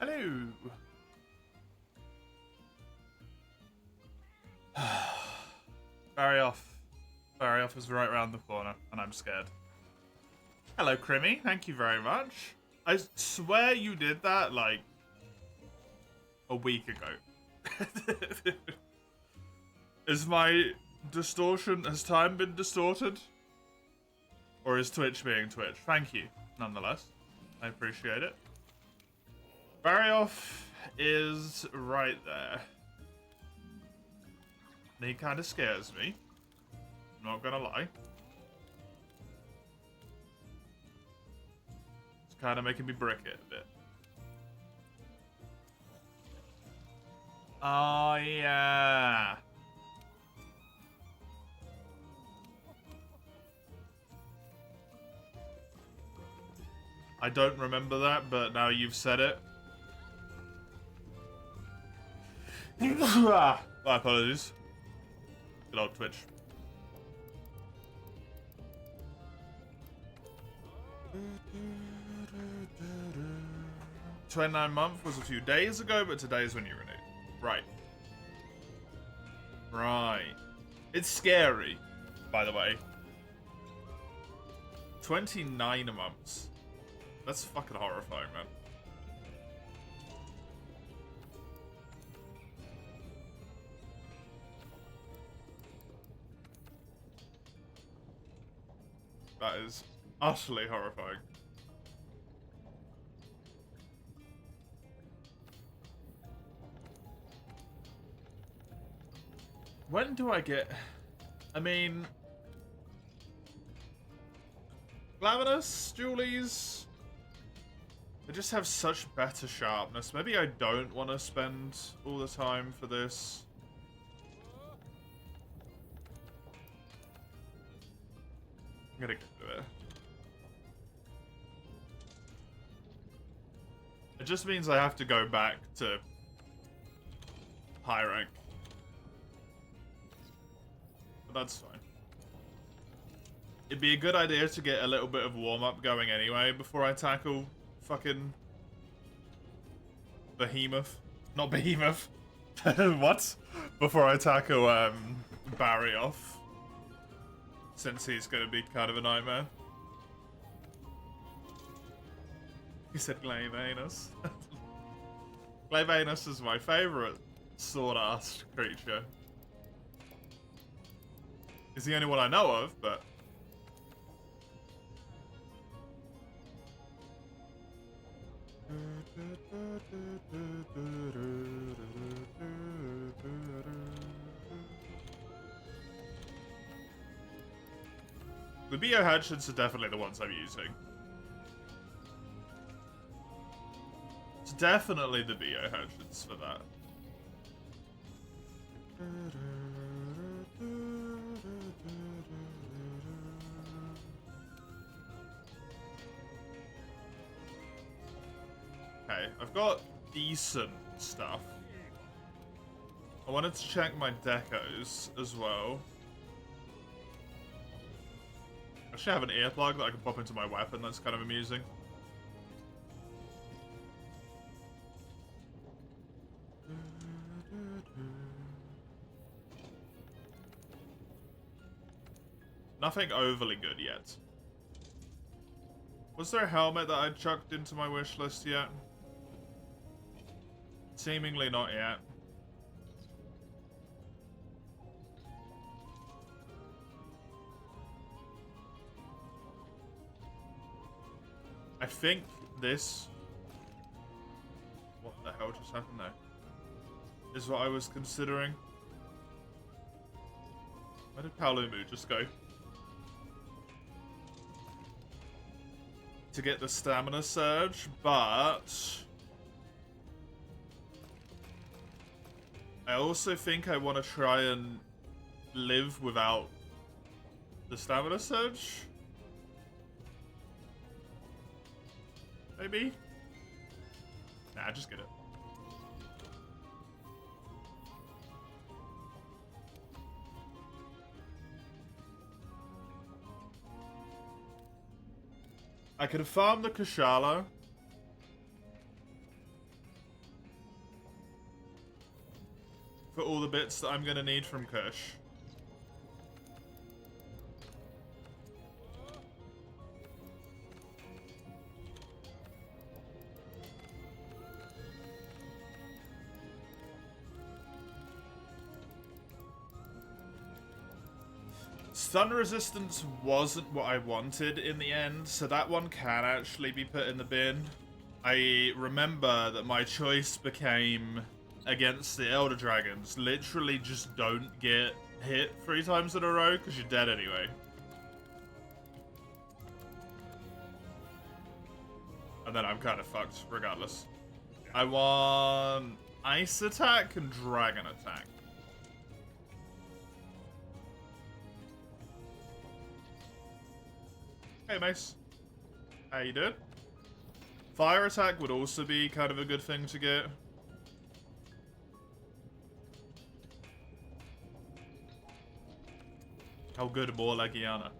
Hello. Barry off. Barry off is right round the corner, and I'm scared. Hello, Crimmy. Thank you very much. I swear you did that, like, a week ago. Is my distortion... Has time been distorted? Or is Twitch being Twitch? Thank you, nonetheless. I appreciate it. Barry off is right there. And he kind of scares me. I'm not gonna lie. It's kind of making me brick it a bit. Oh, yeah. I don't remember that, but now you've said it. My apologies. Good old Twitch. 29 month was a few days ago, but today is when you renewed. Right. Right. It's scary, by the way. 29 months. That's fucking horrifying, man. That is utterly horrifying. When do I get... I mean... Glavinus, Julies... They just have such better sharpness. Maybe I don't want to spend all the time for this. I'm gonna get to it. It just means I have to go back to high rank. But that's fine. It'd be a good idea to get a little bit of warm-up going anyway before I tackle fucking Behemoth. Not Behemoth. What? Before I tackle Barry off. Since he's gonna be kind of a nightmare. He said Glavanus. Glavanus is my favourite sword-ass creature. He's the only one I know of, but... The BO hatchets are definitely the ones I'm using. It's definitely the BO hatchets for that. Okay, I've got decent stuff. I wanted to check my decos as well. I should have an earplug that I can pop into my weapon. That's kind of amusing. Nothing overly good yet. Was there a helmet that I chucked into my wish list yet? Seemingly not yet. I think this... What the hell just happened there? Is what I was considering. Where did Paolumu just go? To get the stamina surge, but... I also think I want to try and live without the stamina surge. Maybe? Nah, just get it. I could farm the Kushala. for all the bits that I'm gonna need from Kush. Stun resistance wasn't what I wanted in the end, so that one can actually be put in the bin. I remember that my choice became against the Elder Dragons. Literally just don't get hit 3 times in a row because you're dead anyway. And then I'm kind of fucked regardless. I want Ice Attack and Dragon Attack. Hey, Mace. How you doing? Fire attack would also be kind of a good thing to get. How good more like Iana.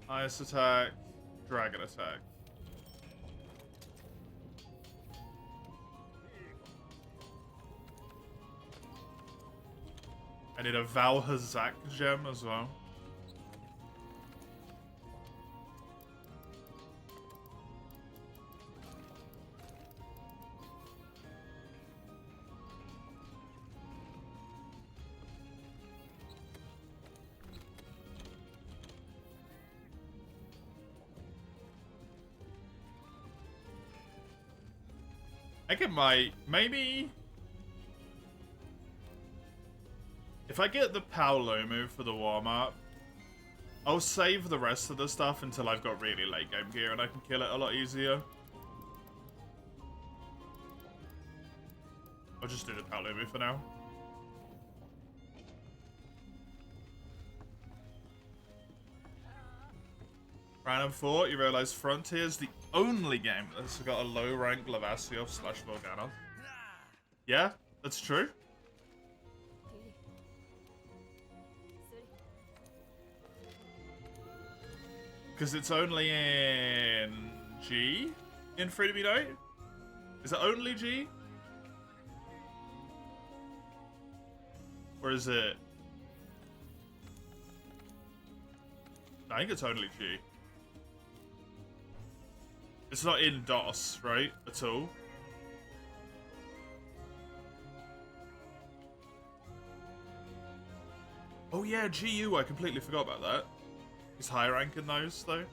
Ice attack, dragon attack. I need a Valhazak gem as well. I think it might, maybe... If I get the Paolo move for the warm-up, I'll save the rest of the stuff until I've got really late game gear and I can kill it a lot easier. I'll just do the Paolo move for now. Random thought, you realize Frontier's the only game that's got a low rank Lavasioth / Morgana. Yeah, that's true. Because it's only in G in Free to Be Night? Is it only G? Or is it... I think it's only G. It's not in DOS, right? At all. Oh yeah, GU, I completely forgot about that. He's high rank in those, though.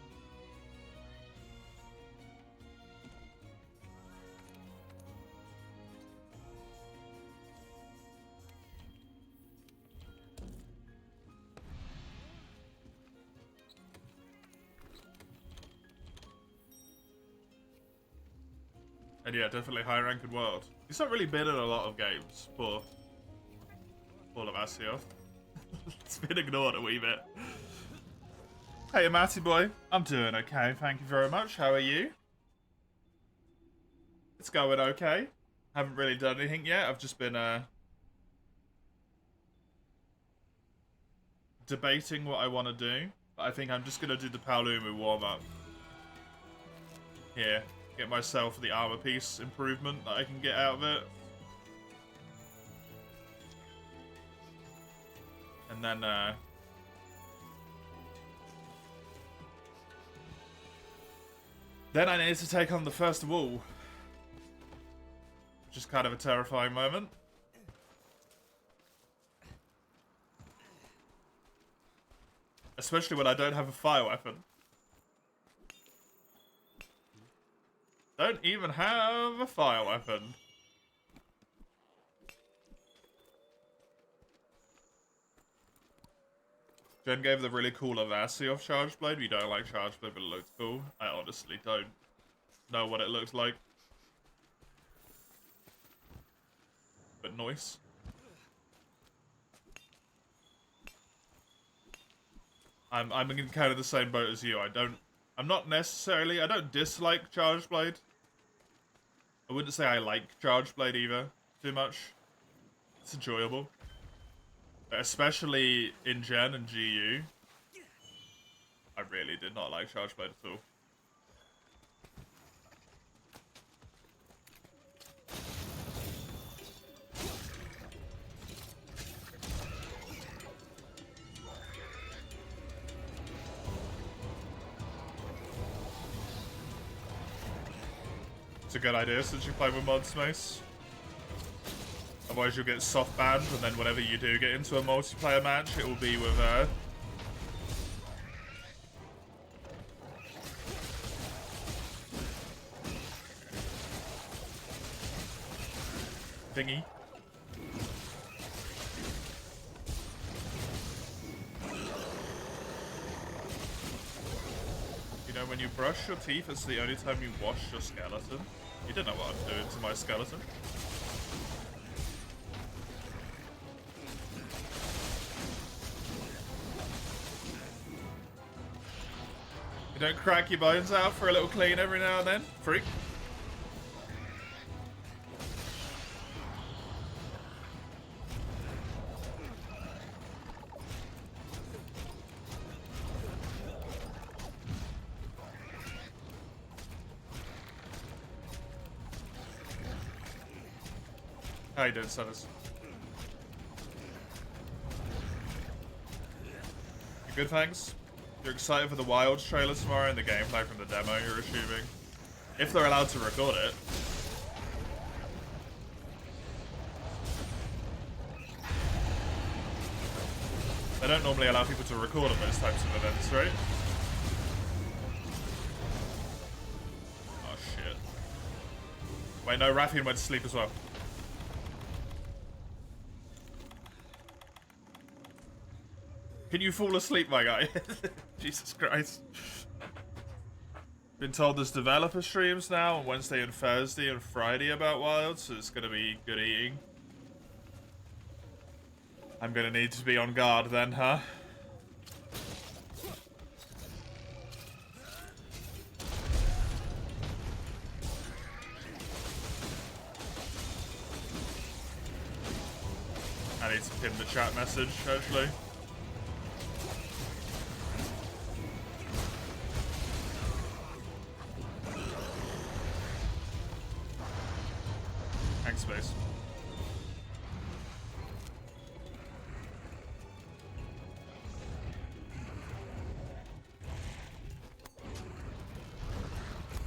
And yeah, definitely high rank in World. He's not really been in a lot of games for Lavasioth. It's been ignored a wee bit. Hey, Matty boy. I'm doing okay, thank you very much. How are you? It's going okay. Haven't really done anything yet. I've just been debating what I want to do. But I think I'm just going to do the Paolumu warm-up. Here. Get myself the armor piece improvement that I can get out of it. And then, then I need to take on the first wall. Which is kind of a terrifying moment. Especially when I don't have a fire weapon. Don't even have a fire weapon. Jen gave the really cool Lavasioth Charge Blade. We don't like Charge Blade, but it looks cool. I honestly don't know what it looks like. But nice. I'm in kind of the same boat as you. I don't dislike Charge Blade. I wouldn't say I like Charge Blade either too much. It's enjoyable. Especially in Gen and GU. I really did not like Charge Blade at all. It's a good idea since you play with mods, Mace. Otherwise you'll get soft banned, and then whenever you do get into a multiplayer match, it will be with thingy. You know, when you brush your teeth, it's the only time you wash your skeleton. You don't know what I'm doing to my skeleton. You don't crack your bones out for a little clean every now and then, freak? How you doing, Sunners? You good, thanks? You're excited for the Wilds trailer tomorrow and the gameplay from the demo, you're assuming? If they're allowed to record it. They don't normally allow people to record at those types of events, right? Oh, shit. Wait, no, Raffian went to sleep as well. Can you fall asleep, my guy? Jesus Christ. Been told there's developer streams now on Wednesday and Thursday and Friday about Wild, so it's gonna be good eating. I'm gonna need to be on guard then, huh? I need to pin the chat message, actually. Space.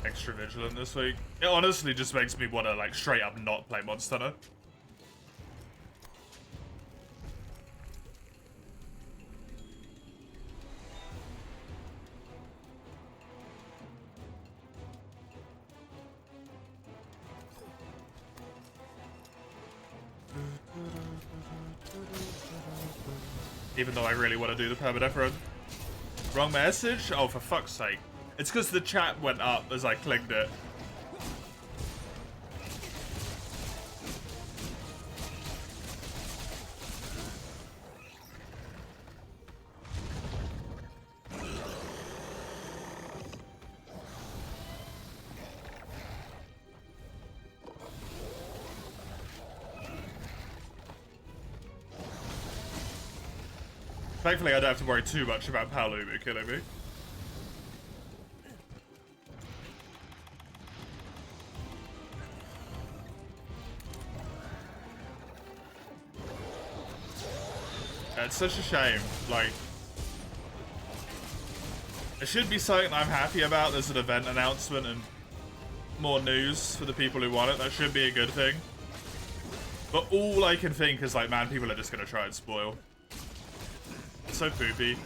Extra vigilant this week. It honestly just makes me want to like straight up not play Monster Hunter. Even though I really want to do the permadeath run. Wrong message? Oh, for fuck's sake. It's because the chat went up as I clicked it. Thankfully, I don't have to worry too much about Paolumu killing me. Yeah, it's such a shame. Like, it should be something I'm happy about. There's an event announcement and more news for the people who want it. That should be a good thing. But all I can think is like, man, people are just gonna try and spoil. So poopy.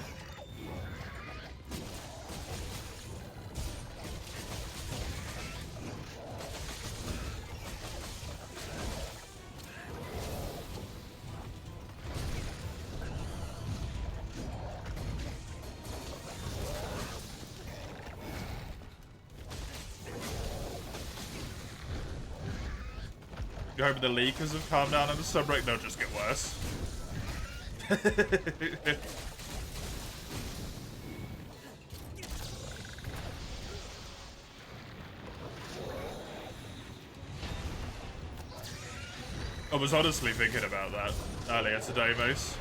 You hope the leakers have calmed down on the subbreak? They'll just get worse. I was honestly thinking about that earlier today, Mace.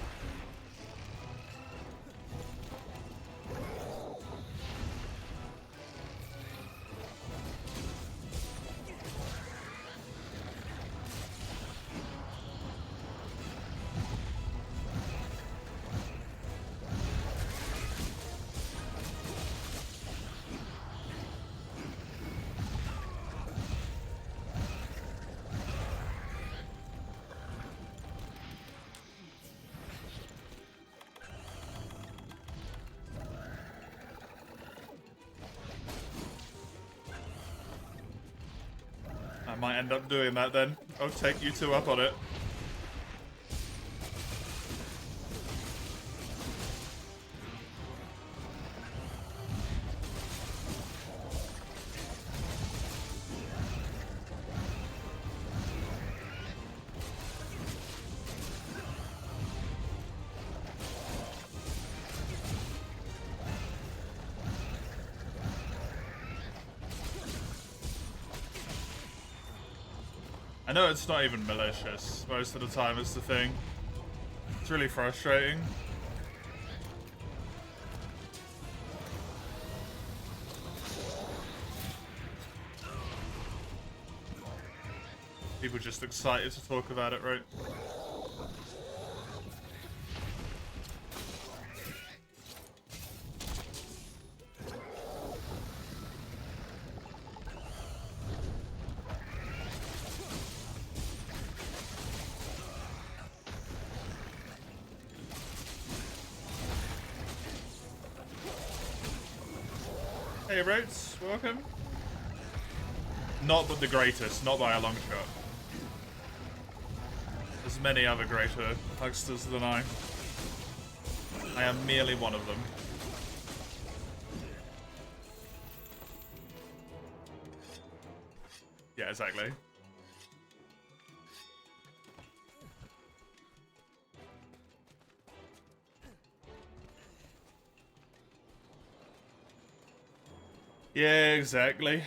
might end up doing that then. I'll take you two up on it. I know it's not even malicious most of the time, it's the thing. It's really frustrating. People just excited to talk about it, right? Hey Roats, welcome. Not but the greatest, not by a long shot. There's many other greater hucksters than I. I am merely one of them. Yeah, exactly. Yeah, exactly.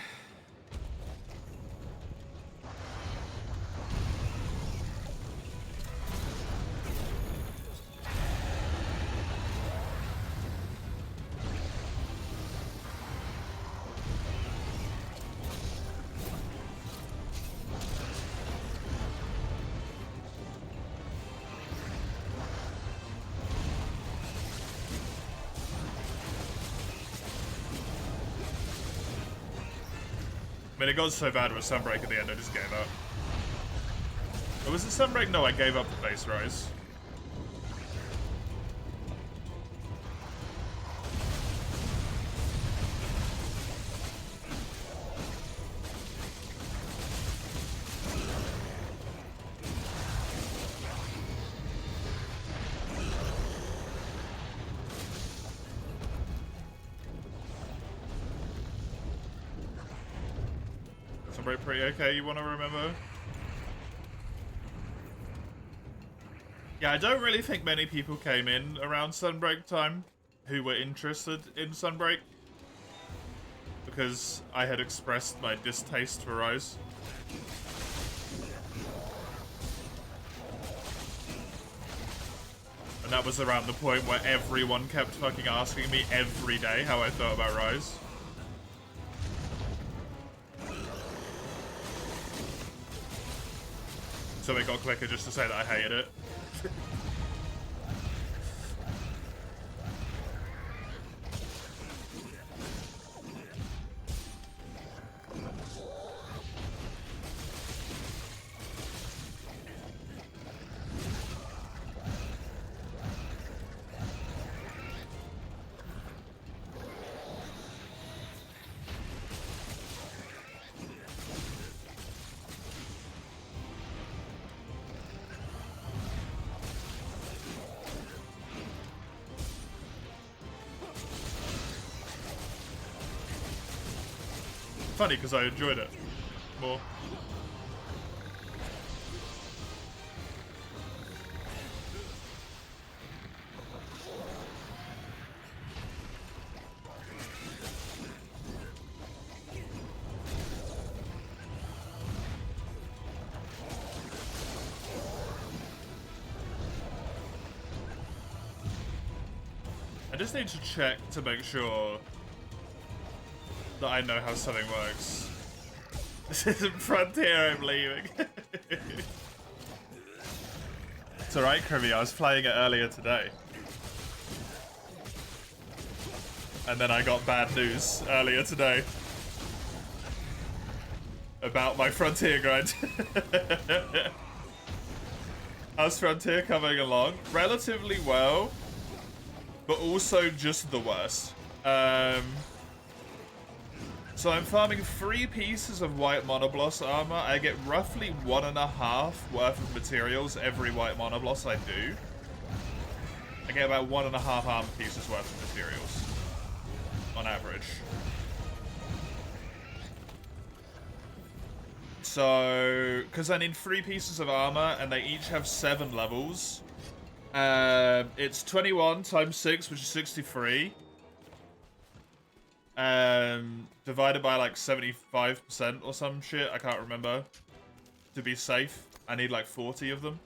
I mean, it got so bad with Sunbreak at the end, I just gave up. Or was it Sunbreak? No, I gave up the base rise. Sunbreak pretty okay, you want to remember? Yeah, I don't really think many people came in around Sunbreak time who were interested in Sunbreak, because I had expressed my distaste for Rise. And that was around the point where everyone kept fucking asking me every day how I felt about Rise. So it got quicker just to say that I hated it. Funny, because I enjoyed it more. I just need to check to make sure that I know how something works. This isn't Frontier, I'm leaving. It's alright, Krimi, I was playing it earlier today. And then I got bad news earlier today about my Frontier grind. How's Frontier coming along? Relatively well, but also just the worst. So I'm farming 3 pieces of white monobloss armor. I get roughly 1.5 worth of materials every white monobloss I do. I get about 1.5 armor pieces worth of materials. On average. So, because I need 3 pieces of armor, and they each have 7 levels. It's 21 times 6, which is 63. Divided by like 75% or some shit, I can't remember. To be safe, I need like 40 of them.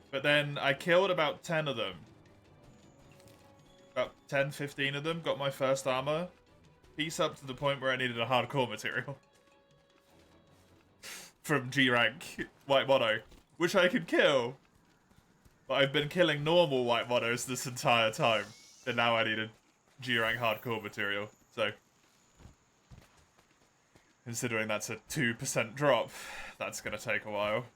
But then I killed about 10 of them. About 10, 15 of them, got my first armor piece up to the point where I needed a hardcore material. From G rank white mono, which I can kill. But I've been killing normal white monos this entire time. And now I need a G rank hardcore material. So, considering that's a 2% drop, that's gonna take a while.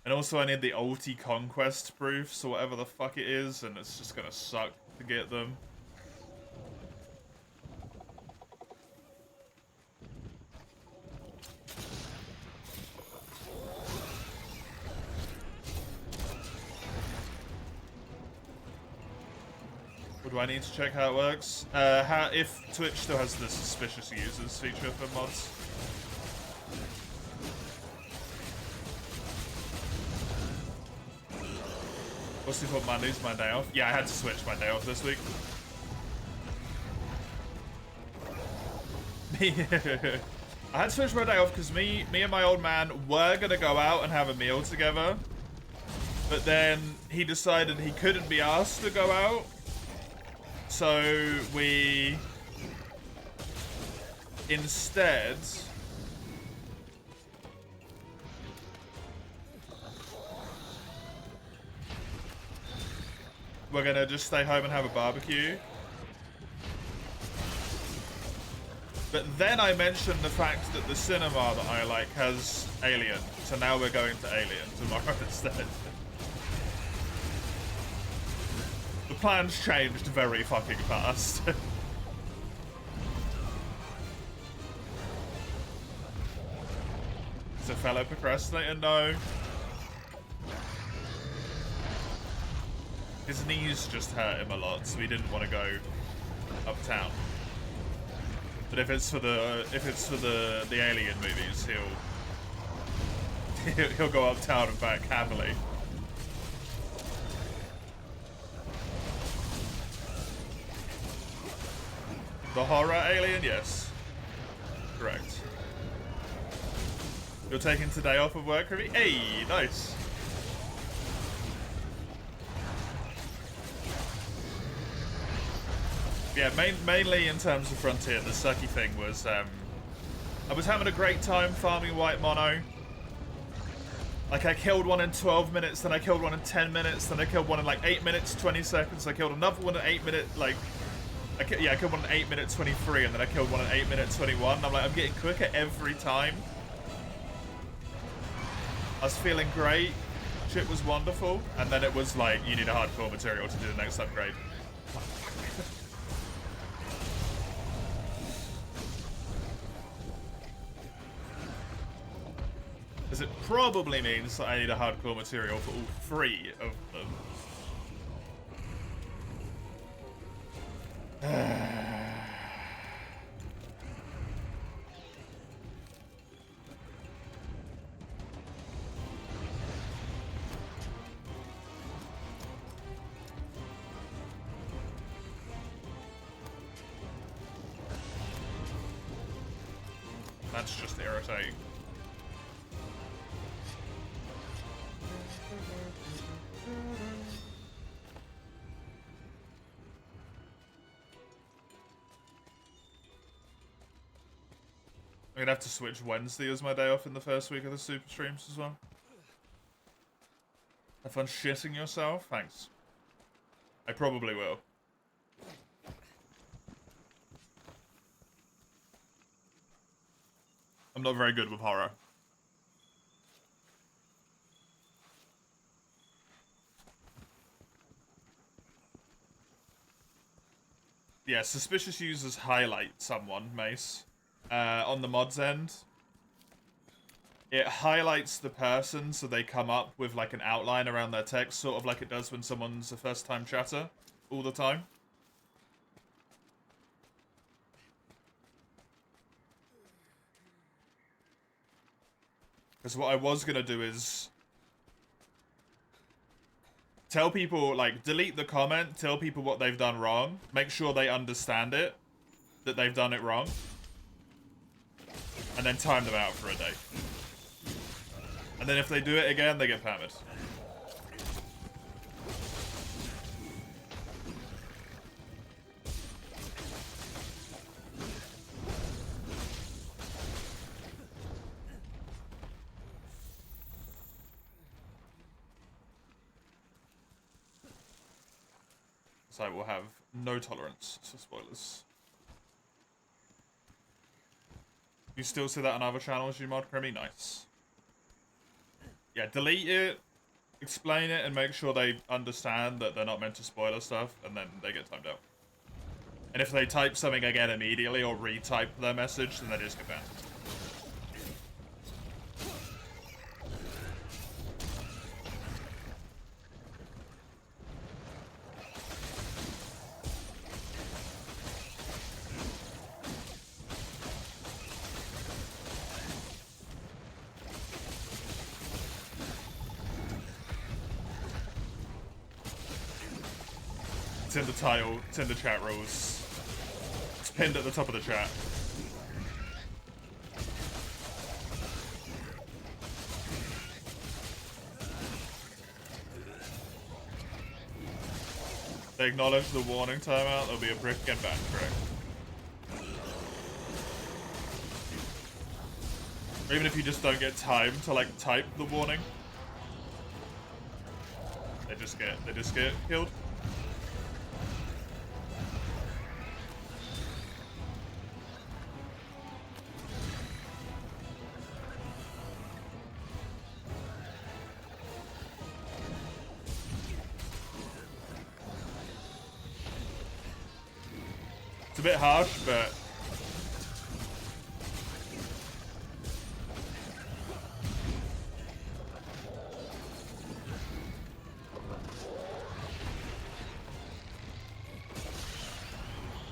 And also I need the ulti conquest proofs or whatever the fuck it is, and it's just gonna suck to get them. Do I need to check how it works? If Twitch still has the suspicious users feature for mods. What's the called? Monday's my day off. Yeah, I had to switch my day off this week. I had to switch my day off because me and my old man were gonna go out and have a meal together, but then he decided he couldn't be asked to go out. So we instead we're gonna just stay home and have a barbecue. But then I mentioned the fact that the cinema that I like has Alien, so now we're going to Alien tomorrow instead. The plans changed very fucking fast. Is a fellow procrastinator? No. His knees just hurt him a lot, so he didn't want to go uptown. But if it's for the Alien movies, he'll go uptown and back happily. The horror Alien, yes. Correct. You're taking today off of work, Ruby? Hey, nice. Yeah, mainly in terms of Frontier, the sucky thing was, I was having a great time farming white mono. Like, I killed one in 12 minutes, then I killed one in 10 minutes, then I killed one in like 8 minutes, 20 seconds, I killed another one in 8 minutes, like... I killed one in 8 minutes 23, and then I killed one in 8 minutes 21. And I'm like, I'm getting quicker every time. I was feeling great. Shit was wonderful. And then it was like, you need a hardcore material to do the next upgrade. Because it probably means that I need a hardcore material for all 3 of them. That's just irritating. I'm gonna have to switch Wednesday as my day off in the first week of the super streams as well. Have fun shitting yourself? Thanks. I probably will. I'm not very good with horror. Yeah, suspicious users highlight someone, Mace. On the mods end, it highlights the person so they come up with like an outline around their text, sort of like it does when someone's a first-time chatter all the time. Because what I was going to do is tell people, like, delete the comment, tell people what they've done wrong, make sure they understand it, that they've done it wrong, and then time them out for a day. And then if they do it again, they get permit. So we'll have no tolerance for spoilers. You still see that on other channels, you mod Crimmy? Nice. Yeah, delete it, explain it, and make sure they understand that they're not meant to spoiler stuff, and then they get timed out. And if they type something again immediately or retype their message, then they just get banned. It's in the title, it's in the chat rules. It's pinned at the top of the chat. They acknowledge the warning timeout, there'll be a brick and ban, correct? Or even if you just don't get time to like type the warning, they just get killed. It's a bit harsh, but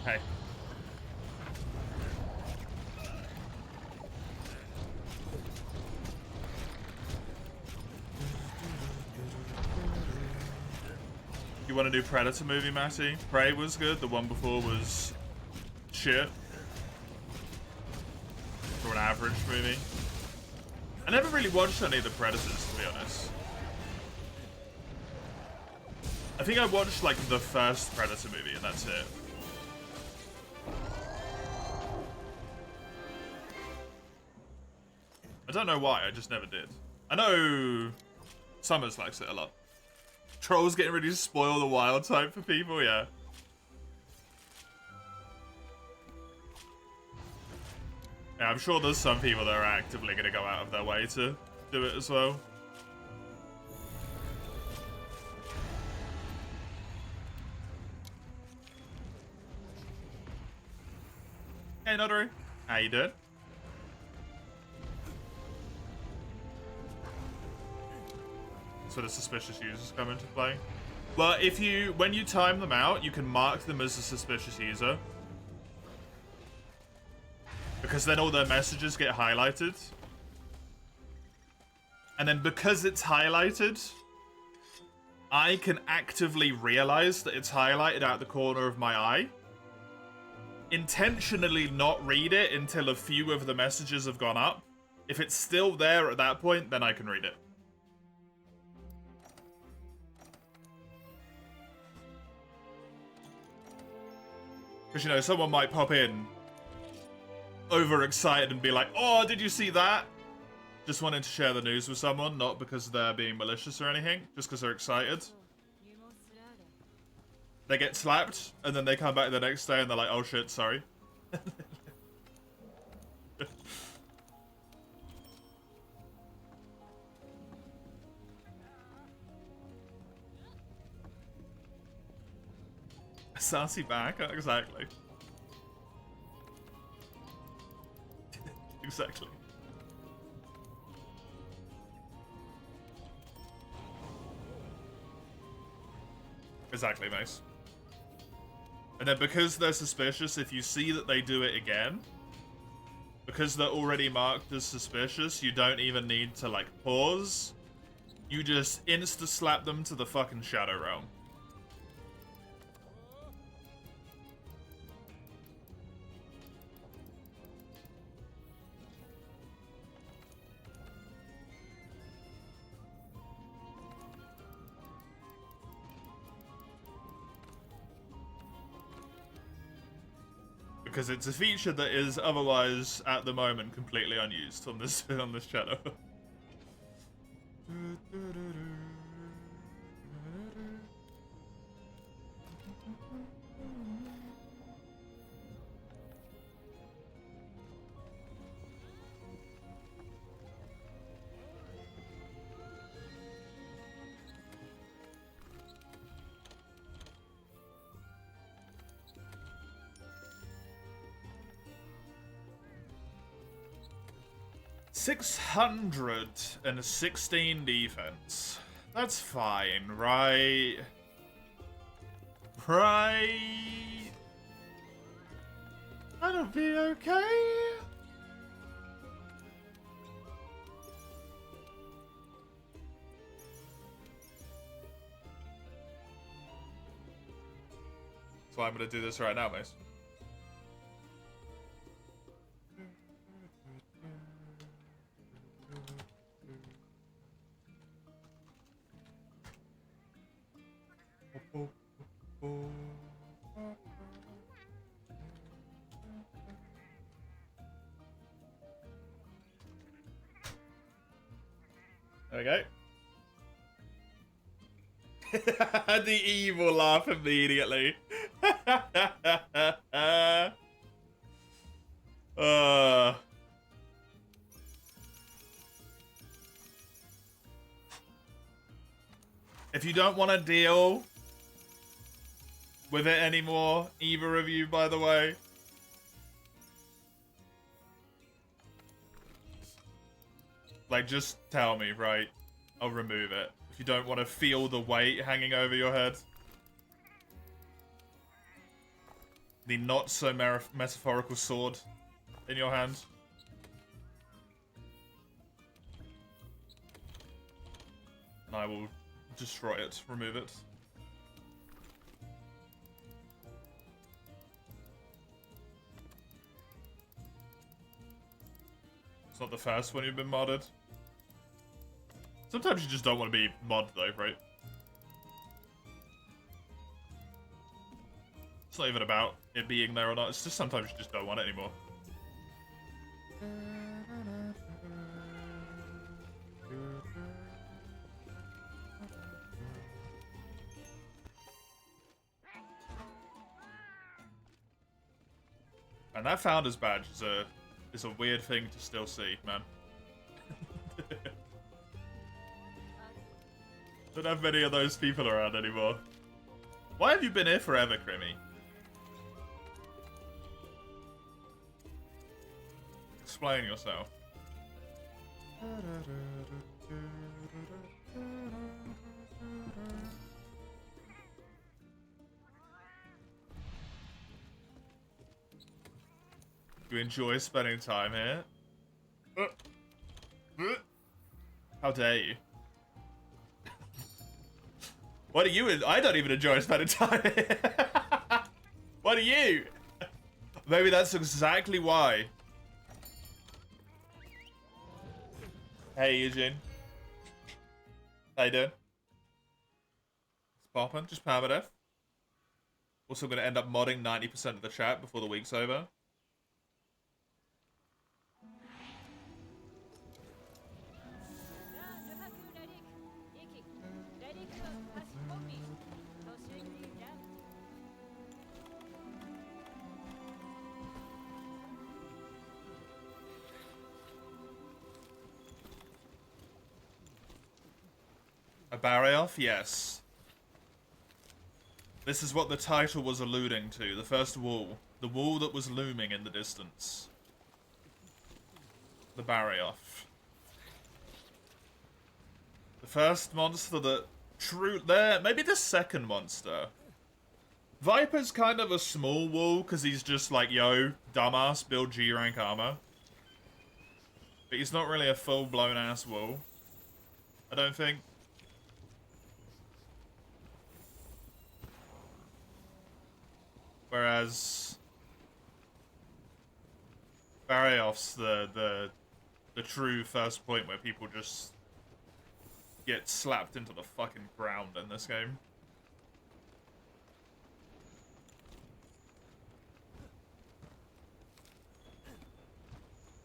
hey. You want a new Predator movie, Matty? Prey was good, the one before was shit. For an average movie. I never really watched any of the Predators, to be honest. I think I watched like the first Predator movie and that's it. I don't know why, I just never did. I know Summers likes it a lot. Trolls getting ready to spoil the wild type for people, yeah. Yeah, I'm sure there's some people that are actively going to go out of their way to do it as well. Hey, Notary. How you doing? That's where the suspicious users come into play. Well, when you time them out, you can mark them as a suspicious user. Because then all their messages get highlighted. And then because it's highlighted, I can actively realize that it's highlighted out the corner of my eye. Intentionally not read it until a few of the messages have gone up. If it's still there at that point, then I can read it. Because, you know, someone might pop in overexcited and be like, oh, did you see that? Just wanting to share the news with someone, not because they're being malicious or anything, just because they're excited. They get slapped, and then they come back the next day and they're like, oh shit, sorry. Sassy banker, exactly. Exactly. Exactly, Mace. And then because they're suspicious, if you see that they do it again, because they're already marked as suspicious, you don't even need to, like, pause. You just insta-slap them to the fucking Shadow Realm. Because it's a feature that is otherwise, at the moment, completely unused on this channel. $616 defense. That's fine, right? Right? That'll be okay. That's why I'm gonna do this right now, Mace. There we go. The evil laugh immediately. If you don't want to deal with it anymore, either of you, by the way, like, just tell me, right? I'll remove it. If you don't want to feel the weight hanging over your head. The not-so-metaphorical sword in your hand. And I will destroy it. Remove it. It's not the first one you've been modded. Sometimes you just don't want to be modded though, right? It's not even about it being there or not, it's just sometimes you just don't want it anymore. And that Founder's Badge is a weird thing to still see, man. Don't have many of those people around anymore. Why have you been here forever, Crimmy? Explain yourself. You enjoy spending time here? How dare you? What do you? I don't even enjoy spending time here. What do you? Maybe that's exactly why. Hey, Eugene. How you doing? It's poppin', just Permadeath. Also gonna end up modding 90% of the chat before the week's over. A barrier off? Yes. This is what the title was alluding to. The first wall. The wall that was looming in the distance. The Permadeath. The first monster that... maybe the second monster. Viper's kind of a small wall, because he's just like, yo, dumbass, build G-rank armor. But he's not really a full-blown ass wall. I don't think. Whereas... Permadeath's the true first point where people just get slapped into the fucking ground in this game.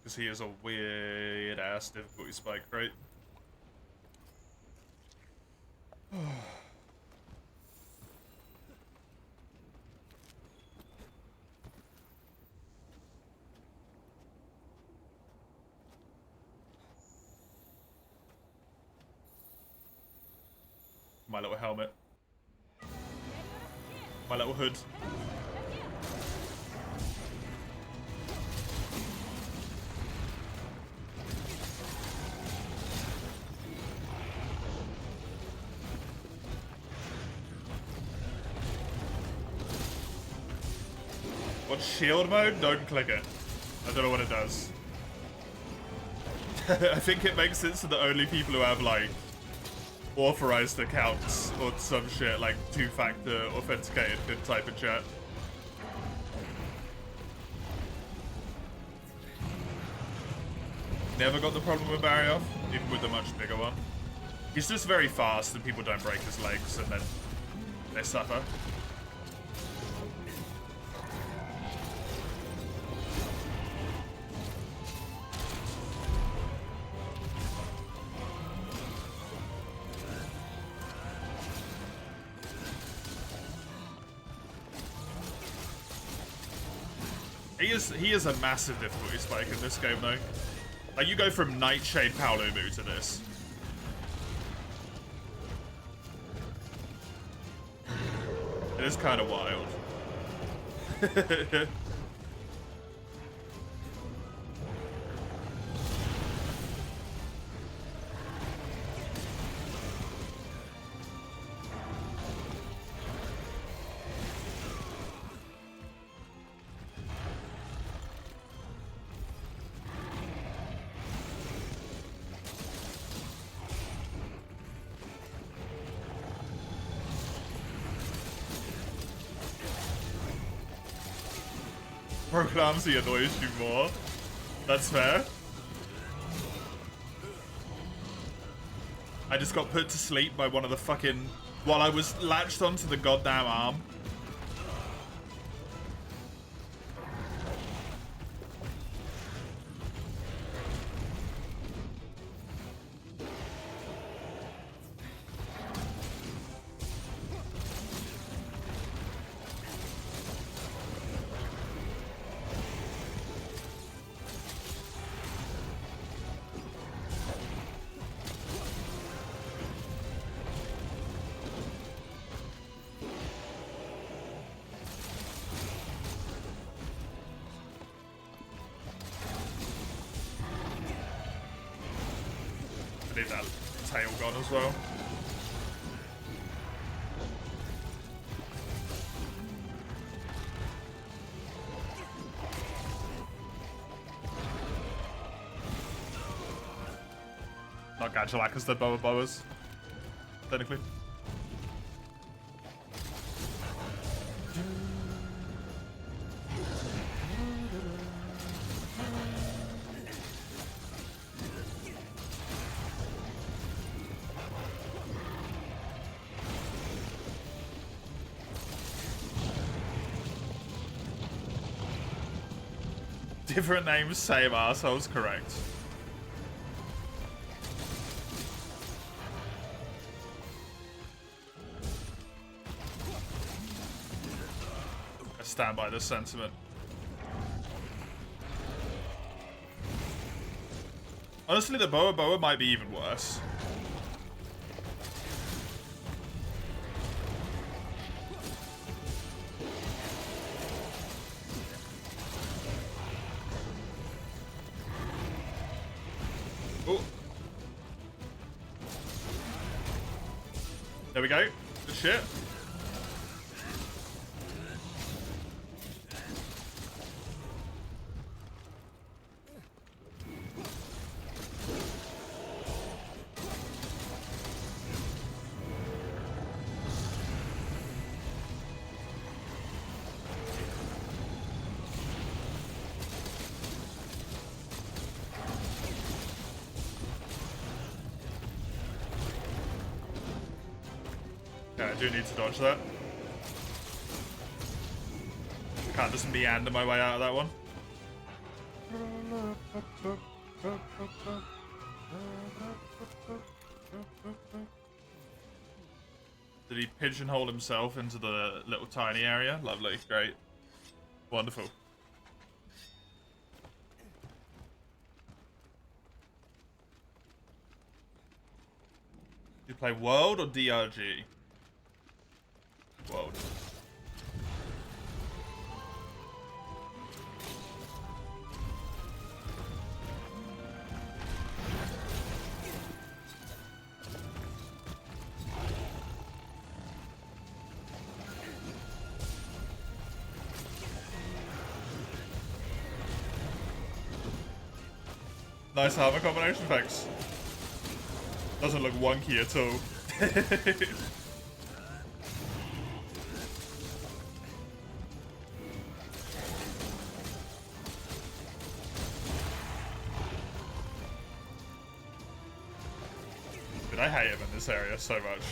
Because he is a weird-ass difficulty spike, right? My little helmet. My little hood. What's shield mode? Don't click it. I don't know what it does. I think it makes it so that only people who have, like, authorized accounts or some shit, like two-factor authenticated, can type in chat. Never got the problem with Permadeath, even with the much bigger one. He's just very fast and people don't break his legs and then they suffer. He is a massive difficulty spike in this game, though. Like, you go from Nightshade Paolumu to this. It is kind of wild. Proclamsy annoys you more. That's fair. I just got put to sleep by one of the fucking... while I was latched onto the goddamn arm. I need that tail gone as well. Not Gajalakas, the Boa Boas, technically. Different names, same assholes, correct. I stand by this sentiment. Honestly, the Boa Boa might be even worse. Oh. There we go. Good shit. Okay, I do need to dodge that. I can't just meander my way out of that one. Did he pigeonhole himself into the little tiny area? Lovely, great. Wonderful. You play World or DRG? World. Nice armor combination, thanks. Doesn't look wonky at all. Dude, I hate him in this area so much.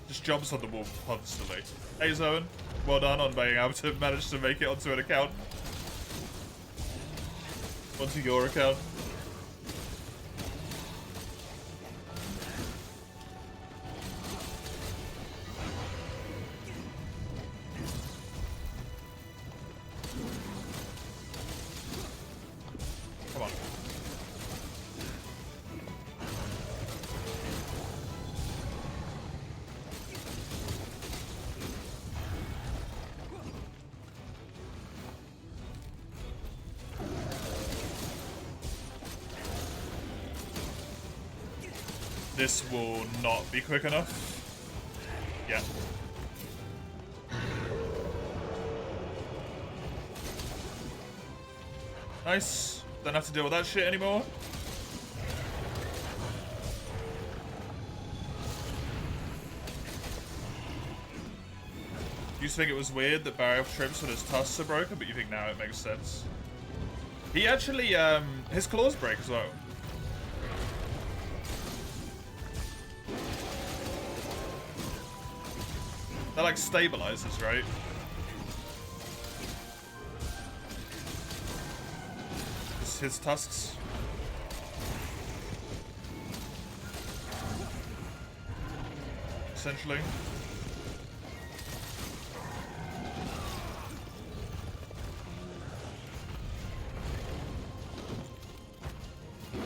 Just jumps on the wall constantly. Hey Zoan, well done on being able to manage to make it onto an account. Onto your account. Come on. This will not be quick enough. Yeah. Nice. Don't have to deal with that shit anymore. You used to think it was weird that Barry trips when his tusks are broken, but you think now it makes sense. He actually, his claws break as well. They're like stabilizers, right? His tusks. Essentially.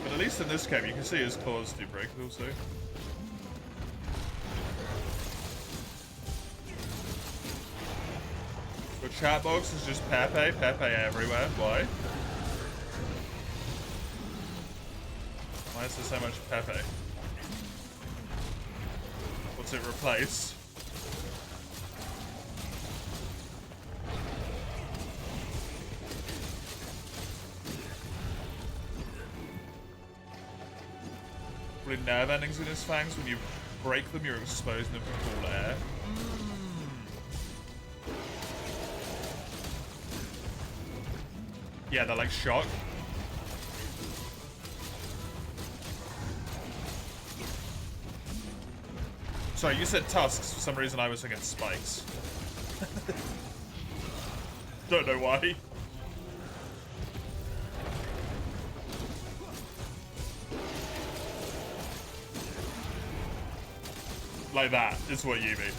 But at least in this game, you can see his claws do break also. The chat box is just Pepe everywhere. Why? Why is there so much Pepe? What's it replace? Probably nerve endings in his fangs. When you break them, you're exposing them to cool air. Yeah, they're like shock. Sorry, you said tusks. For some reason I was thinking spikes. Don't know why. Like that is what you mean.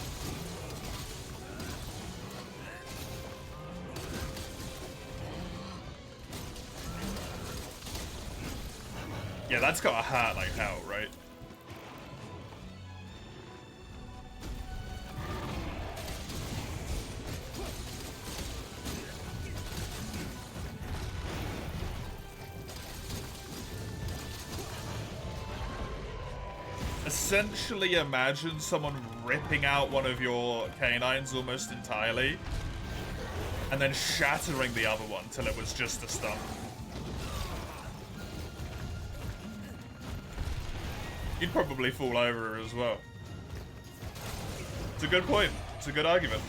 Yeah, that's got a hurt like hell, right? essentially imagine someone ripping out one of your canines almost entirely and then shattering the other one till it was just a stump. You'd probably fall over as well. It's a good point. It's a good argument.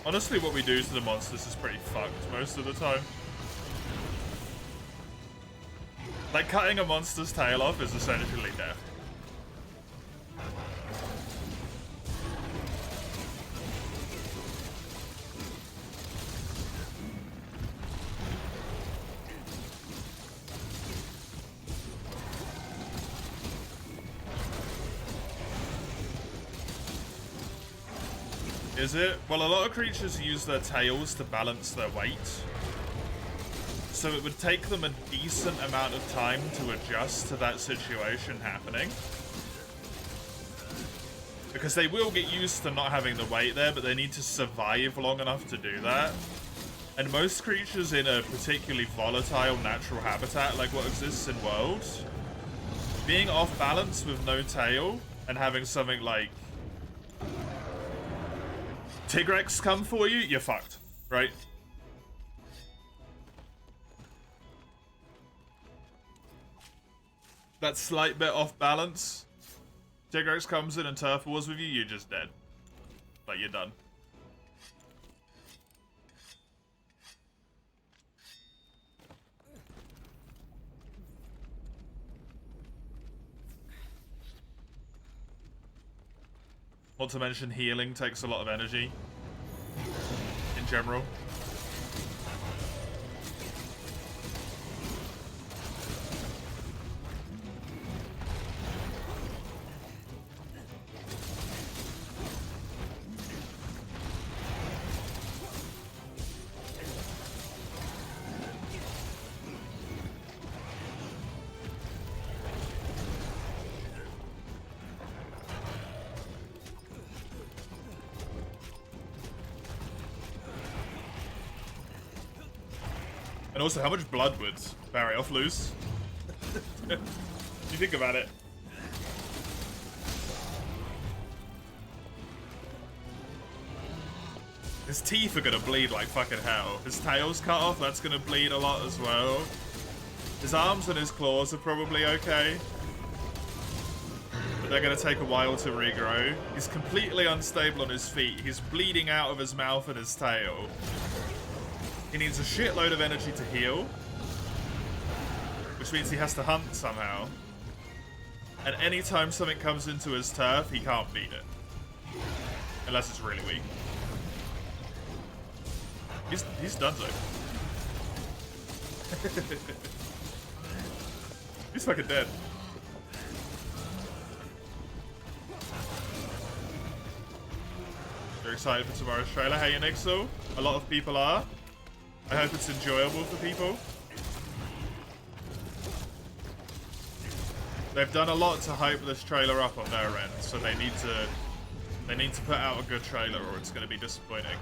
Honestly, what we do to the monsters is pretty fucked most of the time. Like, cutting a monster's tail off is essentially death. Is it? Well, a lot of creatures use their tails to balance their weight. So it would take them a decent amount of time to adjust to that situation happening. Because they will get used to not having the weight there, but they need to survive long enough to do that. And most creatures in a particularly volatile natural habitat like what exists in Worlds, being off balance with no tail and having something like Tigrex come for you, you're fucked, right? That slight bit off balance, Tigrex comes in and turf wars with you, you're just dead. Like, you're done. Not to mention healing takes a lot of energy in general. And also, how much blood would Permadeath lose? You think about it. His teeth are gonna bleed like fucking hell. His tail's cut off, that's gonna bleed a lot as well. His arms and his claws are probably okay. But they're gonna take a while to regrow. He's completely unstable on his feet. He's bleeding out of his mouth and his tail. He needs a shitload of energy to heal, which means he has to hunt somehow. And anytime something comes into his turf, he can't beat it. Unless it's really weak. He's done so. He's fucking dead. You're excited for tomorrow's trailer? Hey, Nixel. A lot of people are. I hope it's enjoyable for people. They've done a lot to hype this trailer up on their end, so they need to put out a good trailer or it's going to be disappointing.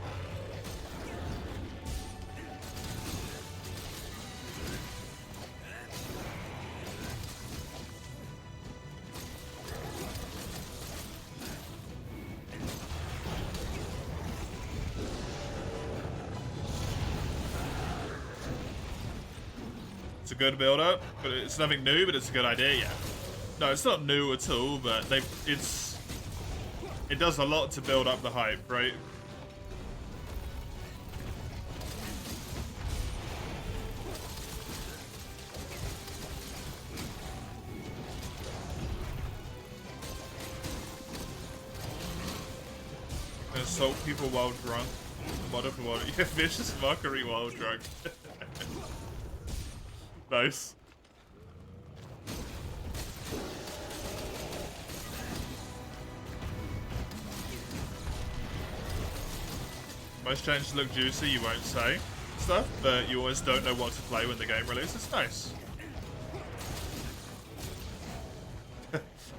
It's a good build-up, but it's nothing new, but it's a good idea, yeah. No, it's not new at all, but it does a lot to build up the hype, right? Insult people while drunk. Modify while yeah, vicious mockery while drunk. Nice. Most changes look juicy, you won't say stuff, but you always don't know what to play when the game releases. Nice.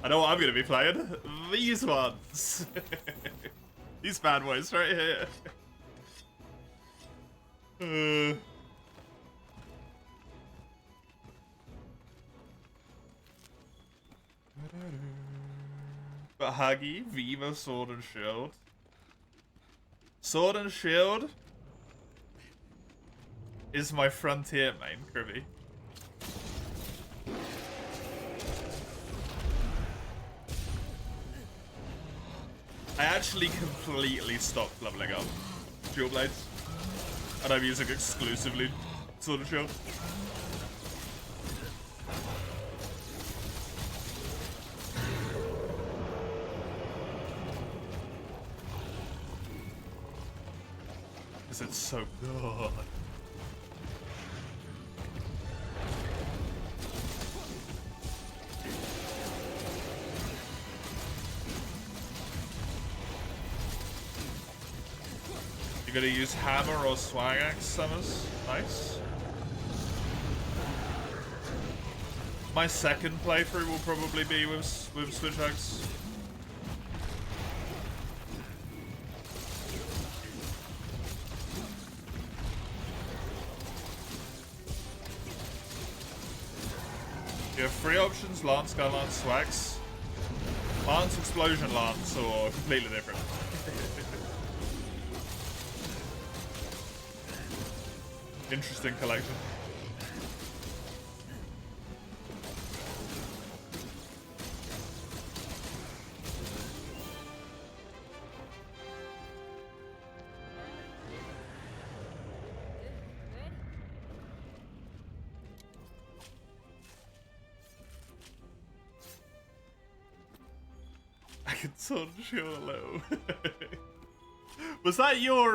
I know what I'm gonna be playing. These ones. These bad boys right here. But Huggy, Viva, Sword and Shield. Sword and Shield is my frontier main, Kribby. I actually completely stopped leveling up Dual Blades. And I'm using exclusively Sword and Shield. Because it's so good. You're gonna use hammer or swag axe summers. Nice. My second playthrough will probably be with switch axe. You have three options: Lance, Gun Lance, Swags. Lance, Explosion Lance, or completely different. Interesting collection. I can sort of chill a little. Was that your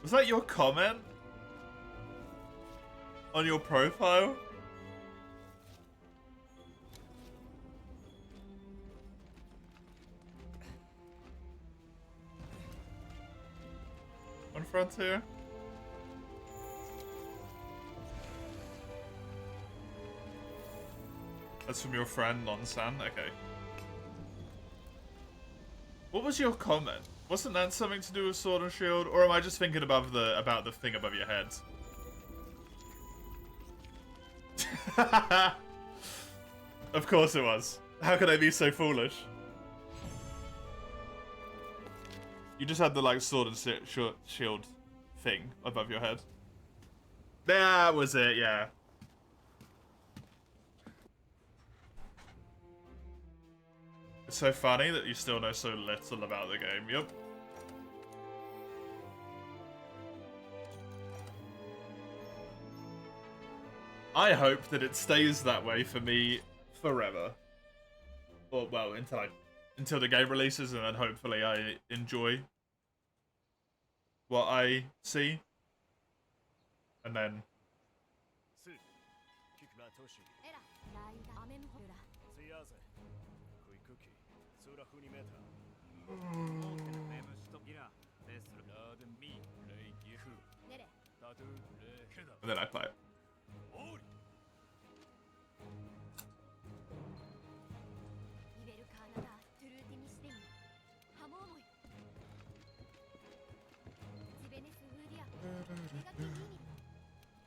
was that your comment on your profile? On Frontier? That's from your friend Non-San? Okay. What was your comment? Wasn't that something to do with Sword and Shield? Or am I just thinking about the thing above your head? Of course it was. How could I be so foolish? You just had the like Sword and Shield thing above your head. That was it, yeah. It's so funny that you still know so little about the game. Yup. I hope that it stays that way for me forever. Or, well, until the game releases, and then hopefully I enjoy what I see. And then... And then I play it.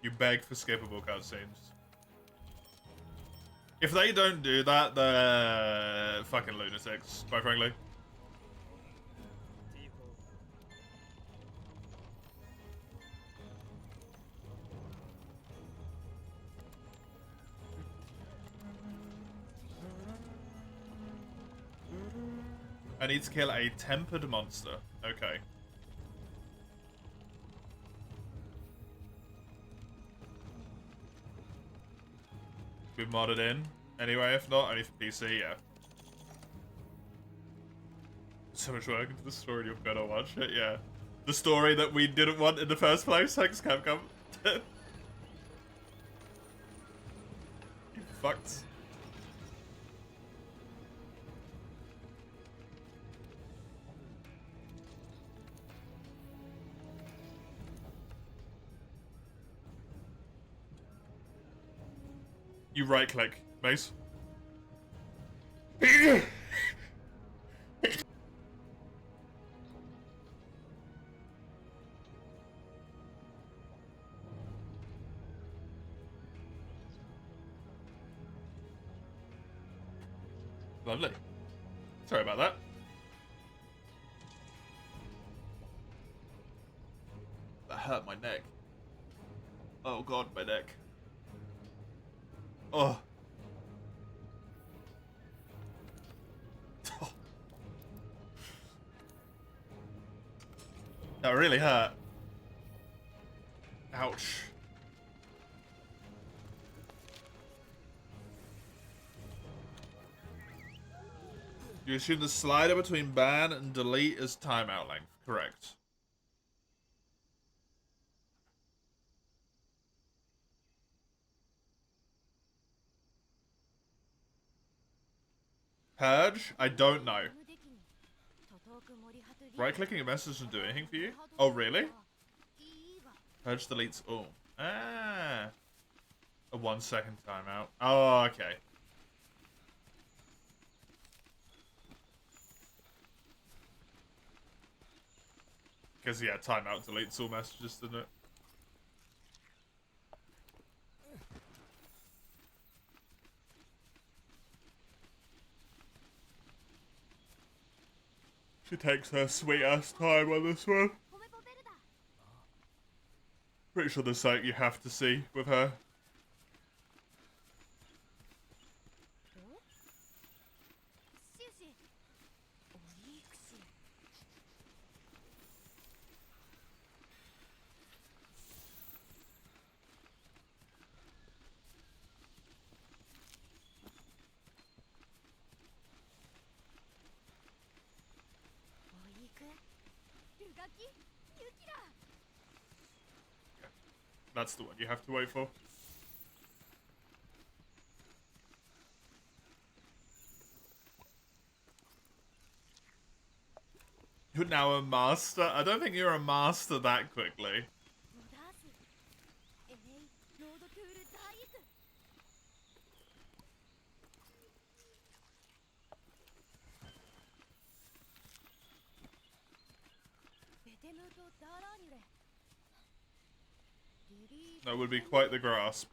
You beg for skippable cutscenes. If they don't do that, they're fucking lunatics, quite frankly. I need to kill a tempered monster. Okay. We modded in. Anyway, if not, only for PC, yeah. So much work into the story, you're gonna watch it, yeah. The story that we didn't want in the first place, thanks Capcom. You fucked. You right click, Mace. Lovely. Sorry about that. That hurt my neck. Oh god, my neck. Oh. That really hurt. Ouch. You assume the slider between ban and delete is timeout length. Correct. Purge? I don't know. Right-clicking a message doesn't do anything for you? Oh, really? Purge deletes all. Ah. A 1 second timeout. Oh, okay. Because, yeah, timeout deletes all messages, doesn't it? She takes her sweet ass time on this one. Pretty sure there's something you have to see with her. That's the one you have to wait for. You're now a master? I don't think you're a master that quickly. That would be quite the grasp.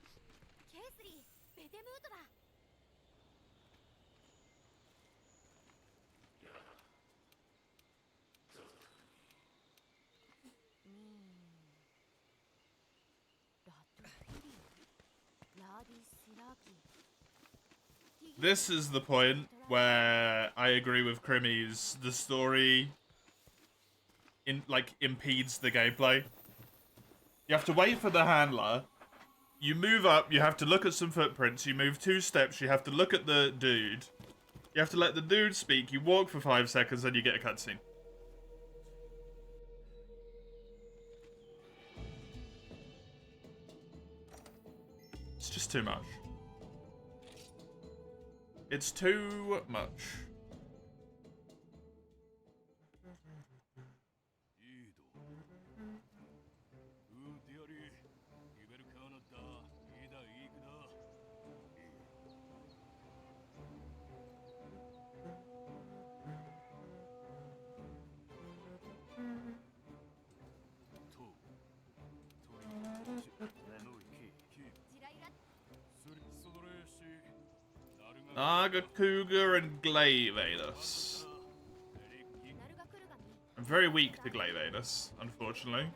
This is the point where I agree with Crimmy's. The story impedes the gameplay. You have to wait for the handler. You move up, you have to look at some footprints. You move 2 steps, you have to look at the dude. You have to let the dude speak. You walk for 5 seconds, then you get a cutscene. It's just too much. It's too much. Nagakuga and Glavenus. I'm very weak to Glavenus, unfortunately.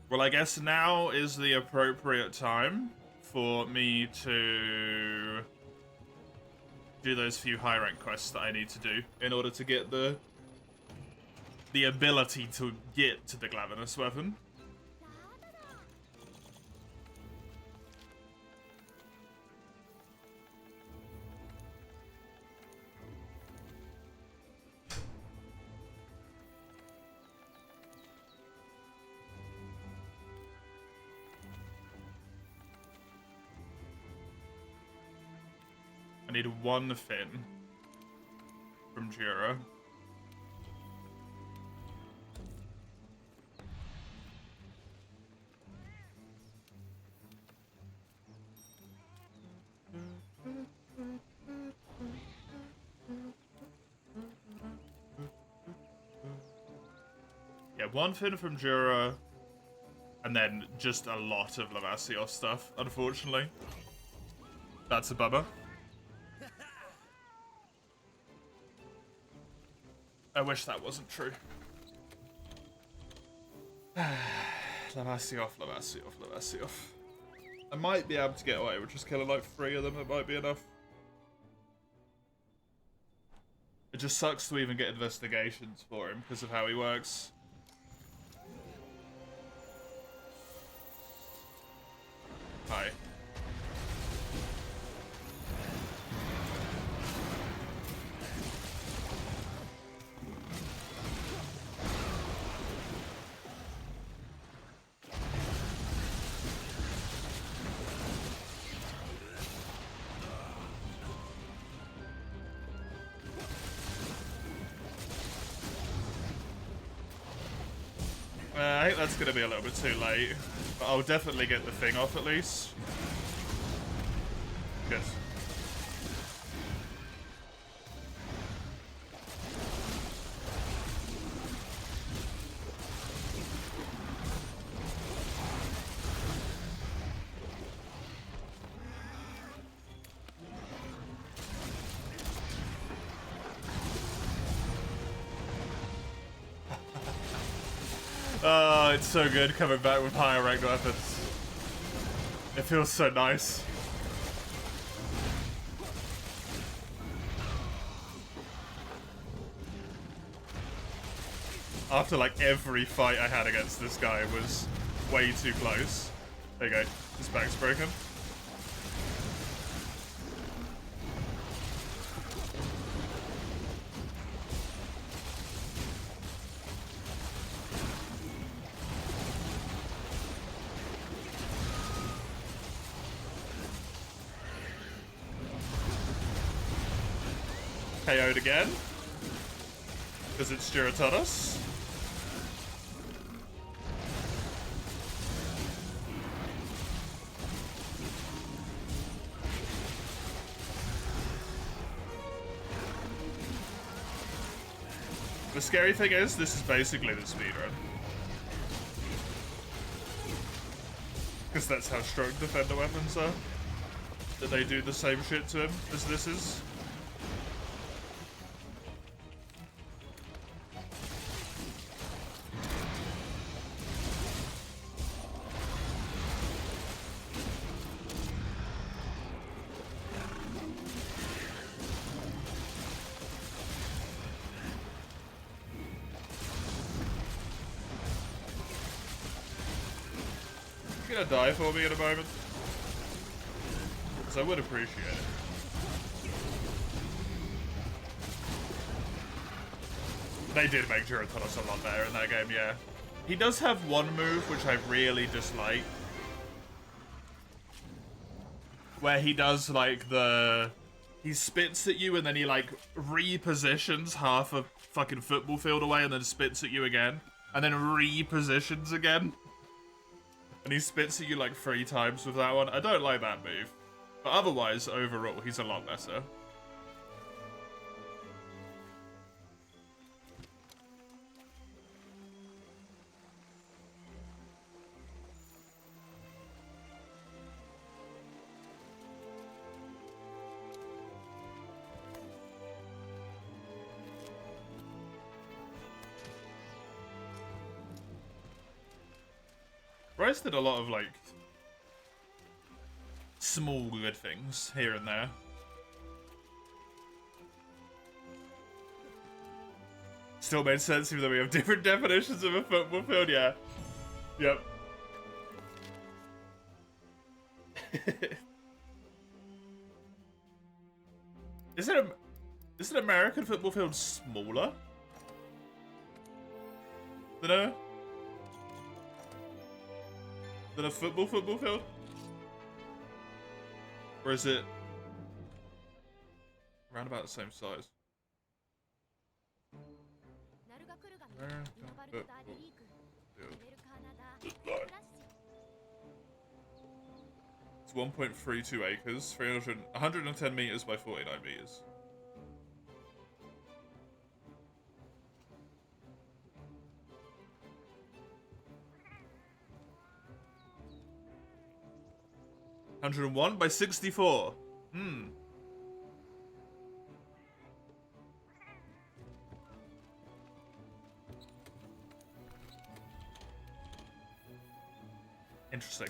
Well, I guess now is the appropriate time for me to do those few high rank quests that I need to do in order to get the ability to get to the Glavenus weapon. I need 1 fin from Jiro. get one fin from Jura, and then just a lot of Lavasios stuff, unfortunately. That's a bummer. I wish that wasn't true. Lavasios. I might be able to get away with just killing like 3 of them, it might be enough. It just sucks to even get investigations for him because of how he works. Hi. I think that's going to be a little bit too late, but I'll definitely get the thing off at least. Good. Oh, it's so good coming back with higher ranked weapons. It feels so nice. After like every fight I had against this guy was way too close. There you go. His back's broken. KO'd again. Because it's Giratonis. The scary thing is, this is basically the speedrun. Because that's how strong defender weapons are. That they do the same shit to him as this is. Gonna die for me in a moment, because I would appreciate it. They did make Giratonis a lot better in that game, yeah. He does have one move which I really dislike, where he does like he spits at you and then he like repositions half a fucking football field away and then spits at you again, and then repositions again. And he spits at you like 3 times with that one. I don't like that move. But otherwise, overall, he's a lot better. Bryce did a lot of, like, small good things here and there. Still made sense even though we have different definitions of a football field, yeah. Yep. Is an American football field smaller than a football field? Or is it around about the same size? It's 1.32 acres, 110 meters by 49 meters. 101 by 64. Interesting.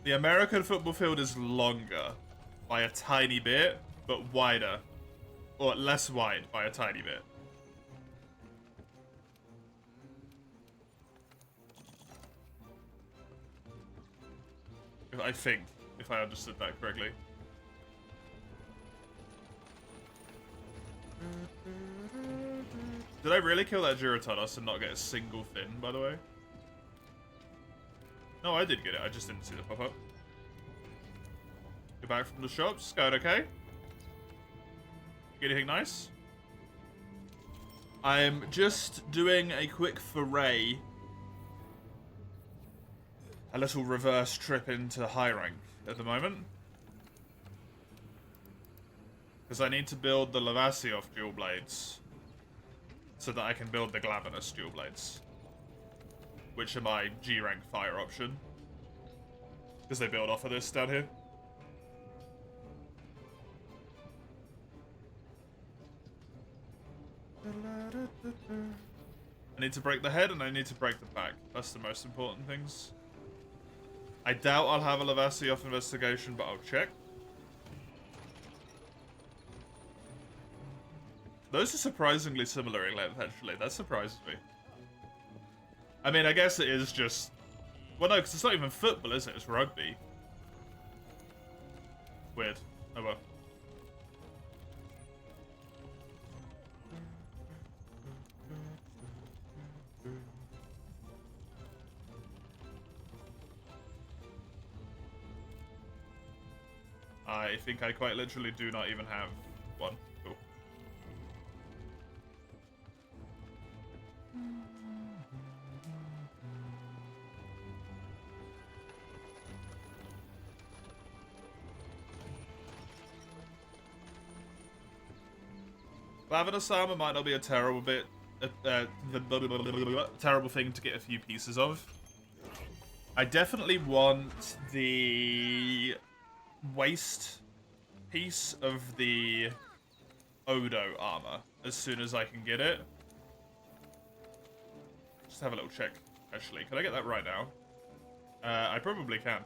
The American football field is longer by a tiny bit, but wider. Or less wide by a tiny bit. I think, if I understood that correctly. Did I really kill that Giratonos and not get a single fin, by the way? No, I did get it. I just didn't see the pop-up. Get back from the shops. Going okay? Get anything nice? I'm just doing a quick foray. A little reverse trip into high rank at the moment. Because I need to build the Lavasioth dual blades. So that I can build the Glavenus dual blades. Which are my G rank fire option. Because they build off of this down here. I need to break the head and I need to break the back. That's the most important things. I doubt I'll have a Lavasioth investigation, but I'll check. Those are surprisingly similar in length, actually. That surprises me. I mean, I guess it is just... Well, no, because it's not even football, is it? It's rugby. Weird. Oh well. I think I quite literally do not even have one. Cool. Glavenus armor might not be a terrible bit, terrible thing to get a few pieces of. I definitely want the waist piece of the Odo armor as soon as I can get it. Just have a little check, actually. Can I get that right now? I probably can.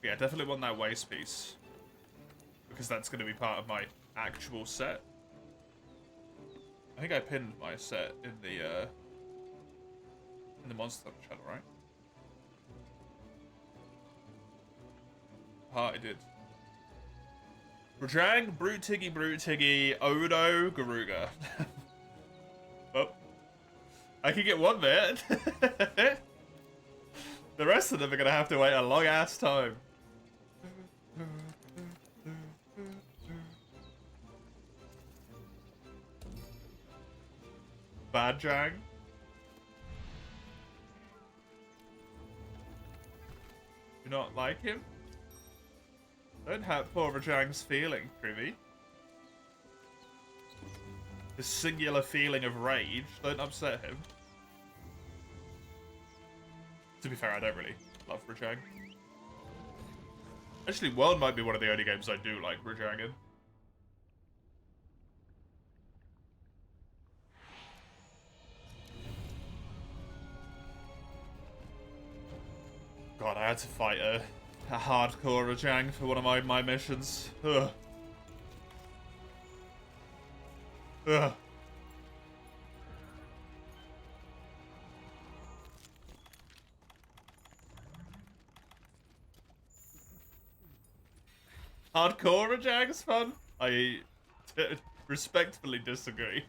Yeah, definitely want that waist piece. Because that's going to be part of my actual set. I think I pinned my set in the Monster Hunter channel, right? I did. Rajang, Brute Tiggy, Odo, Garuga. Well, I can get one bit. The rest of them are going to have to wait a long ass time. Bajang. Do not like him? Don't hurt poor Rajang's feeling, Privy. His singular feeling of rage. Don't upset him. To be fair, I don't really love Rajang. Actually, World might be one of the only games I do like Rajang in. God, I had to fight a hardcore Rajang for one of my missions. Ugh. Ugh. Hardcore Rajang's fun? I respectfully disagree.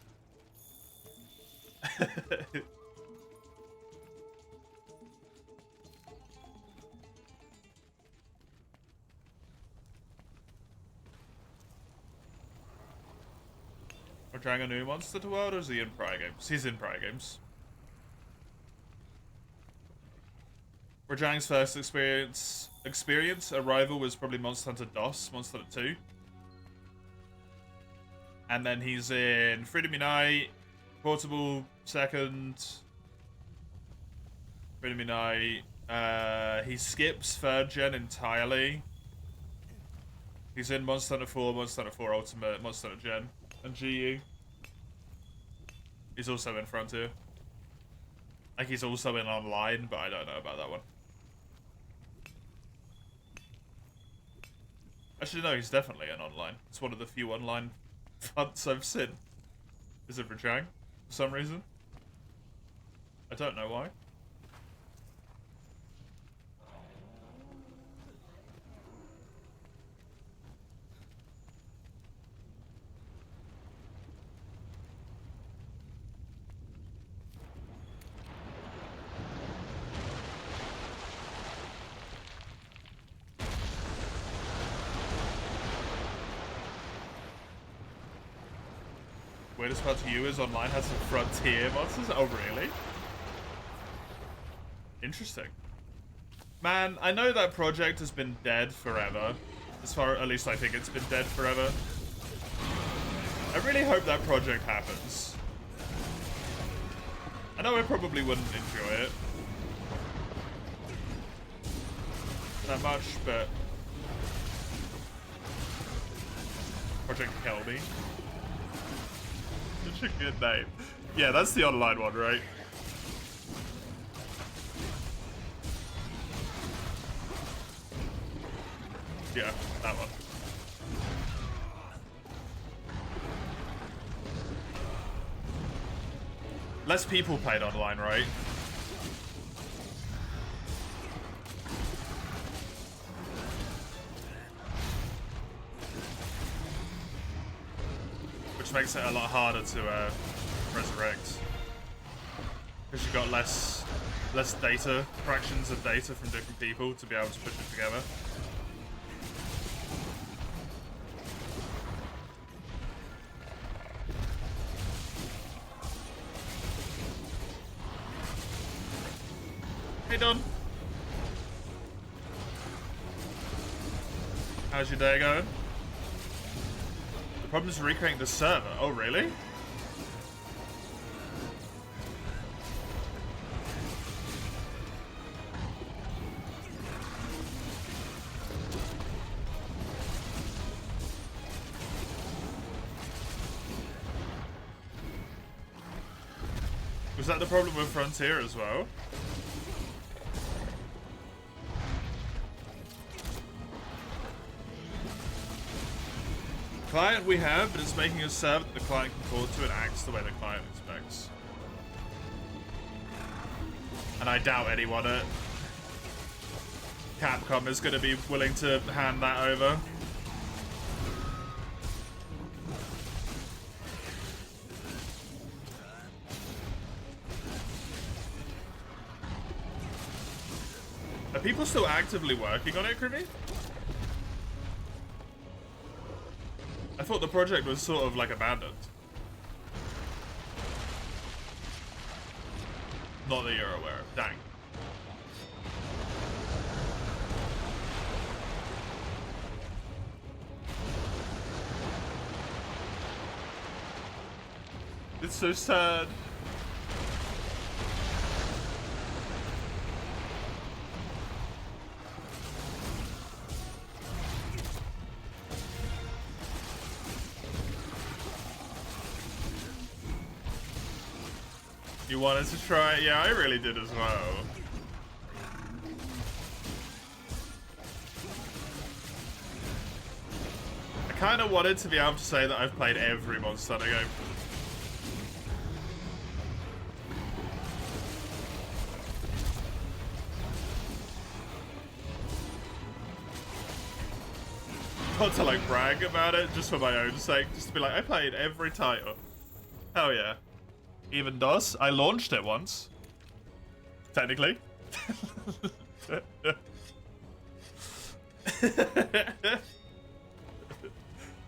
Rajang a new monster to world, or is he in prior games? He's in prior games. Rajang's first experience arrival was probably Monster Hunter DOS, Monster Hunter 2. And then he's in Freedom Unite, Portable second, Enemy Knight. He skips 3rd gen entirely. He's in Monster Hunter 4, Monster Hunter 4 Ultimate, Monster Hunter Gen, and GU. He's also in Frontier. Like, he's also in Online, but I don't know about that one. Actually, no, he's definitely in Online. It's one of the few online fronts I've seen. Is it for Chang? For some reason? I don't know why. Weirdest part to you is Online has some Frontier monsters? Oh, really? Interesting. Man, I know that project has been dead forever. At least I think it's been dead forever. I really hope that project happens. I know I probably wouldn't enjoy it that much, but Project Kelby. Such a good name. Yeah, that's the online one, right? Yeah, that one. Less people played online, right? Which makes it a lot harder to resurrect. Because you've got less data, fractions of data from different people to be able to put it together. Hey Don. How's your day going? The problem is recreating the server. Oh, really? Was that the problem with Frontier as well? Client we have, but it's making a server that the client can port to and acts the way the client expects. And I doubt anyone at Capcom is going to be willing to hand that over. Are people still actively working on it, Krimi? I thought the project was sort of like abandoned. Not that you're aware of. Dang. It's so sad. You wanted to try it? Yeah, I really did as well. I kind of wanted to be able to say that I've played every Monster Hunter game. Not to like brag about it, just for my own sake. Just to be like, I played every title. Hell yeah. Even DOS, I launched it once. Technically.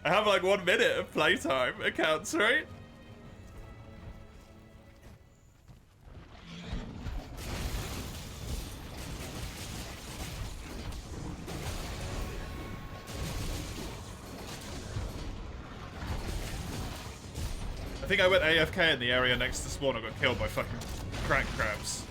I have like 1 minute of playtime. It counts, right? I think I went AFK in the area next to spawn. I got killed by fucking crack crabs.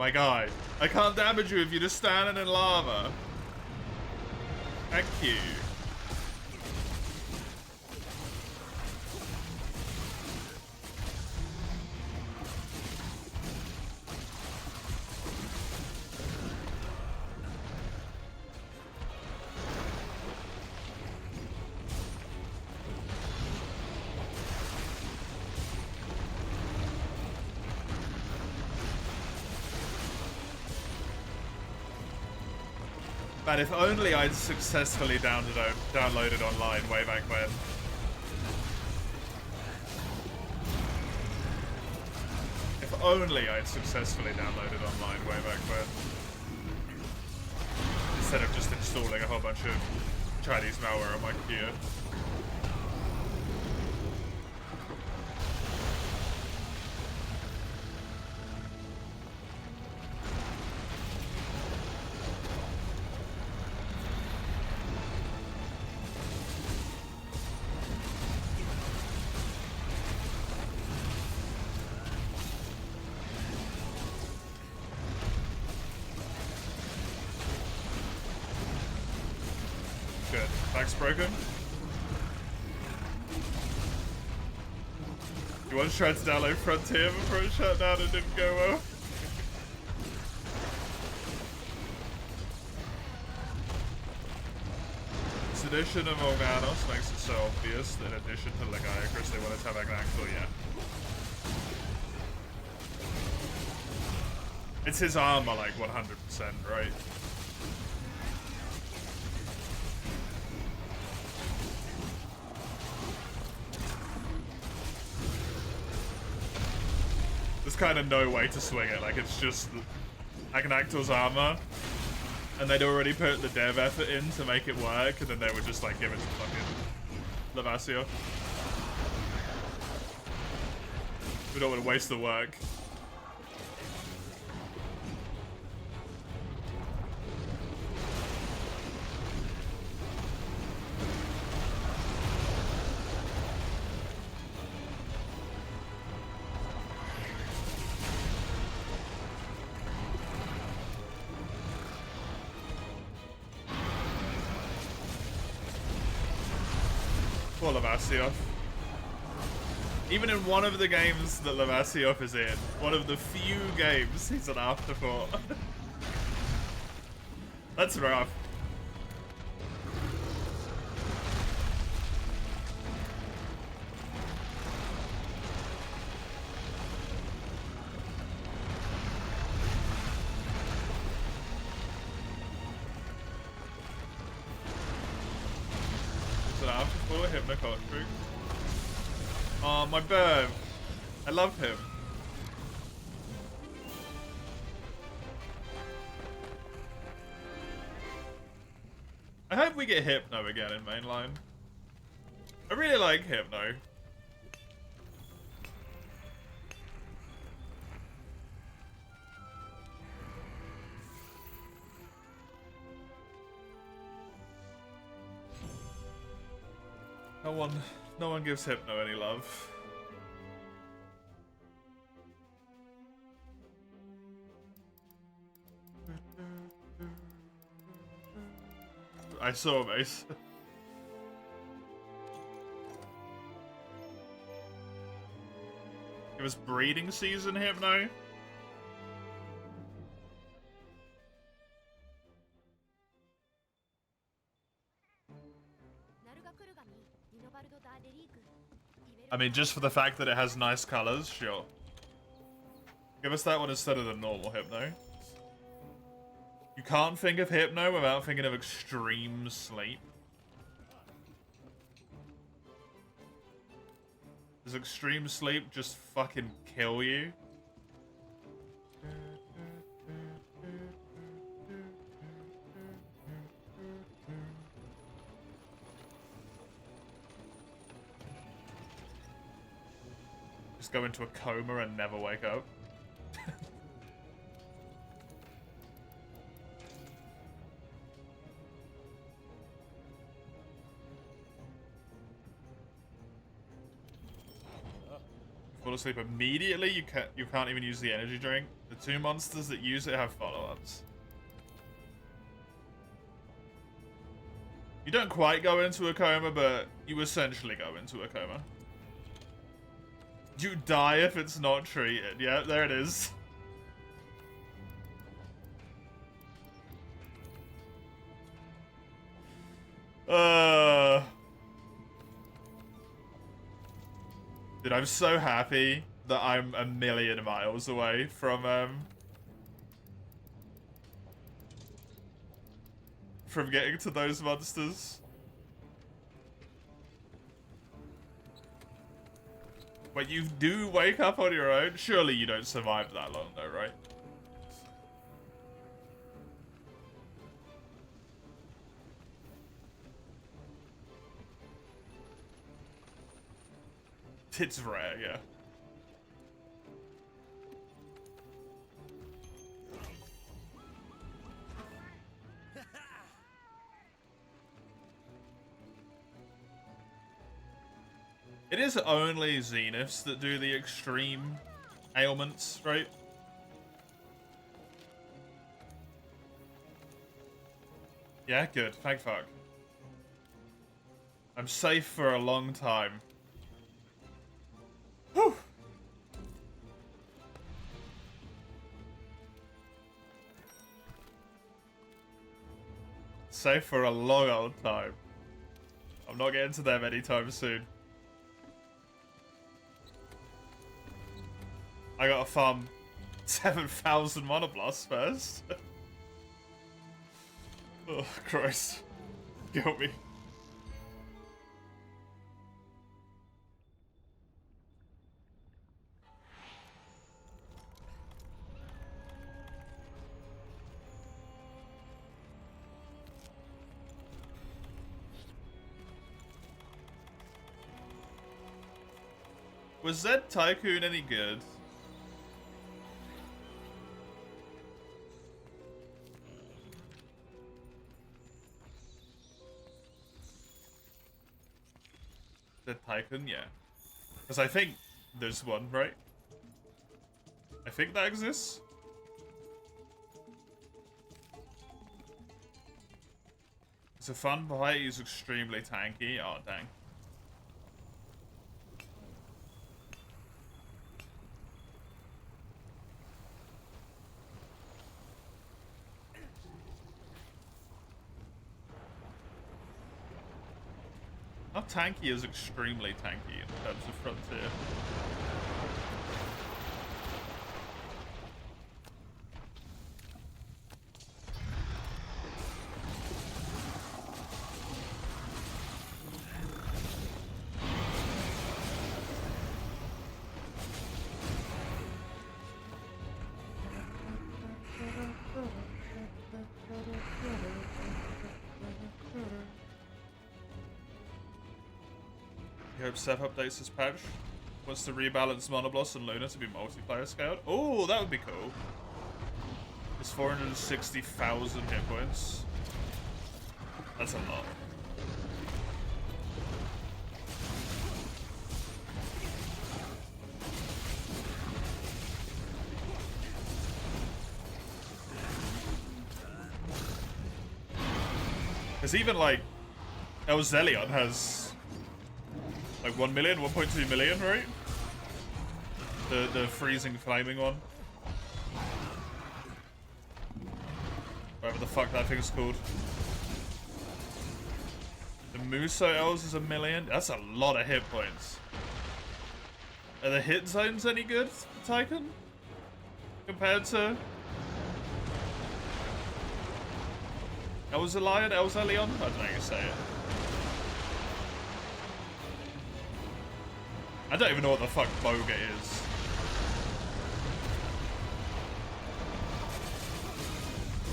My guy. I can't damage you if you're just standing in lava. Thank you. Man, if only I'd successfully downloaded online way back when. If only I'd successfully downloaded online way back when. Instead of just installing a whole bunch of Chinese malware on my computer. Broken. You once tried to download Frontier before it shut down and didn't go well. This edition of Organos makes it so obvious that in addition to Legiacris, they want to have Agnactor, yeah. It's his armor, like 100%, right? There's kind of no way to swing it, like it's just Agnactor's armor, and they'd already put the dev effort in to make it work, and then they would just like give it to fucking Lavasio. We don't want to waste the work. Lavasio. Even in one of the games that Lavasio is in, one of the few games he's an afterthought. That's rough. Oh, my bird. I love him. I hope we get Hypno again in mainline. I really like Hypno. No one gives Hypno any love. I saw Mace. It was breeding season, Hypno. I mean, just for the fact that it has nice colors, sure. Give us that one instead of the normal Hypno. You can't think of Hypno without thinking of Extreme Sleep. Does Extreme Sleep just fucking kill you? Just go into a coma and never wake up. Fall asleep immediately. You can't even use the energy drink. 2 monsters that use it have follow-ups. You don't quite go into a coma, but you essentially go into a coma. You die if it's not treated. Yeah, there it is. Dude, I'm so happy that I'm a million miles away from getting to those monsters. When you do wake up on your own, surely you don't survive that long though, right? It's rare, yeah. It is only Zeniths that do the extreme ailments, right? Yeah, good. Thank fuck. I'm safe for a long time. Whew. Safe for a long old time. I'm not getting to them anytime soon. I gotta farm 7,000 monoblasts first. Oh, Christ. Kill me. Was Zed Tycoon any good? Zed Tycoon, yeah. Because I think there's one, right? I think that exists. It's a fun fight, he's extremely tanky. Oh, dang. Not tanky is extremely tanky in terms of Frontier. I hope Seth updates this patch. Wants to rebalance Monobloss and Luna to be multiplayer scaled. Oh, that would be cool. It's 460,000 hit points. That's a lot. Because even like Elzelion has like 1 million, 1.2 million, right? The freezing flaming one. Whatever the fuck that thing's called. The Muso Els is 1 million. That's a lot of hit points. Are the hit zones any good for Tycoon? Compared to Elzelion? I don't know how you say it. I don't even know what the fuck Boga is.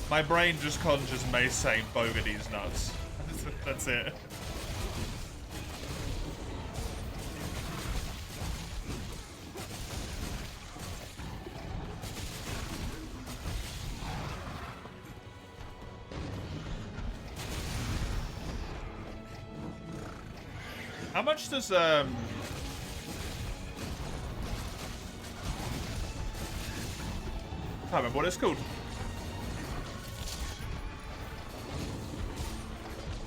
My brain just conjures Mace saying Bogady's nuts. That's it. How much does Can't remember what it's called.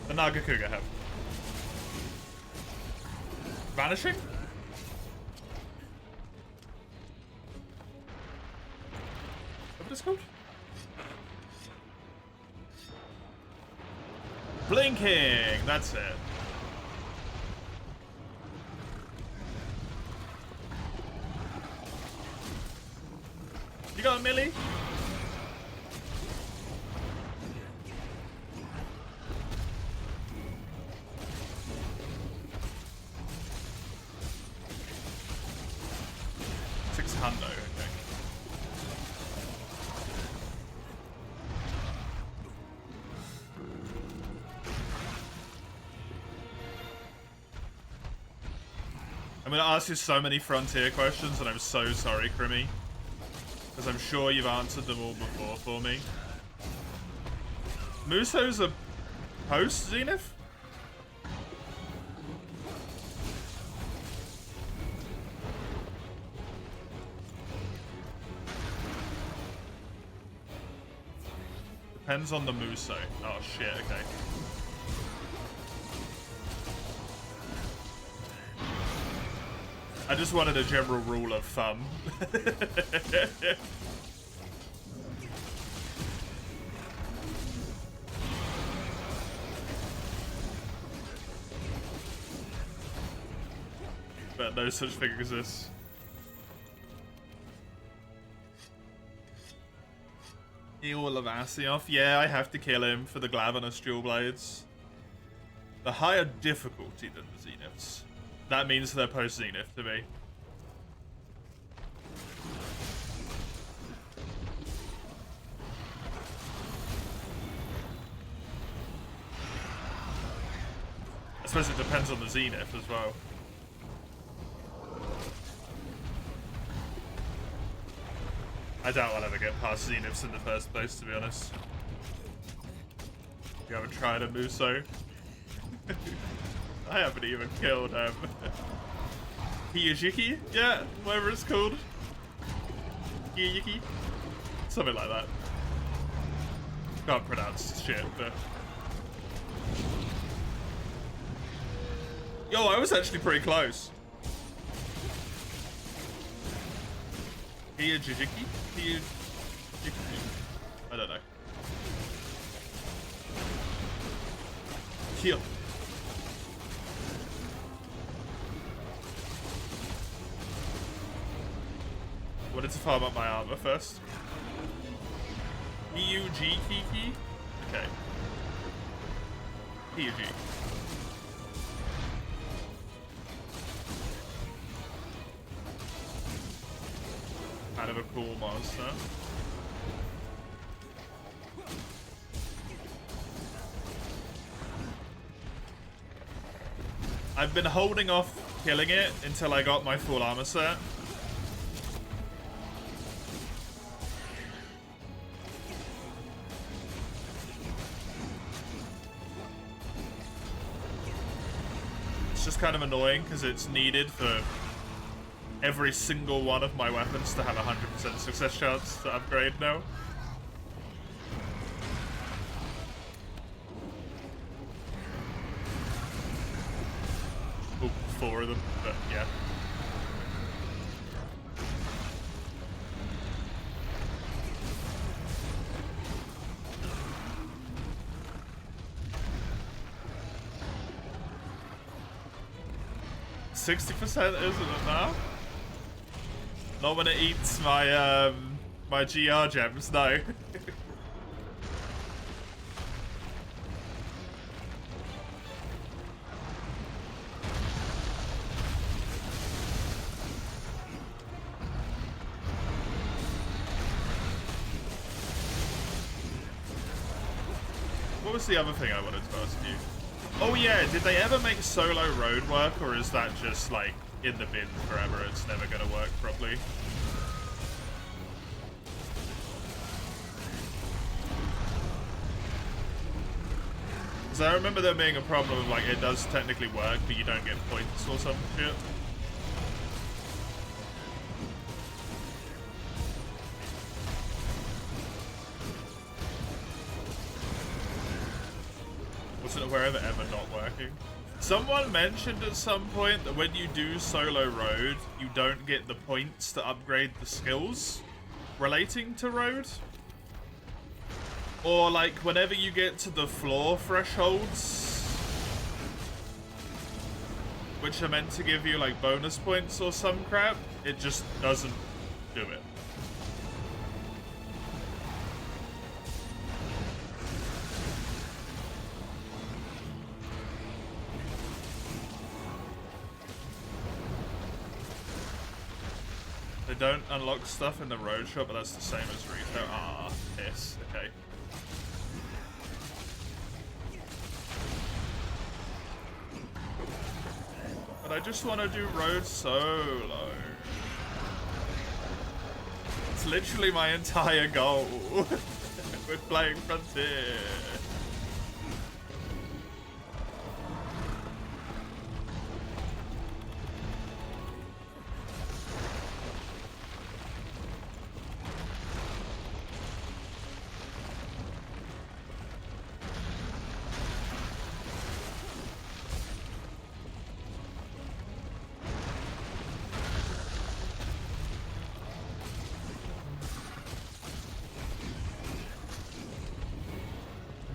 The Nagakuga have. Vanishing? What is it called? Blinking! That's it. You got a Millie? Hundo, okay. I'm gonna ask you so many Frontier questions, and I'm so sorry, Crimmy. Because I'm sure you've answered them all before for me. Muso's a post-Zenith? Depends on the Muso. Oh shit, okay. I just wanted a general rule of thumb. But no such thing exists. Eol of Asioth. Yeah, I have to kill him for the Glavenus dual blades. The higher difficulty than the Zeniths. That means they're post-Zenith to me. I suppose it depends on the Zenith as well. I doubt I'll ever get past Zeniths in the first place, to be honest. You haven't tried a Muso? I haven't even killed Hiyajiki? Yeah, whatever it's called. Hiyajiki? Something like that. Can't pronounce shit, but... Yo, I was actually pretty close. Hiyajiki? I don't know. Heal. Wanted to farm up my armor first. Hiyuji Kiki? Okay. Hiyuji. Kind of a cool monster. I've been holding off killing it until I got my full armor set. It's just kind of annoying because it's needed for every single one of my weapons to have a 100% success chance to upgrade now. Oh, 4 of them, but yeah. $60% isn't enough? Not when it eats my my GR gems, no. What was the other thing I wanted to ask you? Oh yeah, did they ever make solo road work, or is that just like in the bin forever? It's never gonna work properly. Because I remember there being a problem of like it does technically work, but you don't get points or some shit. So wherever ever not working. Someone mentioned at some point that when you do solo road, you don't get the points to upgrade the skills relating to road. Or like whenever you get to the floor thresholds, which are meant to give you like bonus points or some crap, it just doesn't do it. They don't unlock stuff in the road shop, but that's the same as retail. Ah, piss. Okay. But I just want to do road solo. It's literally my entire goal with playing Frontier.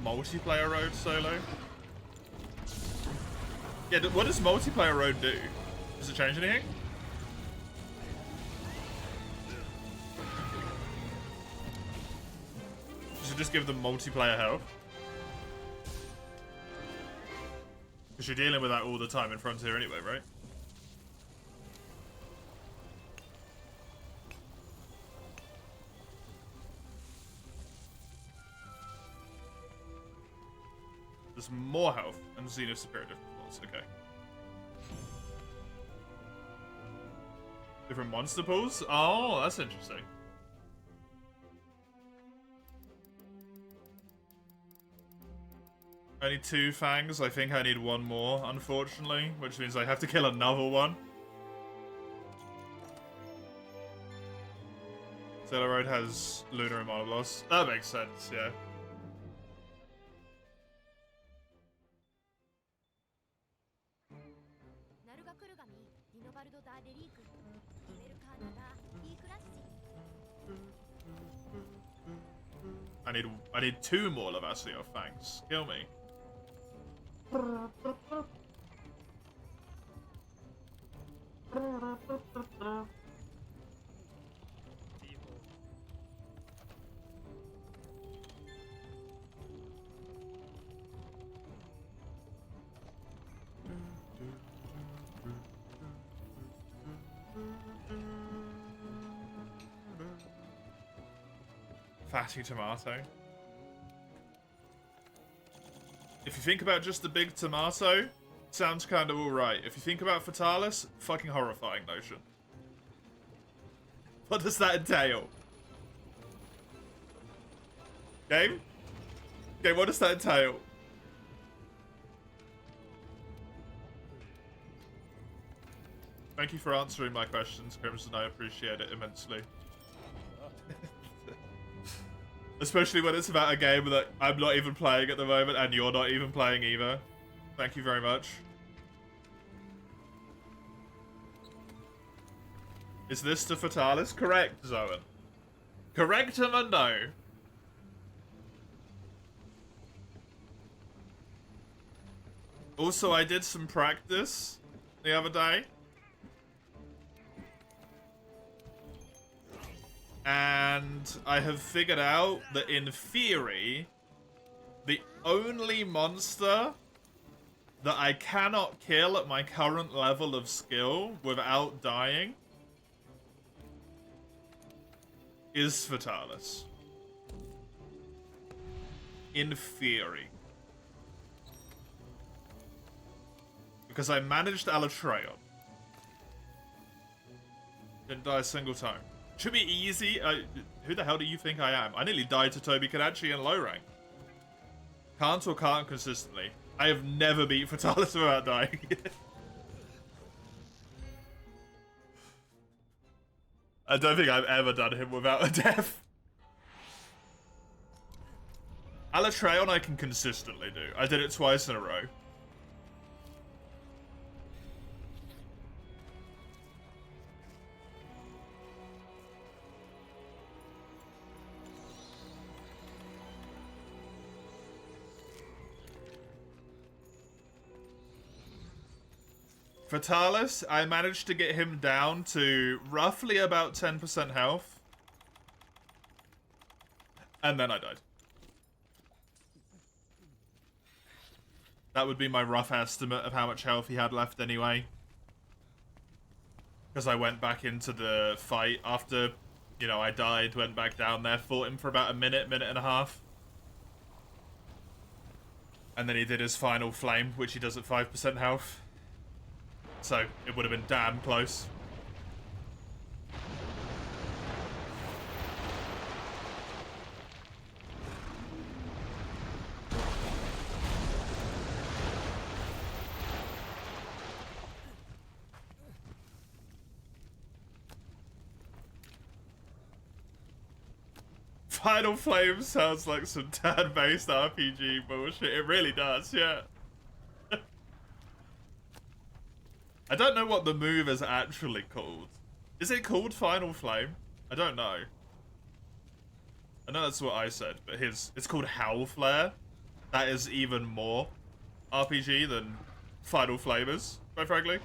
Multiplayer road solo? Yeah, what does multiplayer road do? Does it change anything? Does it just give them multiplayer health? Because you're dealing with that all the time in Frontier anyway, right? There's more health and Xeno superior different pools. Okay. Different monster pools? Oh, that's interesting. I need 2 fangs. I think I need 1 more, unfortunately, which means I have to kill another one. Zilla Road has Lunar and Monobloss. That makes sense, yeah. I need 2 more Lavasio fangs. Kill me. Fatty tomato. If you think about just the big tomato, sounds kind of alright. If you think about Fatalis, fucking horrifying notion. What does that entail? Game? Game, what does that entail? Thank you for answering my questions, Crimson. I appreciate it immensely. Especially when it's about a game that I'm not even playing at the moment and you're not even playing either. Thank you very much. Is this the Fatalis? Correct, Zoan. Correct, Amundo. Also, I did some practice the other day. And I have figured out that in theory, the only monster that I cannot kill at my current level of skill without dying is Fatalis. In theory. Because I managed Alatreon. Didn't die a single time. Should be easy. Who the hell do you think I am? I nearly died to Toby Kadachi in low rank. Can't or can't consistently. I have never beat Fatalis without dying. I don't think I've ever done him without a death. Alatreon I can consistently do. I did it twice in a row. Fatalis, I managed to get him down to roughly about 10% health. And then I died. That would be my rough estimate of how much health he had left anyway. Because I went back into the fight after, you know, I died, went back down there, fought him for about a minute, minute and a half. And then he did his final flame, which he does at 5% health. So, it would have been damn close. Final Flame sounds like some turn-based RPG bullshit. It really does, yeah. I don't know what the move is actually called. Is it called Final Flame? I don't know. I know that's what I said, but it's called Howl Flare. That is even more RPG than Final Flame is, quite frankly.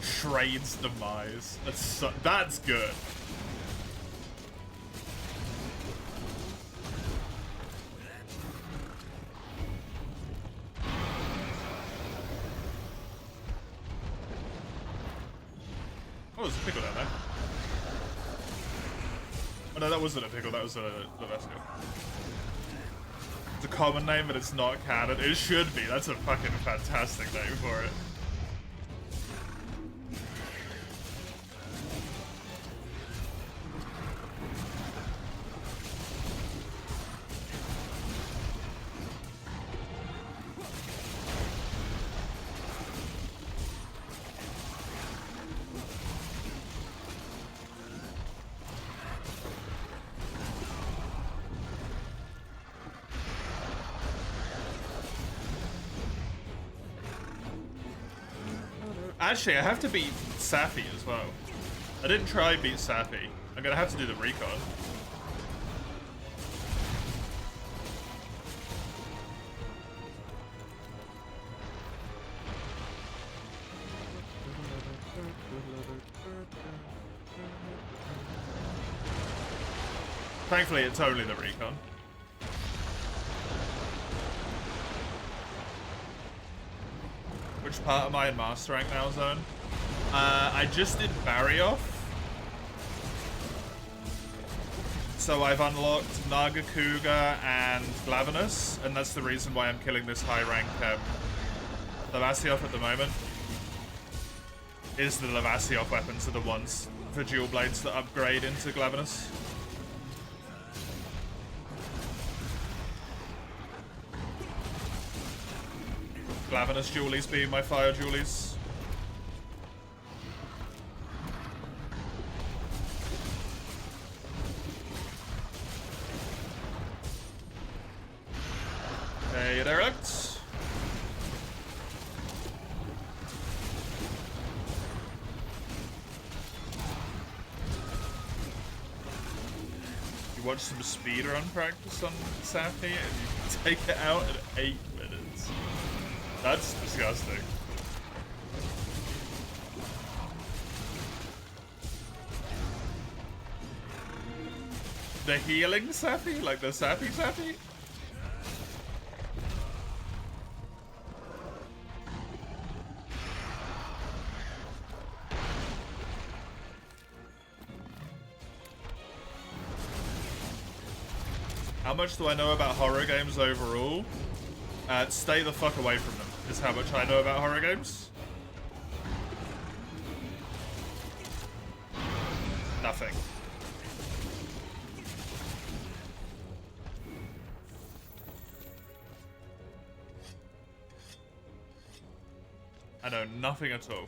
Trade's demise. That's good. Oh, there's a pickle down there. Oh no, that wasn't a pickle, that was a Levesco. It's a common name, but it's not canon. It should be. That's a fucking fantastic name for it. Actually, I have to beat Safi as well. I didn't try beat Safi. I'm gonna have to do the recon. Thankfully, it's only the recon. Which part am I in Master Rank now, Zone? I just did Barrioff. So I've unlocked Nagakuga and Glavenus, and that's the reason why I'm killing this high rank Lavasioth at the moment. Is the Lavasioth weapons are the ones for dual blades that upgrade into Glavenus. Glavenus Julies being my fire Julies. Hey there, Alex. You watch some speedrun practice on Safi and you take it out in 8 minutes. That's disgusting. The healing Safi? Like the Safi Safi? How much do I know about horror games overall? Stay the fuck away from them, is how much I know about horror games. Nothing. nothing at all.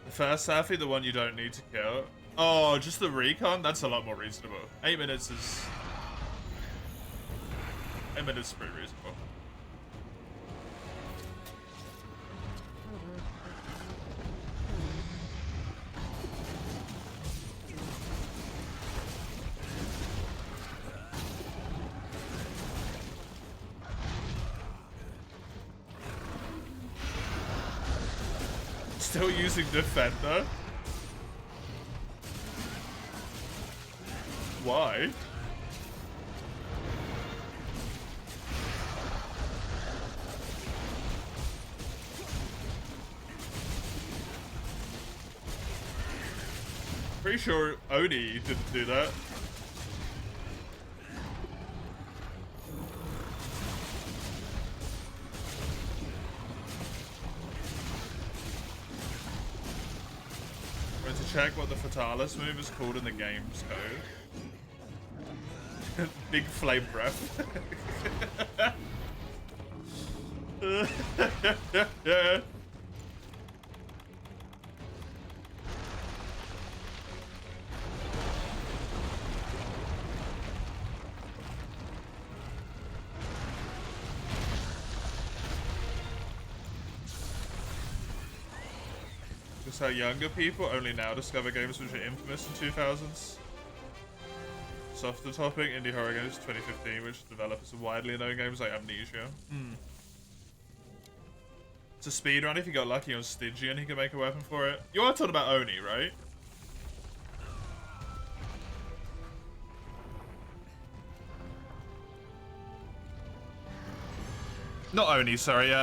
The first Safi, the one you don't need to kill. Oh, just the recon? That's a lot more reasonable. 8 minutes is... 8 minutes is pretty reasonable. Still using Defender? Why? Pretty sure Oni didn't do that. Check what the Fatalis move is called in the game's code. Big flame breath. Yeah. How younger people only now discover games which are infamous in 2000s. Softer topic, indie horror games 2015, which developers of widely known games like Amnesia. It's a speedrun if you got lucky on Stygian, he can make a weapon for it. You are talking about Oni, right? Not Oni, sorry,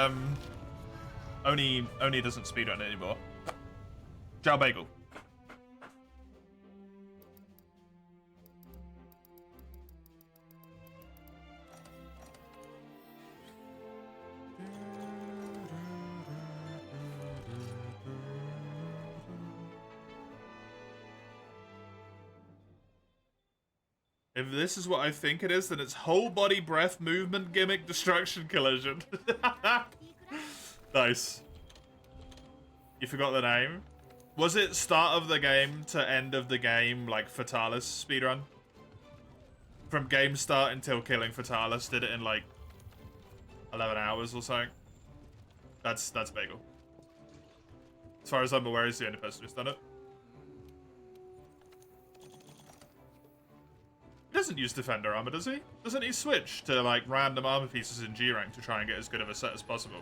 Oni doesn't speedrun anymore. Ciao Bagel. If this is what I think it is, then it's whole body breath movement gimmick destruction collision. Nice. You forgot the name? Was it start of the game to end of the game, like Fatalis speedrun? From game start until killing Fatalis, did it in like 11 hours or something? That's Bagel. As far as I'm aware, he's the only person who's done it. He doesn't use Defender armor, does he? Doesn't he switch to like random armor pieces in G rank to try and get as good of a set as possible?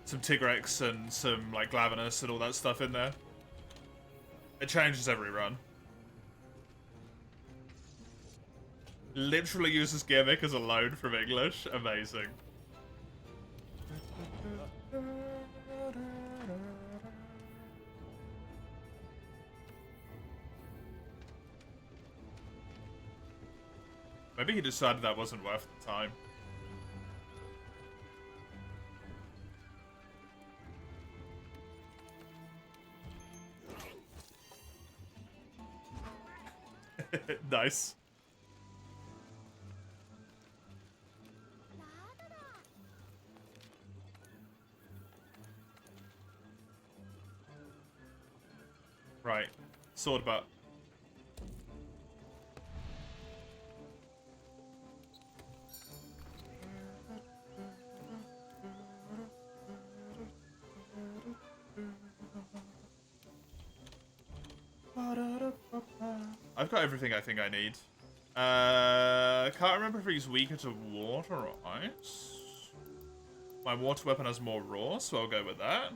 Some Tigrex and some like Glavenus and all that stuff in there. It changes every run. Literally uses gimmick as a loan from English. Amazing. Maybe he decided that wasn't worth the time. Nice. Right. Sword butt. I've got everything I think I need. Can't remember if he's weaker to water or ice. My water weapon has more raw, so I'll go with that.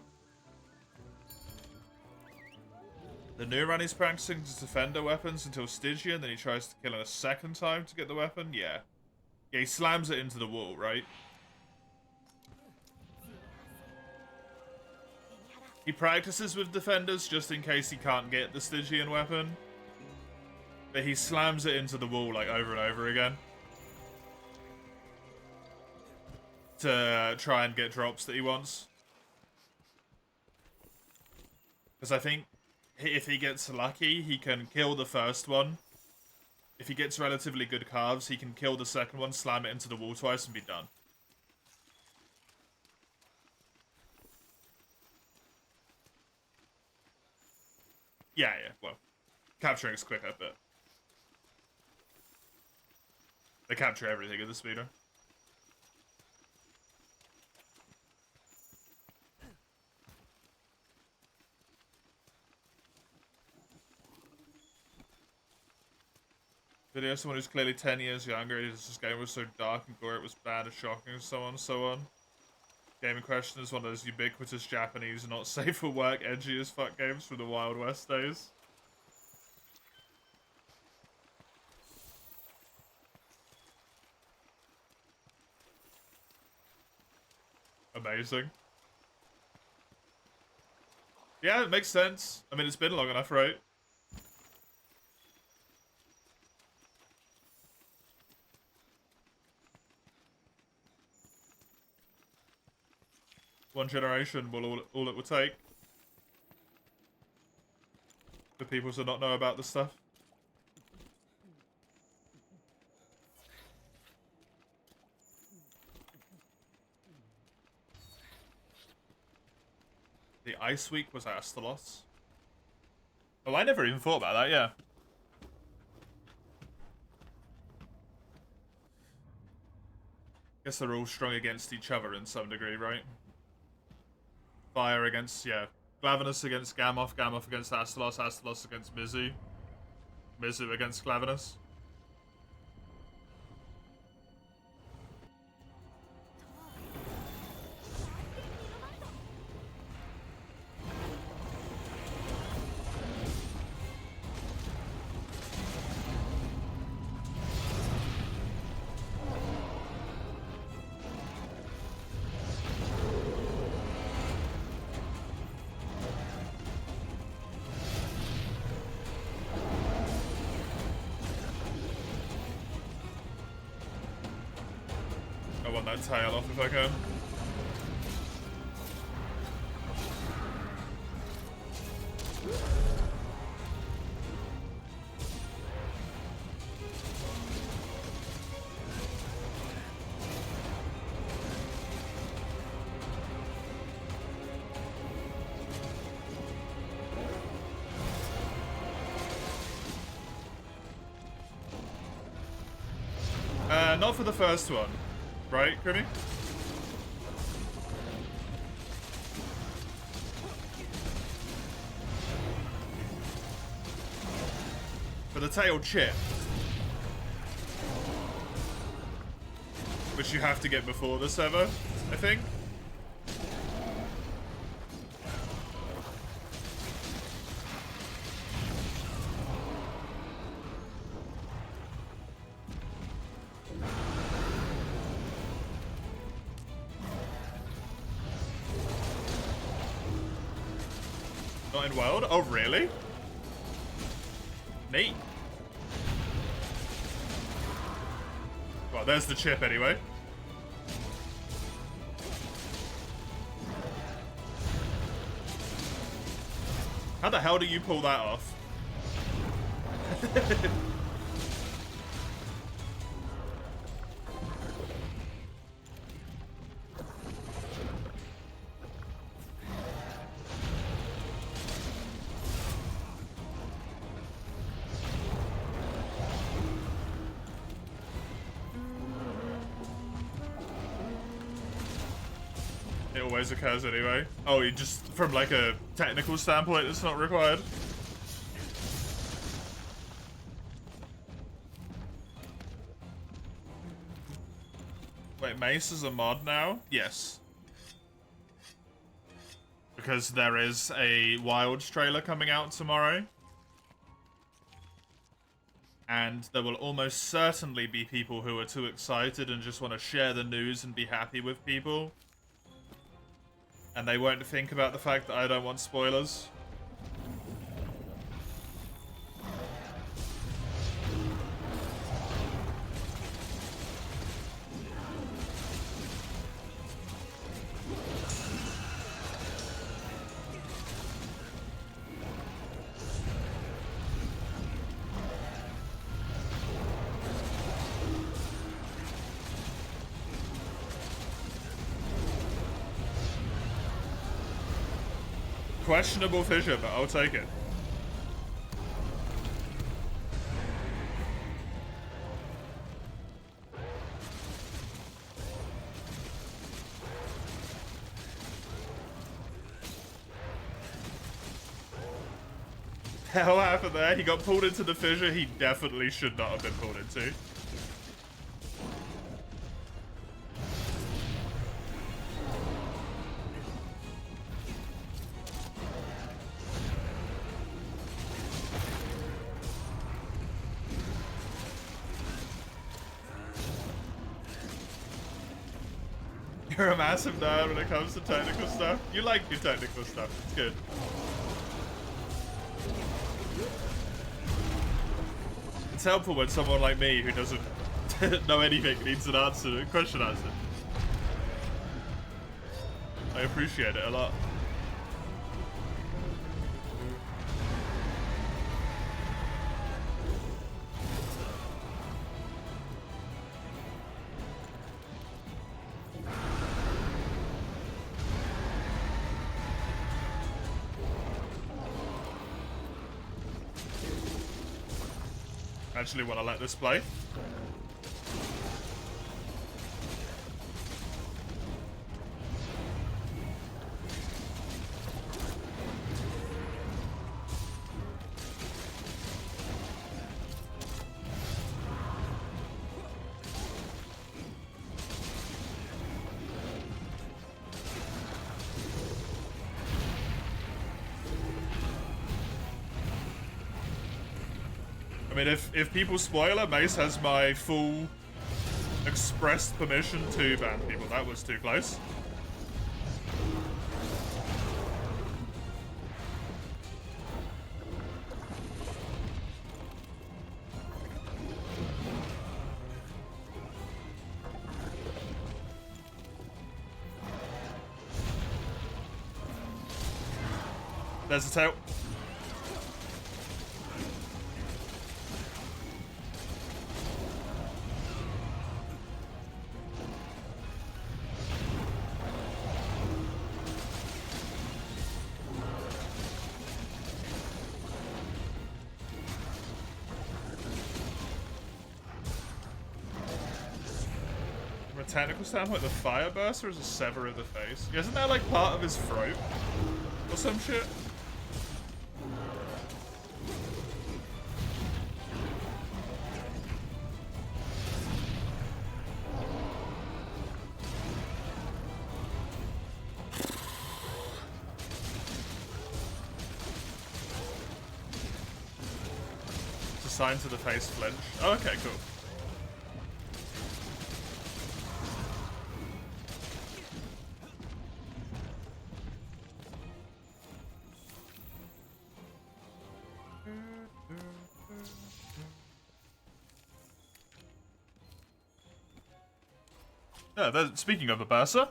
The new run he's practicing to defender weapons until Stygian, then he tries to kill it a second time to get the weapon. Yeah. Yeah, he slams it into the wall, right? He practices with defenders just in case he can't get the Stygian weapon. But he slams it into the wall like over and over again. To try and get drops that he wants. Because I think if he gets lucky, he can kill the first one. if he gets relatively good carves, he can kill the second one, slam it into the wall twice, and be done. Yeah, well, capturing's quicker, but they capture everything at the speeder. Video someone who's clearly 10 years younger, this game was so dark and gory, it was bad and shocking, and so on and so on. Game in question is one of those ubiquitous Japanese, not safe for work, edgy as fuck games from the Wild West days. Amazing. Yeah, it makes sense. I mean, it's been long enough, right? One generation will all it will take for people to not know about this stuff. The Ice Week was Astalos. Oh, I never even thought about that, yeah. Guess they're all strong against each other in some degree, right? Fire against, yeah. Glavenus against Gamoth, Gamoth against Astalos, Astalos against Mizu. Mizu against Glavenus. I want that tail off if I can. Not for the first one. Right, Grimmy? For the tail chip. Which you have to get before the server, I think. Not in World? Oh, really? Neat. Well, there's the chip anyway. How the hell do you pull that off? It always occurs anyway. Oh, you just, from like a technical standpoint, it's not required. Wait, Mace is a mod now? Yes. Because there is a Wilds trailer coming out tomorrow. And there will almost certainly be people who are too excited and just want to share the news and be happy with people. And they won't think about the fact that I don't want spoilers. questionable fissure, but I'll take it. Hell happened there? He got pulled into the fissure he definitely should not have been pulled into. You're a massive nerd when it comes to technical stuff. You like your technical stuff. It's good. It's helpful when someone like me who doesn't know anything needs an answer, a question answer. I appreciate it a lot. Actually want to let this play. I mean, if people spoiler, Mace has my full expressed permission to ban people. That was too close. There's the tail. Technical standpoint, the fire burster is a sever of the face. Isn't that like part of his throat? Or some shit? It's a sign to the face flinch. Oh, okay, cool. Yeah, speaking of the Bursa.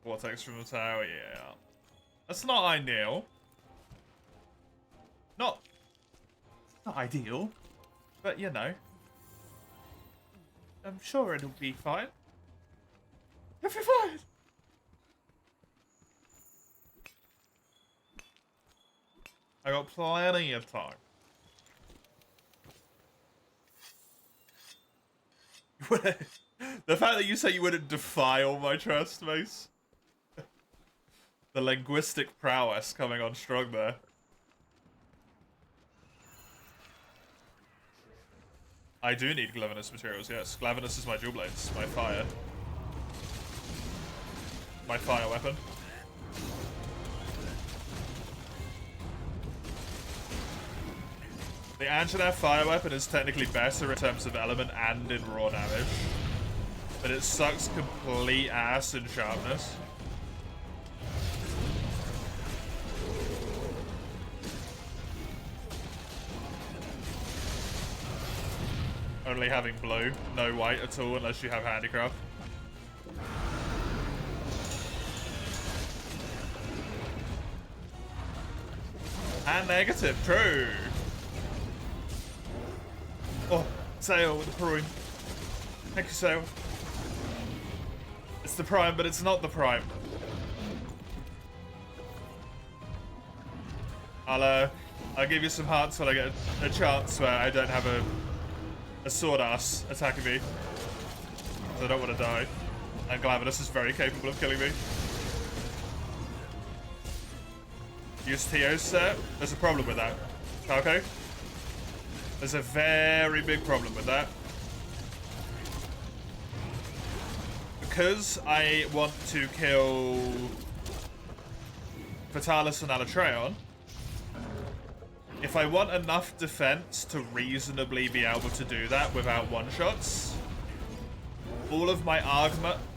Vortex from the tower, yeah. That's not ideal. Not ideal, but you know. I'm sure it'll be fine. It'll be fine! I got plenty of time. The fact that you say you wouldn't defile my trust, Mace. The linguistic prowess coming on strong there. I do need Glavenus materials, yes. Glavenus is my jewel blades, my fire. My fire weapon. The Anjanath fire weapon is technically better in terms of element and in raw damage. But it sucks complete ass in sharpness. Only having blue, no white at all unless you have handicraft. And negative, true. Oh, Sail with the prime. Thank you, Sail. It's the prime, but it's not the prime. I'll give you some hearts when I get a chance where I don't have a sword ass attacking me. I don't want to die. And Glavenus is very capable of killing me. Use Tio's set. There's a problem with that. Okay? There's a very big problem with that. Because I want to kill Vitalis and Alatreon, if I want enough defense to reasonably be able to do that without one-shots, all of my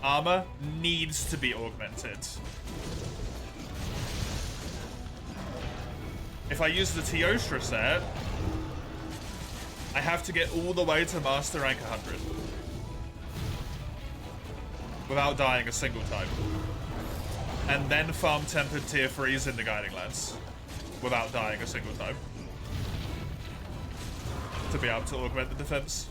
armor needs to be augmented. If I use the Teostra set, I have to get all the way to Master Rank 100 without dying a single time. And then farm Tempered Tier 3s in the Guiding Lands without dying a single time to be able to augment the defense.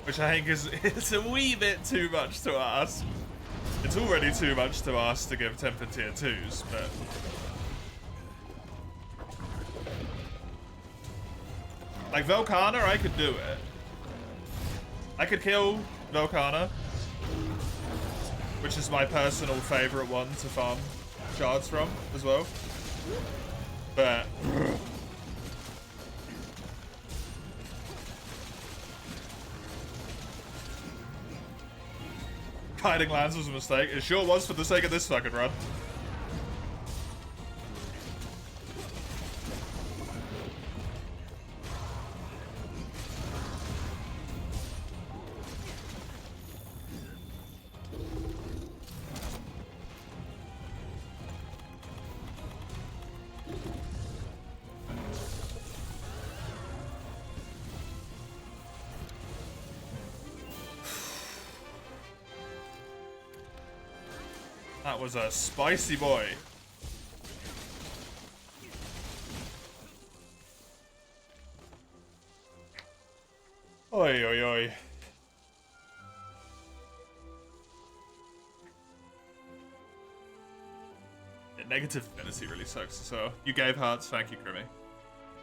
Which I think is a wee bit too much to ask. It's already too much to ask to give Tempered Tier 2s, but... like, Velkhana, I could do it. I could kill Velkhana, which is my personal favorite one to farm shards from as well. But... Guiding Lands was a mistake. It sure was for the sake of this fucking run. That was a spicy boy. Oi, oi, oi. Yeah, negative fantasy really sucks, so you gave hearts, thank you, Crimmy.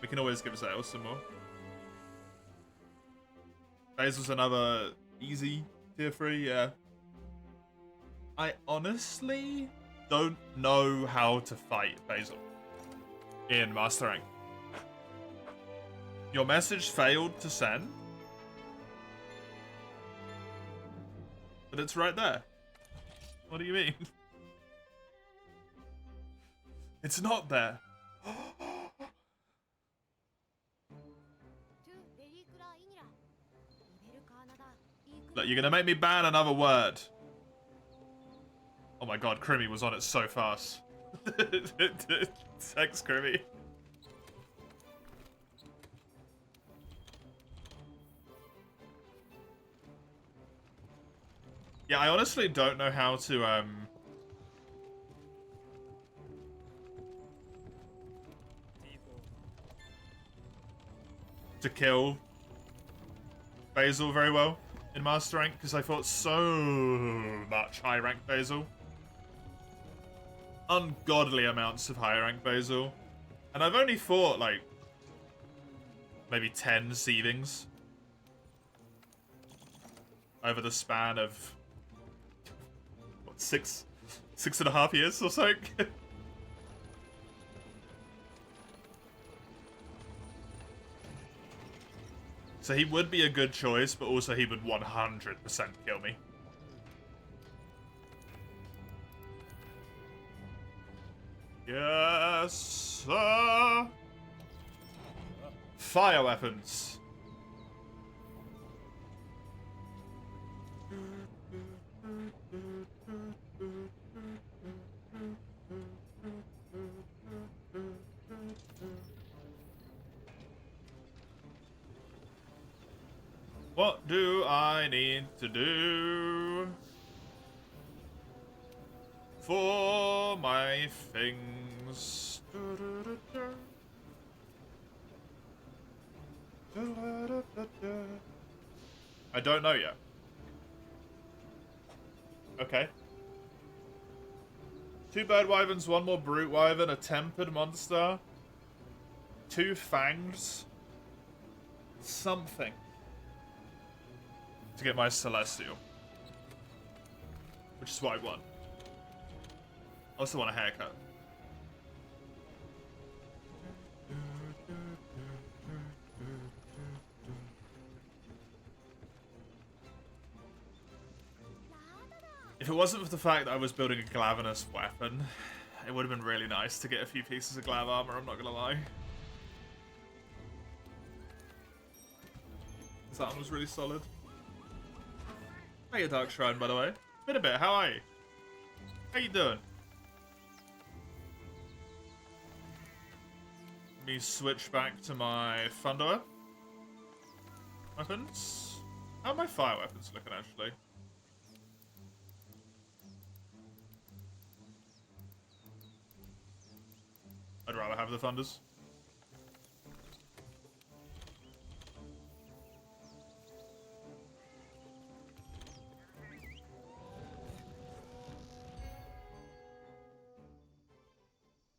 We can always give Zale some more. Basil's another easy tier 3, yeah. I honestly don't know how to fight Basil in Master Rank. Your message failed to send, but it's right there. What do you mean? It's not there. Look, you're gonna make me ban another word. Oh my god, Crimmy was on it so fast. Thanks, Crimmy. Yeah, I honestly don't know how to kill Basil very well in Master Rank, because I fought so much high rank Basil. Ungodly amounts of high rank Basil. And I've only fought like maybe 10 Seethings over the span of what, 6.5 years or so. So he would be a good choice, but also he would 100% kill me. Yes, sir. Fire weapons. What do I need to do? for my things. I don't know yet. Okay. 2 bird wyverns, 1 more brute wyvern, a tempered monster, 2 fangs, something to get my celestial, which is what I want. I also want a haircut. If it wasn't for the fact that I was building a Glavenus weapon, it would have been really nice to get a few pieces of Glav armor, I'm not gonna lie. This armor was really solid. Hey, Dark Shrine, by the way. Been a bit, how are you? How you doing? Let me switch back to my Thunder weapons. How are my fire weapons looking, actually? I'd rather have the Thunders.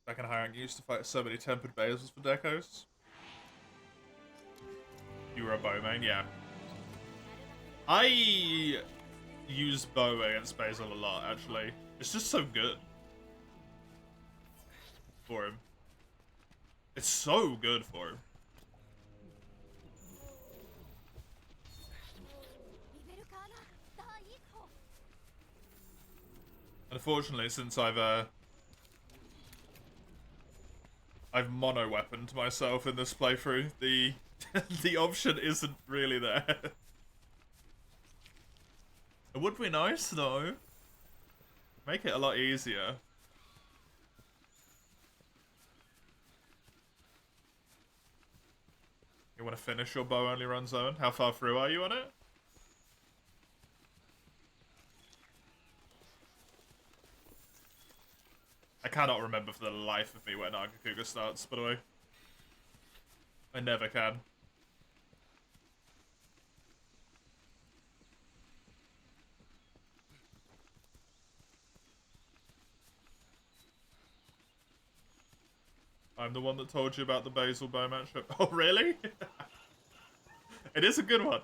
Back in high rank, you used to fight so many tempered basils for decos. You were a bow main, yeah. I use bow against basil a lot, actually. It's just so good for him. It's so good for him. Unfortunately, since I've mono weaponed myself in this playthrough, the the option isn't really there. It would be nice though. Make it a lot easier. You want to finish your bow only run zone? How far through are you on it? I cannot remember for the life of me where Nagakuga starts, by the way. I never can. I'm the one that told you about the Basil bow matchup. Oh, really? It is a good one.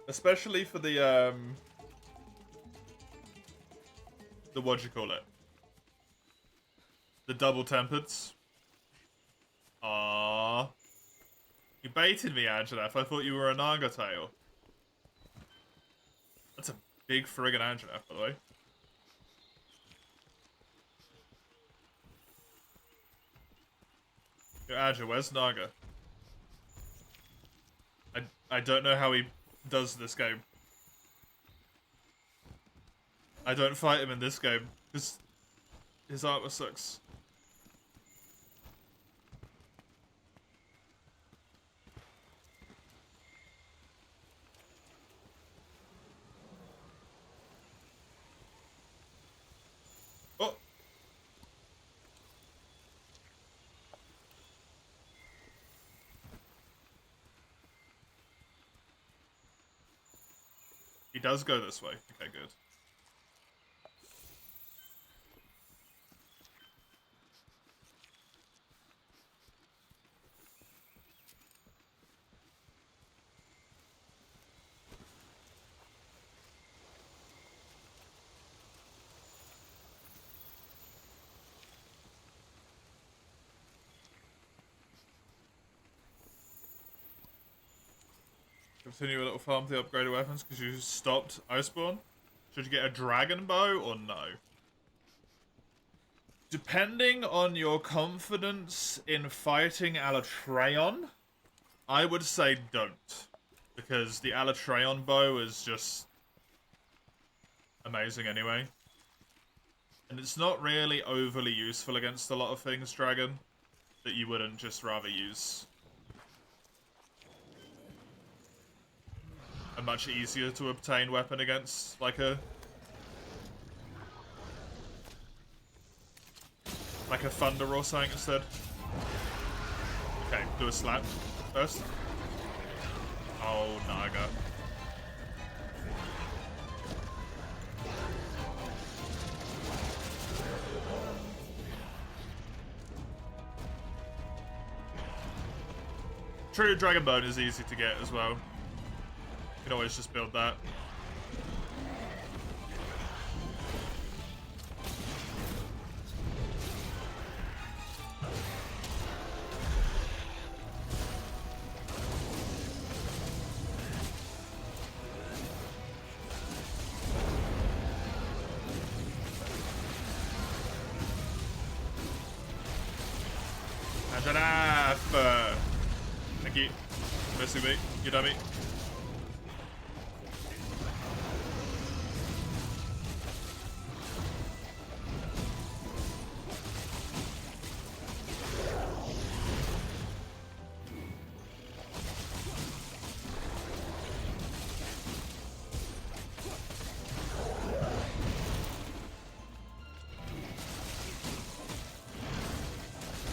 Especially for the what'd you call it? The double tempereds. Ah, you baited me, Angelef. I thought you were a Nagatail. That's a big friggin' Angelef, by the way. Yo, Adja, where's Naga? I don't know how he does this game. I don't fight him in this game, because his armor sucks. Oh! He does go this way. Okay, good. Continue a little farm to the upgraded weapons because you stopped Iceborne. Should you get a dragon bow or no? Depending on your confidence in fighting Alatreon, I would say don't. Because the Alatreon bow is just amazing anyway. And it's not really overly useful against a lot of things, Dragon, that you wouldn't just rather use. a much easier to obtain weapon against, like a thunder or something instead. Okay, do a slap first. Oh, Naga. True, Dragon Bone is easy to get as well. You can always just build that. Permadeath! Thank you. Missing me, you dummy.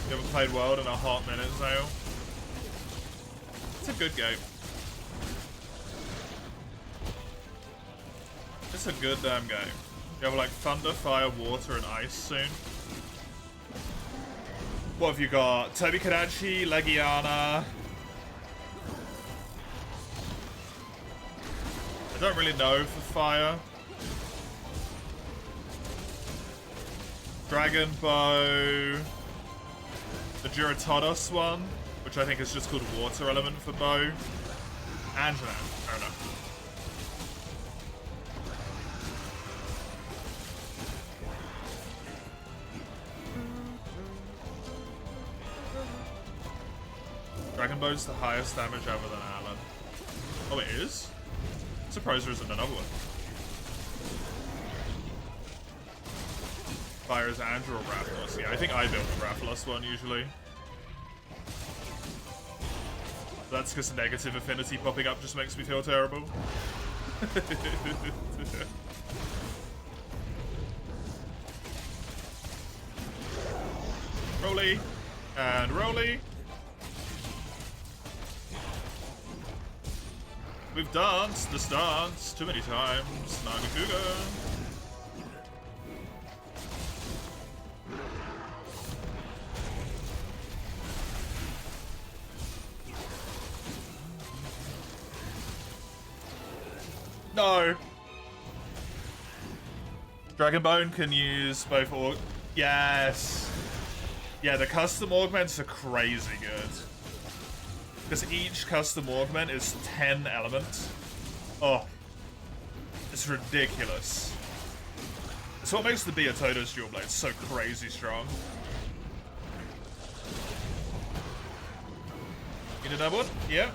You haven't played World in a hot minute, Zale. It's a good game. It's a good damn game. You have like thunder, fire, water, and ice soon. What have you got? Tobi Kadachi, Legiana. I don't really know for fire. Dragon Bow. The Duratodos one, which I think is just called Water Element for Bow. Anjanath, fair enough. Dragon Bow's the highest damage ever than Alan. Oh, it is? I'm surprised there isn't another one. Fire is Andrew or Rathalos? Yeah, I think I build the Rathalos one usually. That's because negative affinity popping up just makes me feel terrible. Rolly. And Rolly. We've danced this dance too many times. Nagakuga. No. Dragonbone can use both Yes. Yeah, the custom augments are crazy good. Because each custom augment is 10 elements. Oh. It's ridiculous. It's what makes the Beatodos dual blade so crazy strong. You need a double? Yeah.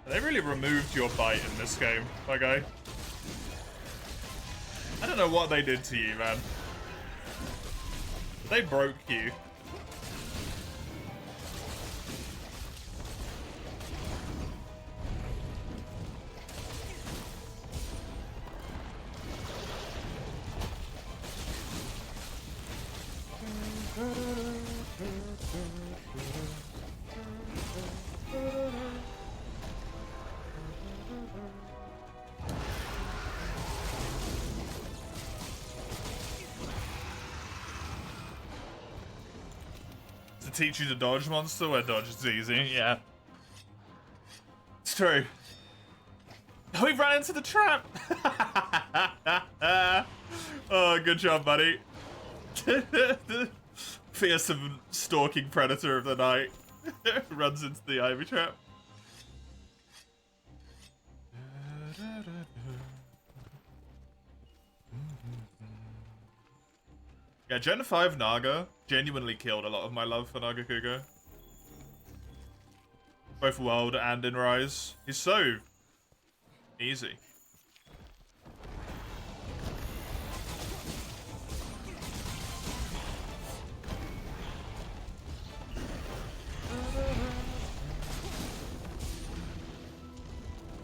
They really removed your bite in this game, okay? I don't know what they did to you, man. They broke you. teach you to dodge, monster, where dodge is easy. Yeah. It's true. Oh, we ran into the trap! Oh, good job, buddy. Fearsome stalking predator of the night. Runs into the ivy trap. Yeah, Gen 5 Naga genuinely killed a lot of my love for Nagakuga. Both World and in Rise. He's so easy.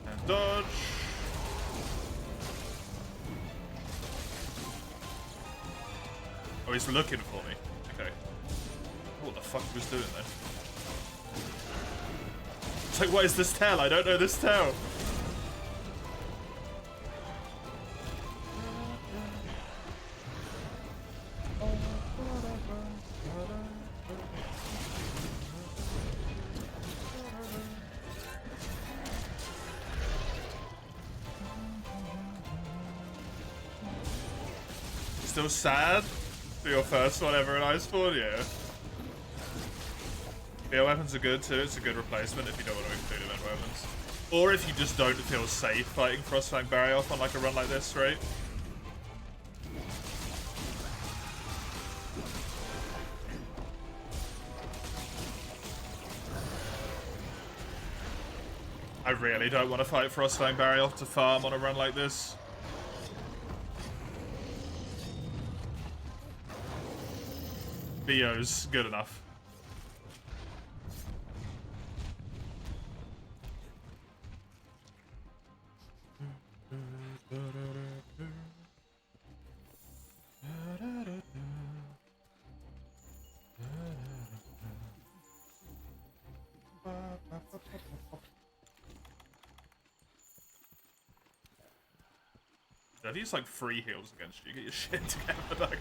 And dodge. Oh, he's looking for me. Okay. What the fuck he was doing there? It's like, what is this tell? I don't know this tell. Still sad for your first one ever in Iceborne? Yeah. Yeah, weapons are good too. It's a good replacement if you don't want to include event weapons. Or if you just don't feel safe fighting Frostfang Barrioth on like a run like this, right? I really don't want to fight Frostfang Barrioth to farm on a run like this. BO's good enough. That is like free heals against you. Get your shit together.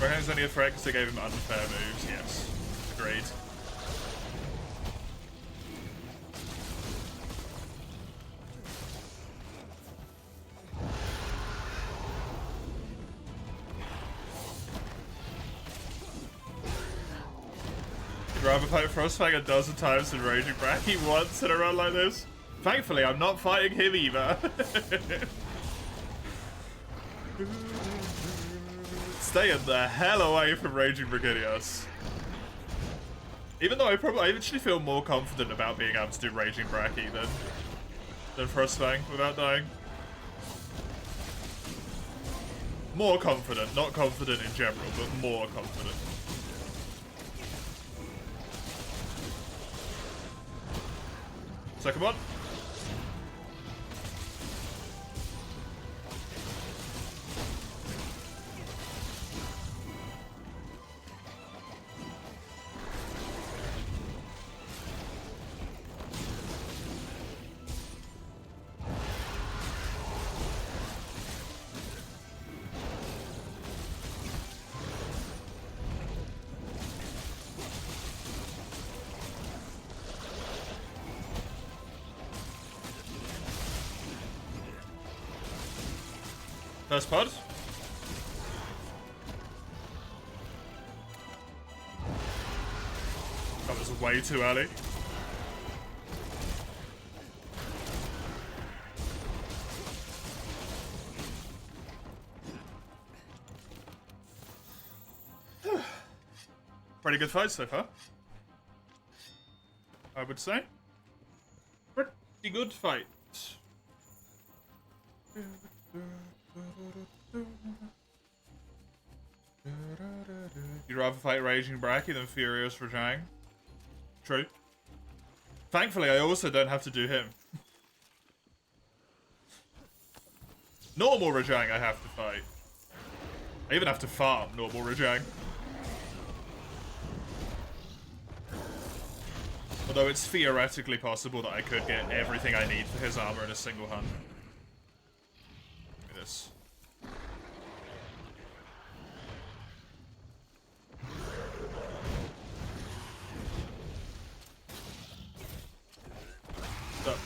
Rohan's only a threat because they gave him unfair moves. Yes, agreed. I'd rather fight Frostfang a dozen times than Raging Bracky once in a run like this. Thankfully, I'm not fighting him either. Staying the hell away from Raging Brigadius. Even though I actually feel more confident about being able to do Raging Bracky than Frostfang without dying. More confident, not confident in general, but more confident. Second one. First pod. That was way too early. Pretty good fight so far, I would say. Pretty good fight. You'd rather fight Raging Bracky than Furious Rajang? True. Thankfully, I also don't have to do him. Normal Rajang I have to fight. I even have to farm normal Rajang. Although it's theoretically possible that I could get everything I need for his armor in a single hunt. Look at this. Stop.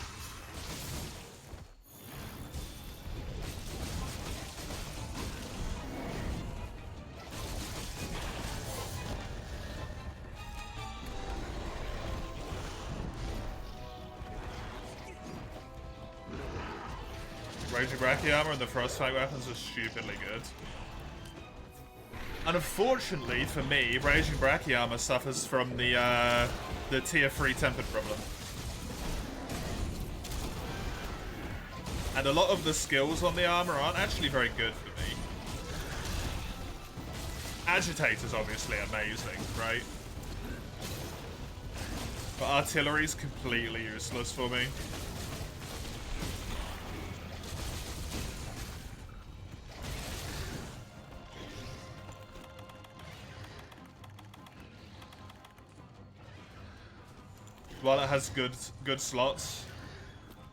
Raging Brachii armor and the Frostfang weapons are stupidly good. And unfortunately for me, Raging Brachii armor suffers from the tier 3 tempered problem. And a lot of the skills on the armor aren't actually very good for me. Agitator's obviously amazing, right? But artillery's completely useless for me. While it has good slots,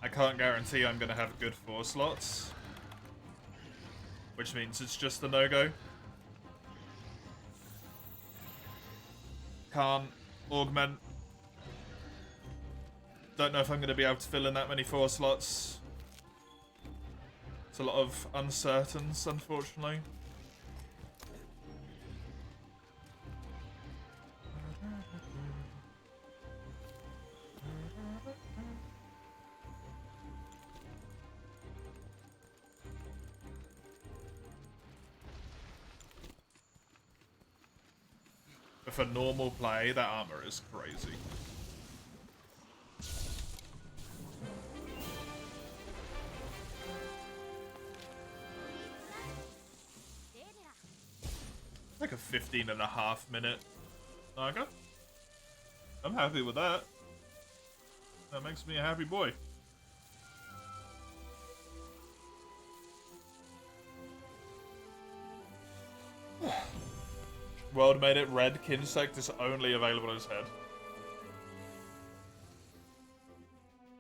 I can't guarantee I'm gonna have good 4 slots. Which means it's just a no-go. Can't augment. Don't know if I'm gonna be able to fill in that many 4 slots. It's a lot of uncertains, unfortunately. But for normal play, that armor is crazy. Like a 15.5-minute naga. I'm happy with that. That makes me a happy boy. World made it red. Kinsect is only available on his head.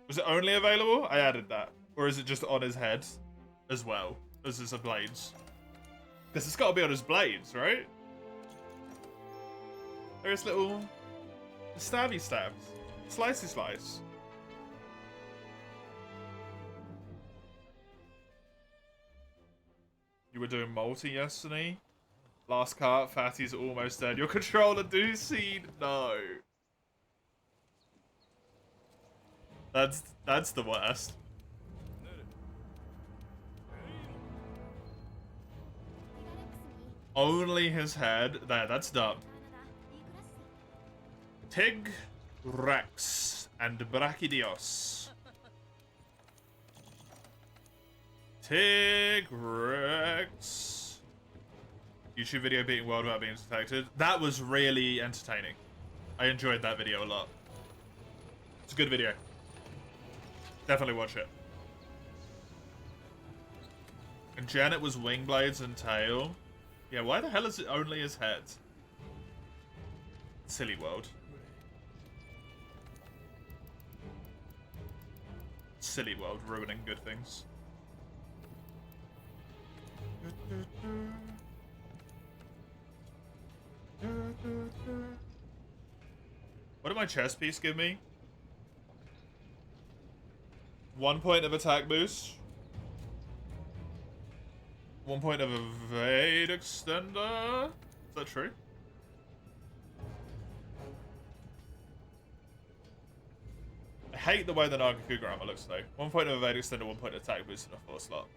Was it only available? I added that. Or is it just on his head as well as his blades? Because it's got to be on his blades, right? There's little stabby stabs. Slicey slice. You were doing multi yesterday? Last cart, Fatty's almost dead. Your controller do seed? No. That's the worst. Only his head. There, that's dumb. Tig, Rex, and Brachydios. Tig, Rex. YouTube video beating world without being detected. That was really entertaining. I enjoyed that video a lot. It's a good video. Definitely watch it. And Janet was wing blades and tail. Yeah, why the hell is it only his head? Silly world. Silly world ruining good things. What did my chest piece give me? 1 point of attack boost. 1 point of evade extender. Is that true? I hate the way the Nagakuga armor looks though. 1 point of evade extender, 1 point of attack boost in a 4 slot.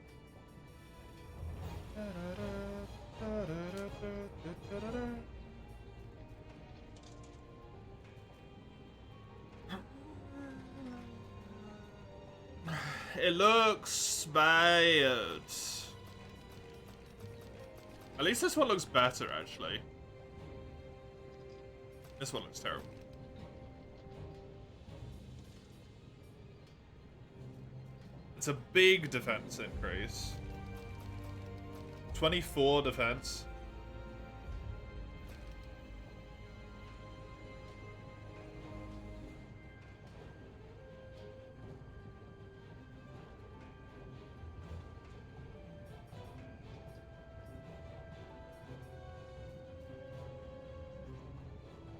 It looks bad. At least this one looks better, actually. This one looks terrible. It's a big defense increase. 24 defense.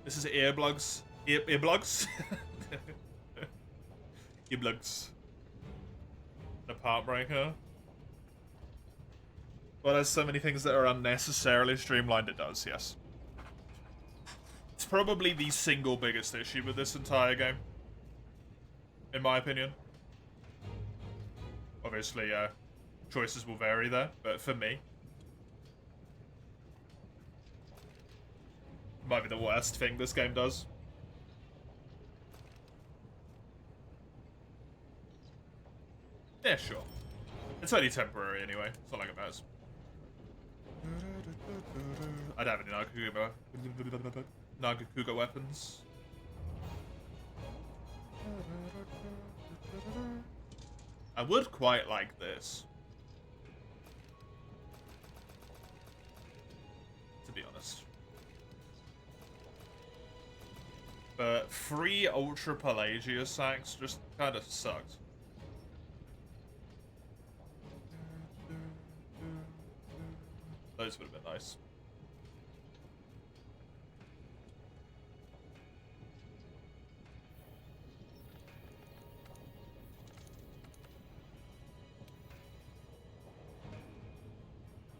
This is earplugs. Earplugs? Earplugs. A part breaker. Well, there's so many things that are unnecessarily streamlined, it does, yes. It's probably the single biggest issue with this entire game. In my opinion. Obviously, choices will vary there, but for me, might be the worst thing this game does. Yeah, sure. It's only temporary anyway. It's not like it matters. I don't have any Nagakuga weapons. I would quite like this. To be honest. But 3 Ultra Pelagia sacks just kind of sucked. Those would have been nice.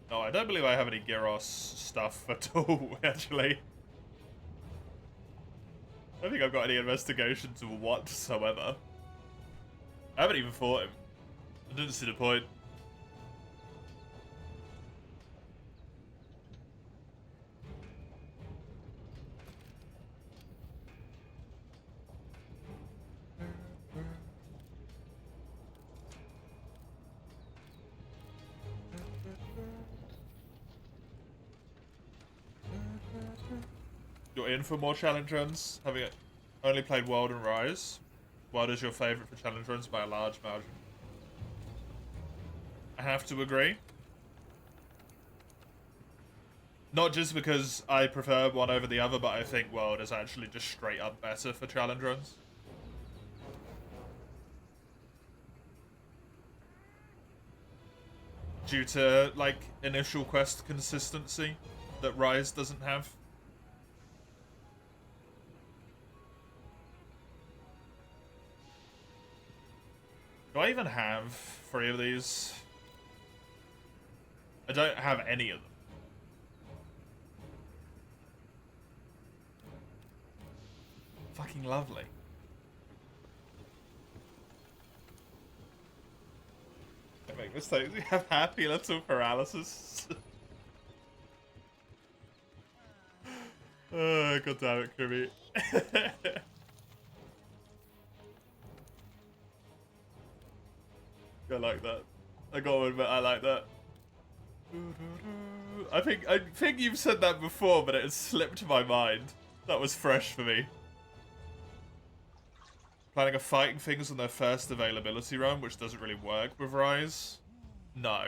No, I don't believe I have any Gyros stuff at all, actually. I don't think I've got any investigations whatsoever. I haven't even fought him. I didn't see the point. You're in for more challenge runs, having only played World and Rise. World is your favourite for challenge runs by a large margin. I have to agree. Not just because I prefer one over the other, but I think World is actually just straight up better for challenge runs. Due to, like, initial quest consistency that Rise doesn't have. Do I even have 3 of these? I don't have any of them. Fucking lovely. I make mistakes. We have happy little paralysis. Oh, god damn it, Kirby. I like that. I gotta admit, I like that. I think you've said that before, but it has slipped my mind. That was fresh for me. Planning on fighting things on their first availability run, which doesn't really work with Rise. No.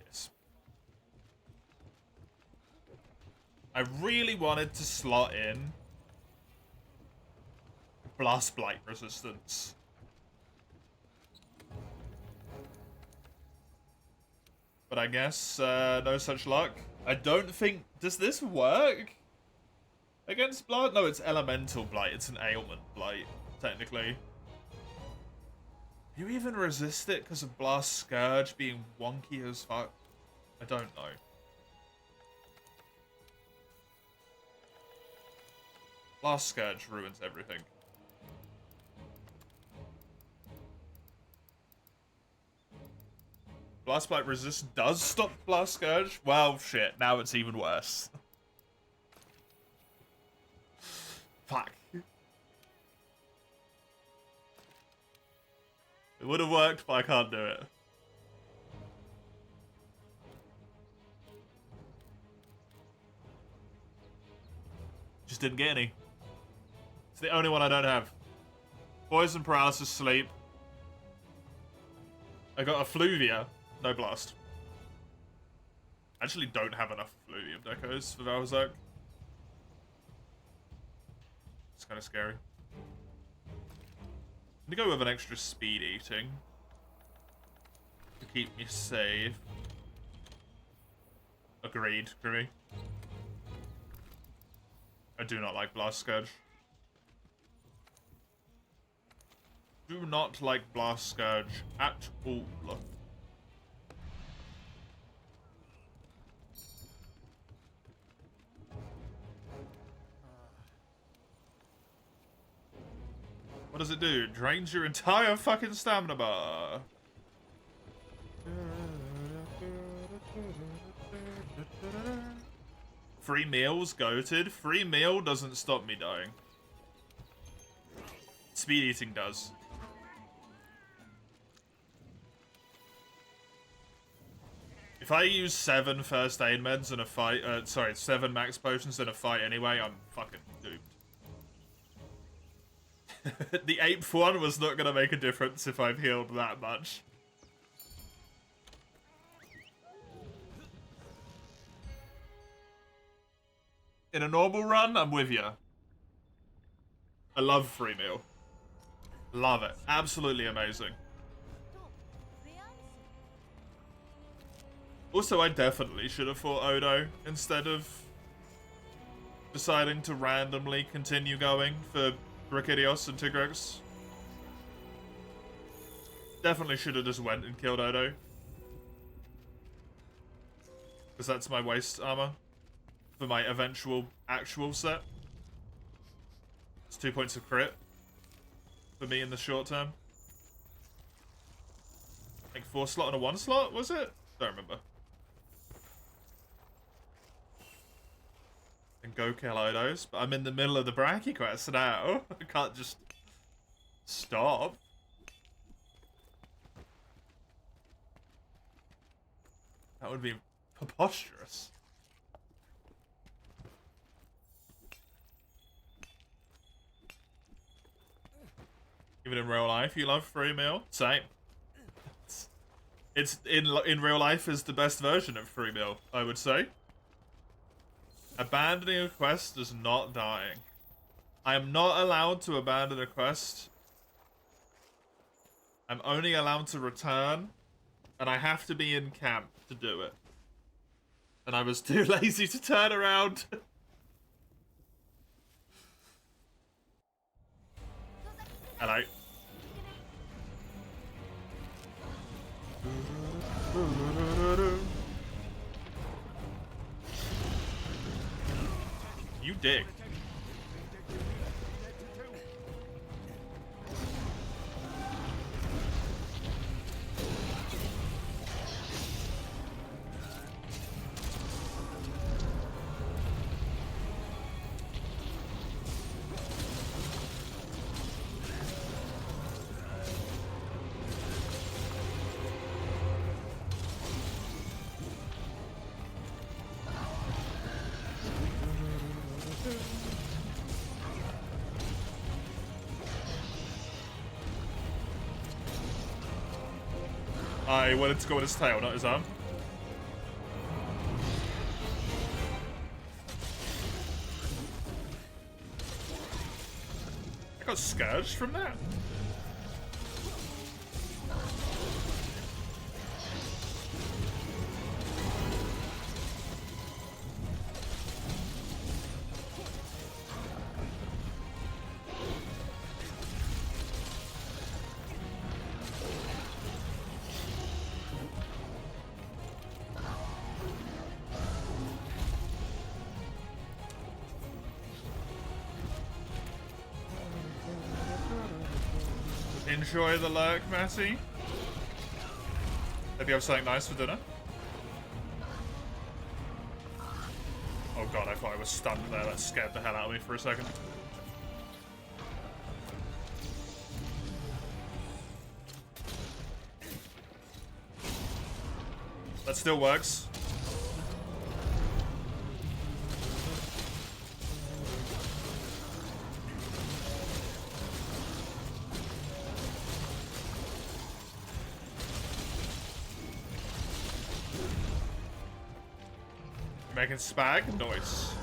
Yes. I really wanted to slot in Blast Blight resistance. But I guess no such luck. I don't think... Does this work? Against Blight? No, it's Elemental Blight. It's an Ailment Blight, technically. You even resist it because of Blast Scourge being wonky as fuck? I don't know. Blast Scourge ruins everything. Blast Blight resist does stop Blast Scourge? Well, shit. Now it's even worse. Fuck. It would have worked, but I can't do it. Just didn't get any. It's the only one I don't have. Poison, paralysis, sleep. I got Effluvia, no blast. I actually don't have enough Effluvium decos for Valzak. It's kind of scary. I'm gonna go with an extra speed eating to keep me safe. Agreed, Grimmy. I do not like Blast Scourge. Do not like Blast Scourge at all. What does it do? It drains your entire fucking stamina bar. Free meals, goated. Free meal doesn't stop me dying. Speed eating does. If I use 7 first aid meds in a fight, 7 max potions in a fight anyway, I'm fucking doomed. The 8th one was not going to make a difference if I've healed that much. In a normal run, I'm with you. I love free meal. Love it. Absolutely amazing. Also, I definitely should have fought Odo instead of deciding to randomly continue going for Brachydios and Tigrex. Definitely should have just went and killed Odo. Because that's my waste armor. For my eventual actual set. It's 2 points of crit. For me in the short term. I think 4 slot and a 1 slot, was it? Don't remember. And go kill Odos, but I'm in the middle of the Brachy quest now. I can't just stop. That would be preposterous. Even in real life, you love free meal? Same. It's in real life is the best version of free meal, I would say. Abandoning a quest is not dying. I am not allowed to abandon a quest. I'm only allowed to return, and I have to be in camp to do it. And I was too lazy to turn around. Hello. You dig. I wanted to go with his tail, not his arm. I got scourged from that. Enjoy the lurk, Matty. Hope you have something nice for dinner. Oh god, I thought I was stunned there. That scared the hell out of me for a second. That still works. Making spag noise.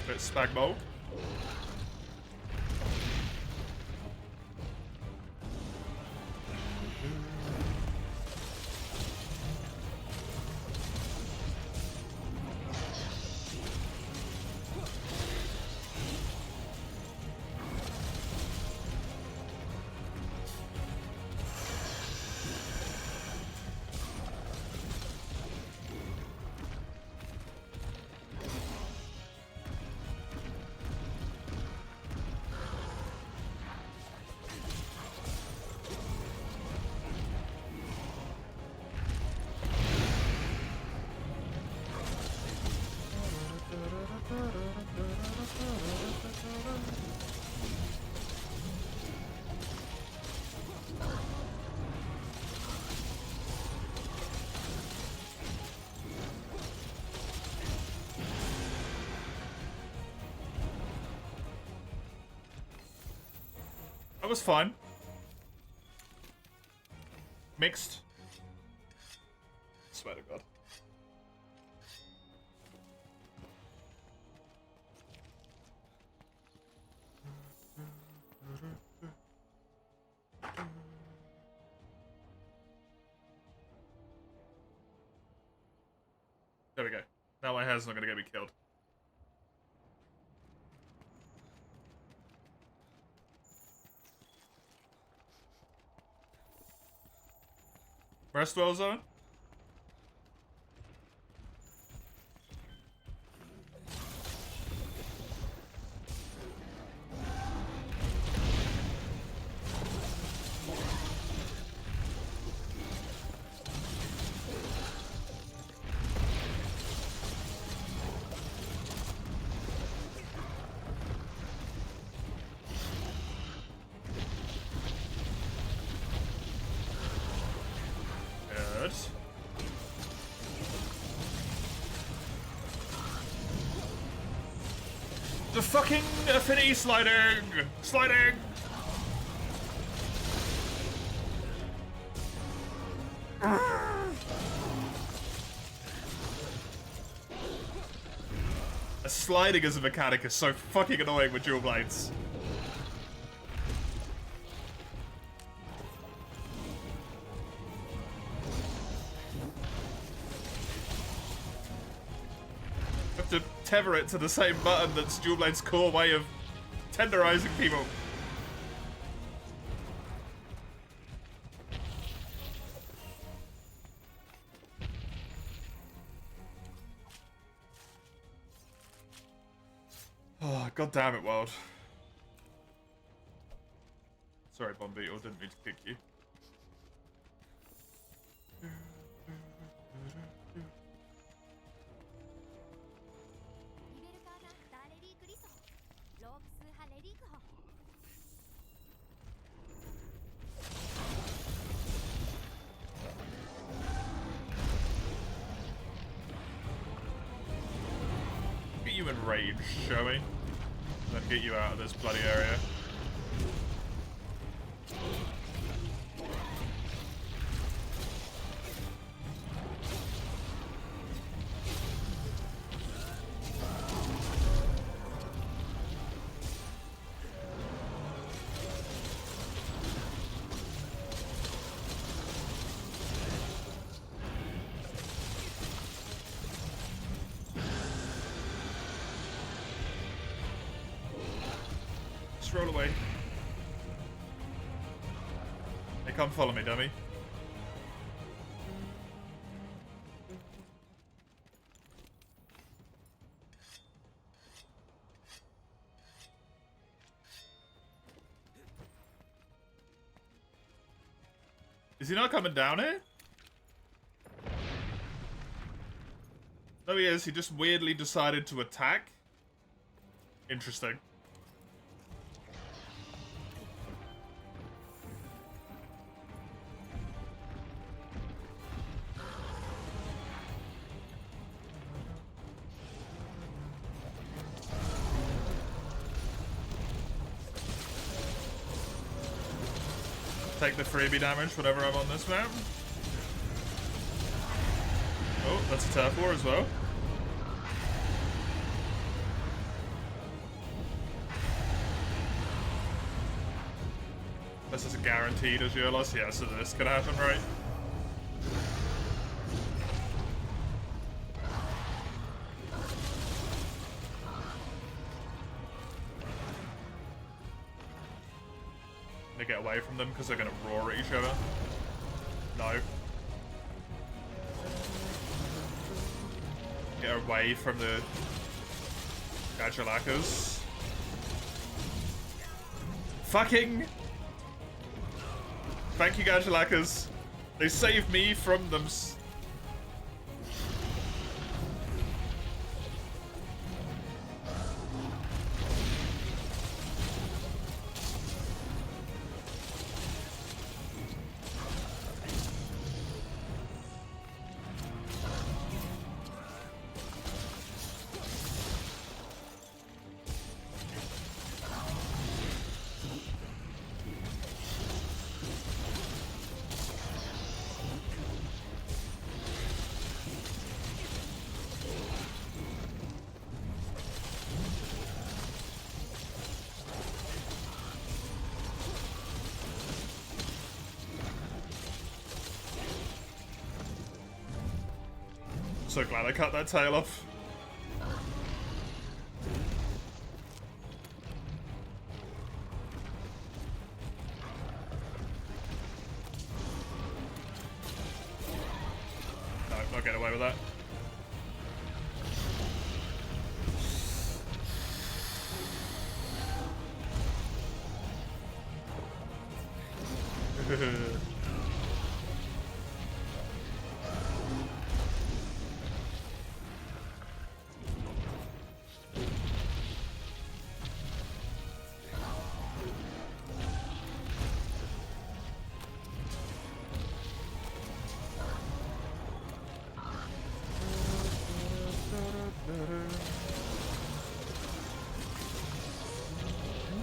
Bit spag mode. That was fun. Mixed. Swear to God. There we go. Now my hair's not gonna get me killed. Rest well zone? Good. The fucking affinity sliding! Sliding! Sliding as a mechanic is so fucking annoying with dual blades. To tether it to the same button that's dual blade's core way of tenderizing people. Oh, god damn it, world. Sorry, Bomb Beetle, didn't mean to kick you. Get you in rage, shall we? Then get you out of this bloody area. Roll away. Hey, come follow me, dummy. Is he not coming down here? No, he is. He just weirdly decided to attack. Interesting. take the freebie damage whenever I'm on this map. Oh, that's a turf war as well. This is a guaranteed Azure loss. Yeah, so this could happen, right? They get away from them because they're going to roar at each other. No. Get away from the Gajalakas. Fucking! Thank you, Gajalakas. They saved me from them. So glad I cut that tail off. No, not getting away with that.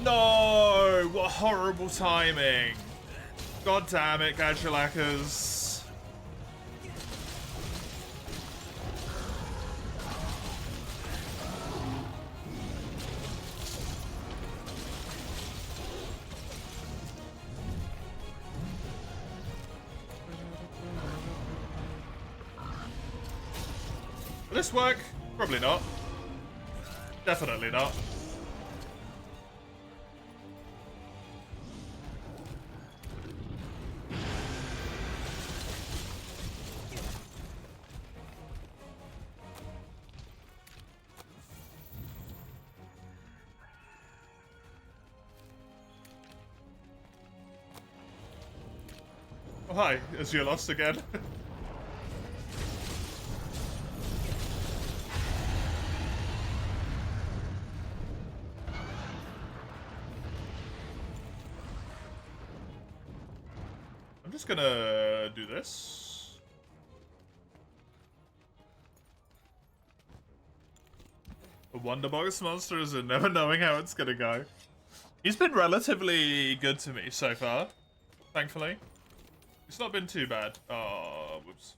No! What horrible timing! God damn it, Gajalakas. Will this work? Probably not. Definitely not. Oh, hi, as you lost again. I'm just gonna do this. A Wonderbox monster is in never knowing how it's gonna go. He's been relatively good to me so far, thankfully. It's not been too bad. Oh, whoops.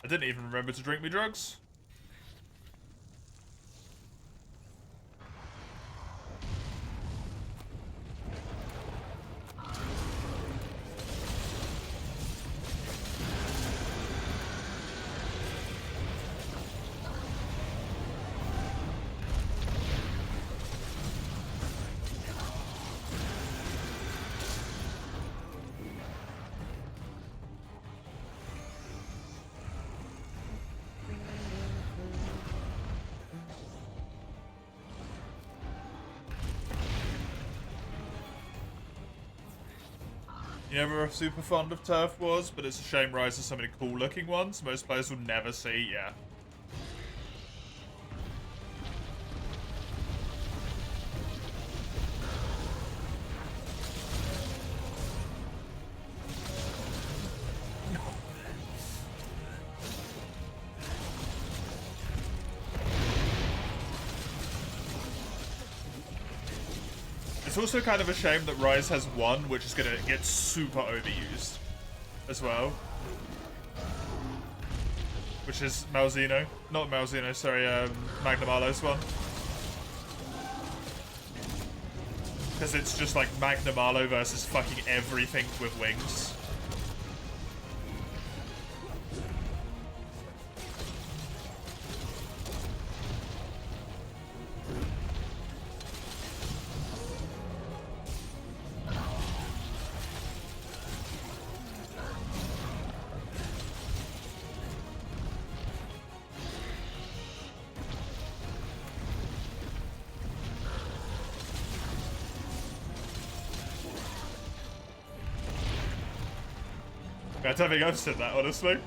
I didn't even remember to drink me drugs. You never super fond of turf wars, but it's a shame Rise has so many cool looking ones. Most players will never see, yeah. It's also kind of a shame that Rise has one, which is gonna get super overused as well. Which is Malzeno. Not Malzeno, sorry, Magnum Arlo's one. Because it's just like Magnum Arlo versus fucking everything with wings. I don't think I've said that, honestly.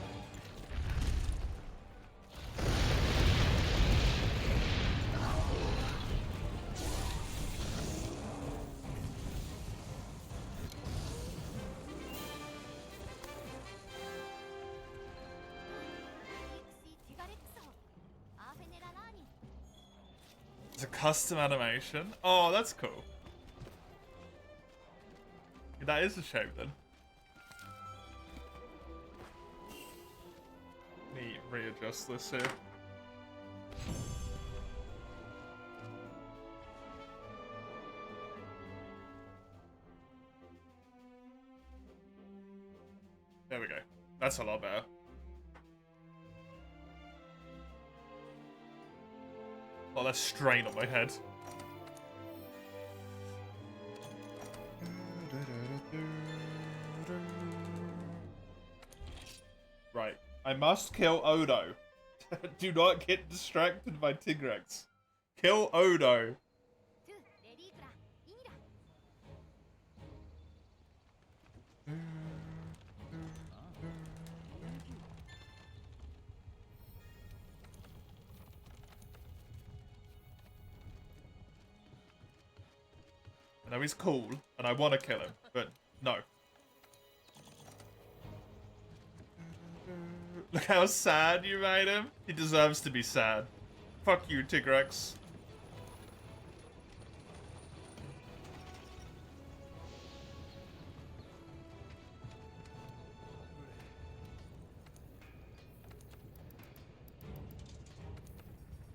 It's a custom animation. Oh, that's cool. That is a shame then. Readjust this here. There we go. That's a lot better. Oh, that's strain on my head. Right. I must kill Odo. Do not get distracted by Tigrex. Kill Odo. I know he's cool, and I want to kill him, but no. Look how sad you made him. He deserves to be sad. Fuck you, Tigrex.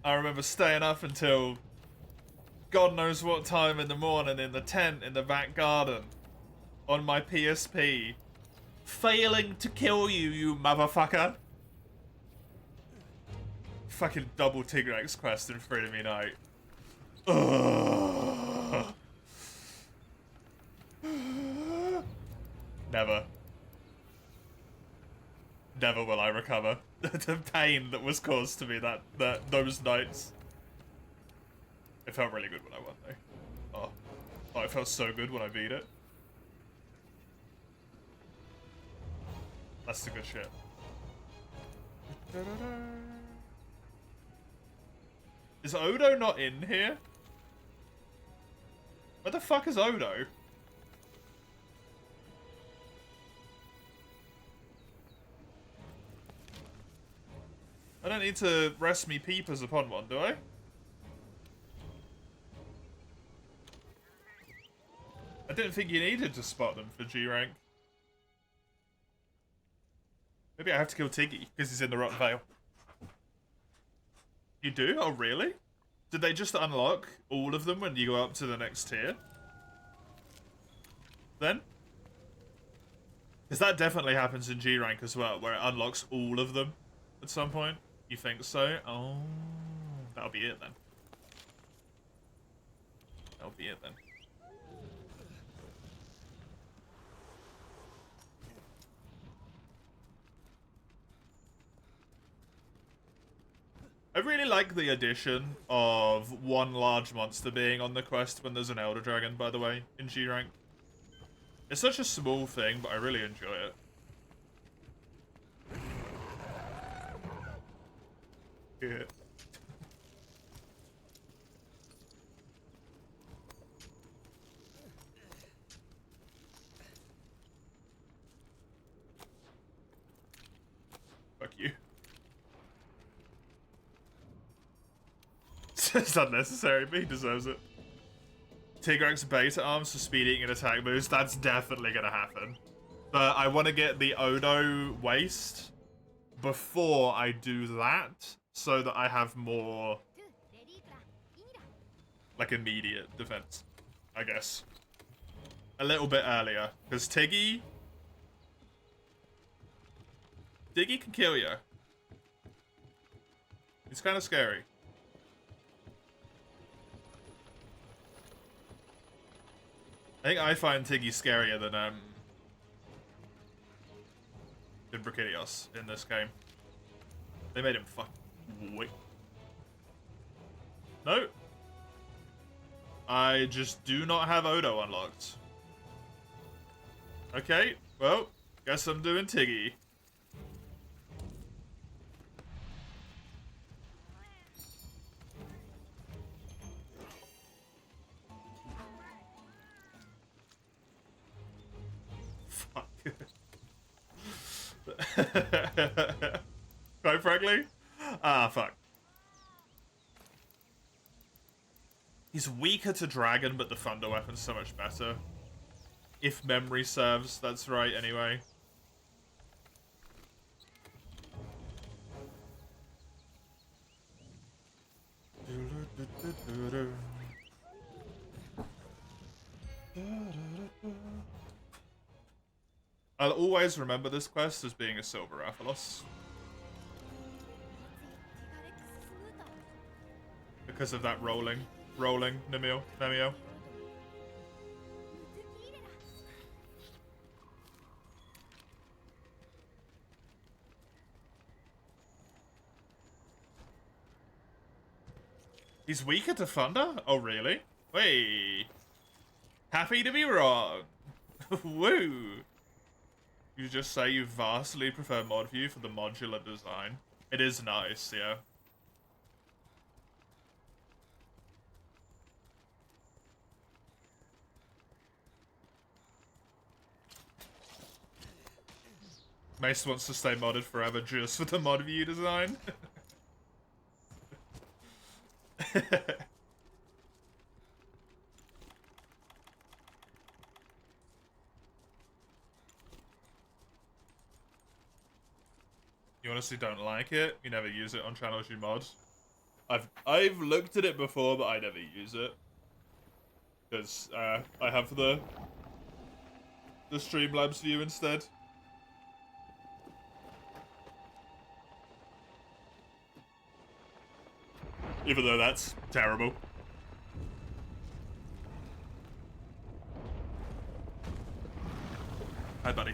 I remember staying up until God knows what time in the morning in the tent in the back garden on my PSP, failing to kill you, you motherfucker. Fucking double Tigrex quest in front of me night. Ugh. Never. Never will I recover the pain that was caused to me those nights. It felt really good when I won though. Oh, it felt so good when I beat it. That's the good shit. Is Odo not in here? Where the fuck is Odo? I don't need to rest me peepers upon one, do I? I didn't think you needed to spot them for G rank. Maybe I have to kill Tiggy because he's in the Rotten Vale. You do? Oh, really? Did they just unlock all of them when you go up to the next tier? Then? Because that definitely happens in G rank as well, where it unlocks all of them at some point. You think so? Oh, that'll be it then. That'll be it then. I really like the addition of one large monster being on the quest when there's an Elder Dragon, by the way, in G rank. It's such a small thing, but I really enjoy it. Yeah. Fuck you. It's unnecessary, but he deserves it. Tigrex beta arms for speed eating and attack boost. That's definitely gonna happen. But I want to get the Odo waist before I do that, so that I have more, like, immediate defense, I guess. A little bit earlier, because Diggy can kill you. It's kind of scary. I think I find Tiggy scarier than Brachidios in this game. They made him fucking weak. No. I just do not have Odo unlocked. Okay, well, guess I'm doing Tiggy. Fuck. Quite frankly? Ah, fuck. He's weaker to Dragon, but the Thunder Weapon's so much better. If memory serves, that's right anyway. I'll always remember this quest as being a Silver Rathalos. Because of that rolling Nemio. He's weaker to Thunder? Oh, really? Wait. Happy to be wrong. Woo. You just say you vastly prefer mod view for the modular design. It is nice, yeah. Mace wants to stay modded forever just for the mod view design. You honestly don't like it? You never use it on channels you mod? I've looked at it before, but I never use it. Because I have the Streamlabs view instead. Even though that's terrible. Hi, buddy.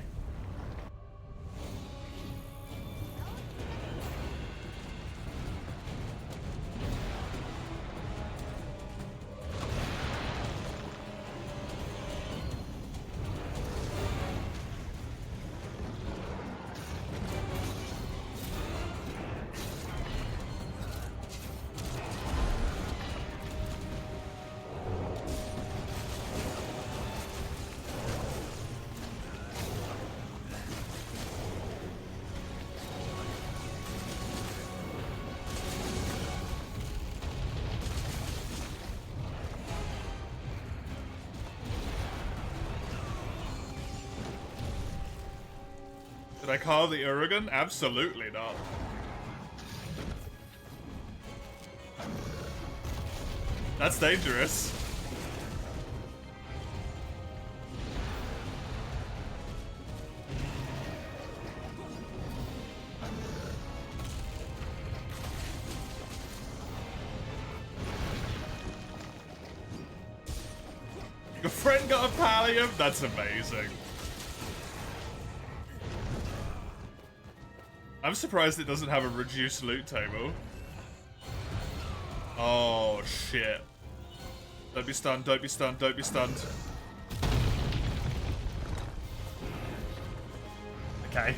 Did I call the Uragan? Absolutely not. That's dangerous. Your friend got a pallium? That's amazing. I'm surprised it doesn't have a reduced loot table. Oh, shit. Don't be stunned, don't be stunned, don't be stunned. Okay.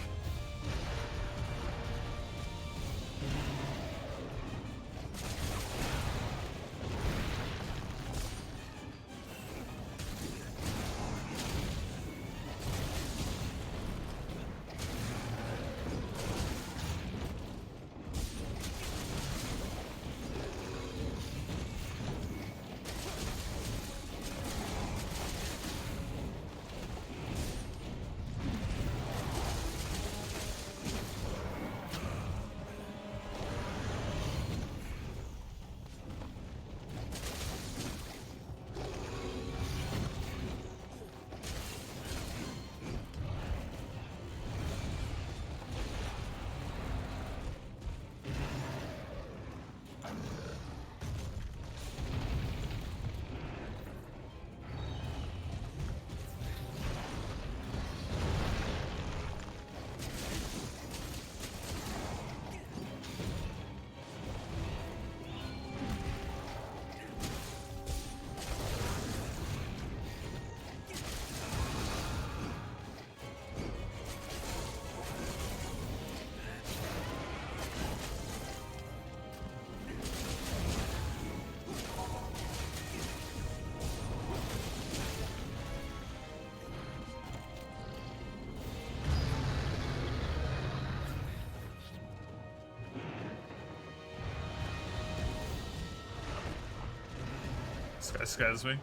This guy scares me.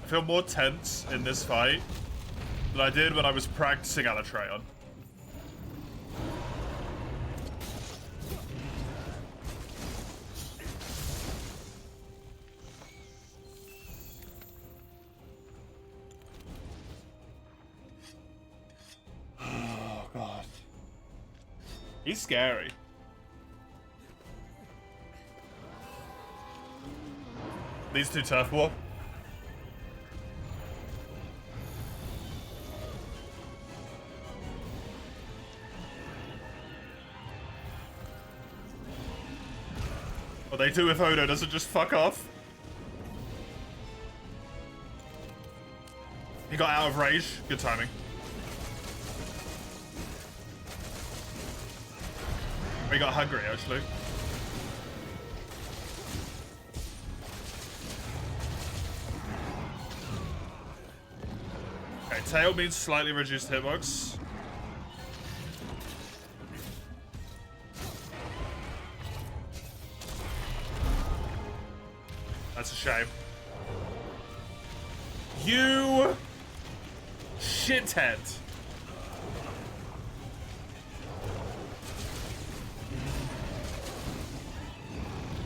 I feel more tense in this fight than I did when I was practicing Alatreon. Oh, God. He's scary. These two turf war. What they do if Odo doesn't just fuck off. He got out of rage. Good timing. He got hungry, actually. Okay, tail means slightly reduced hitbox. That's a shame. You shithead.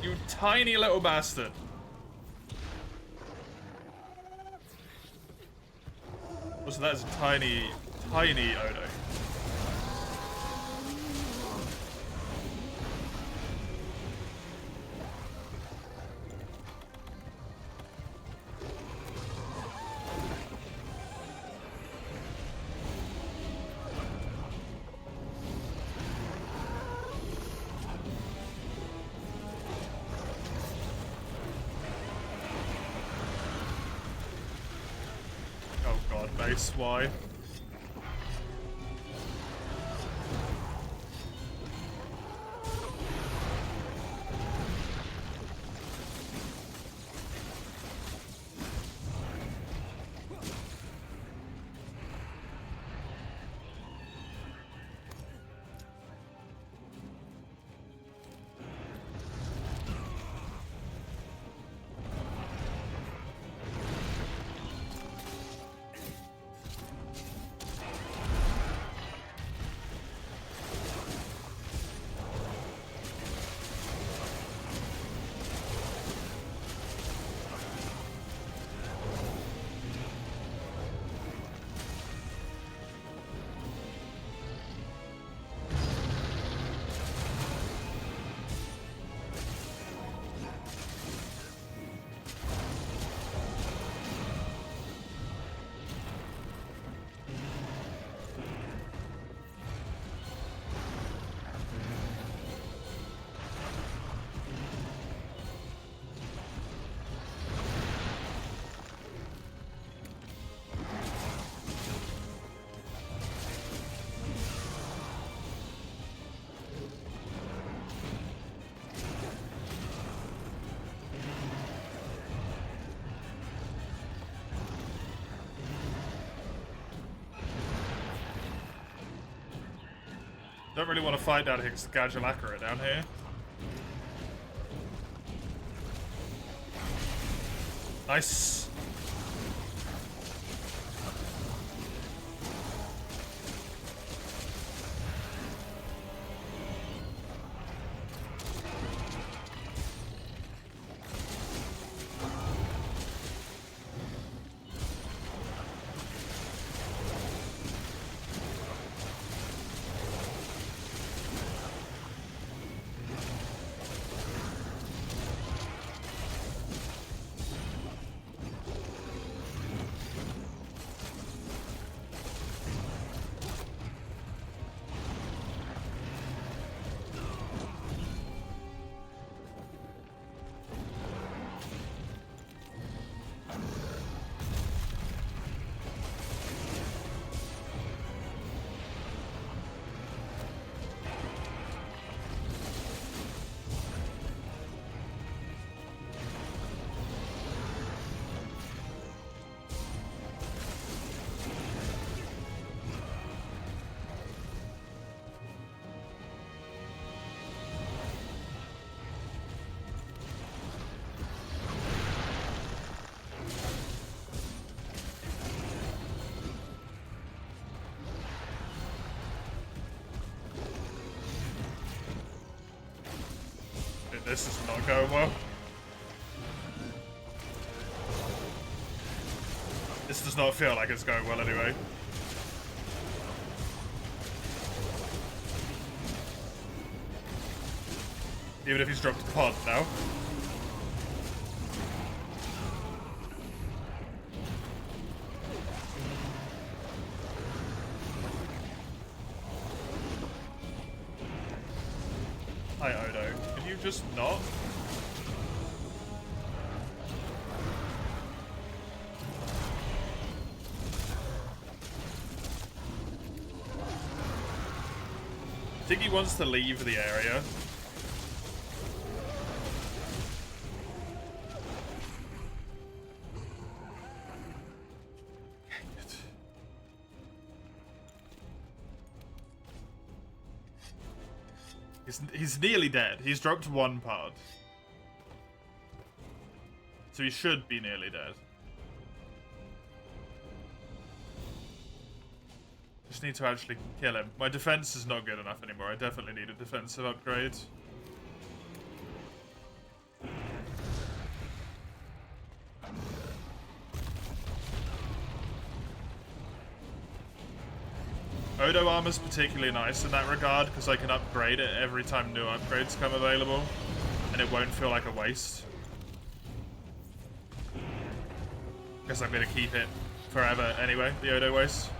You tiny little bastard. Also, that is a tiny, tiny Odo. Base Y. Don't really want to fight down here because the Gadgalaka are down here. Nice. This is not going well. This does not feel like it's going well anyway. Even if he's dropped a pod now. Hi, Odo. Can you just not? I think he wants to leave the area. He's nearly dead. He's dropped one pod. So he should be nearly dead. Just need to actually kill him. My defense is not good enough anymore. I definitely need a defensive upgrade. Odo armor's particularly nice in that regard because I can upgrade it every time new upgrades come available and it won't feel like a waste. Guess I'm gonna keep it forever anyway, the Odo waste.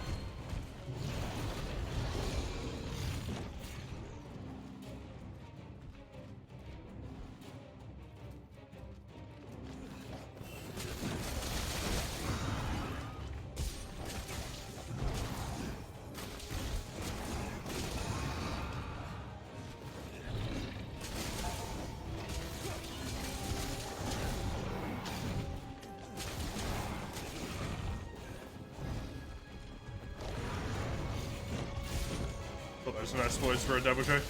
Those are nice boys for a double show.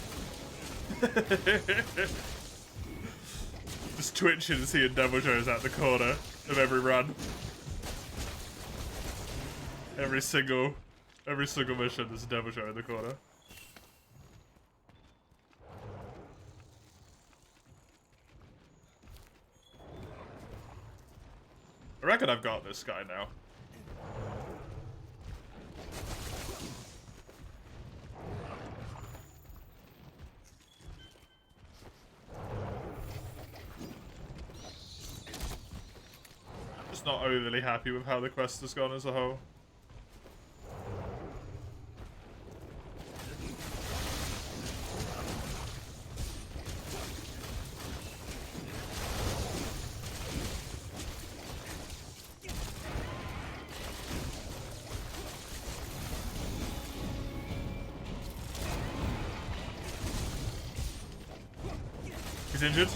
Just twitching and seeing double shows out the corner of every run. Every single mission there's a double show in the corner. I reckon I've got this guy now. Not overly happy with how the quest has gone as a whole. He's injured.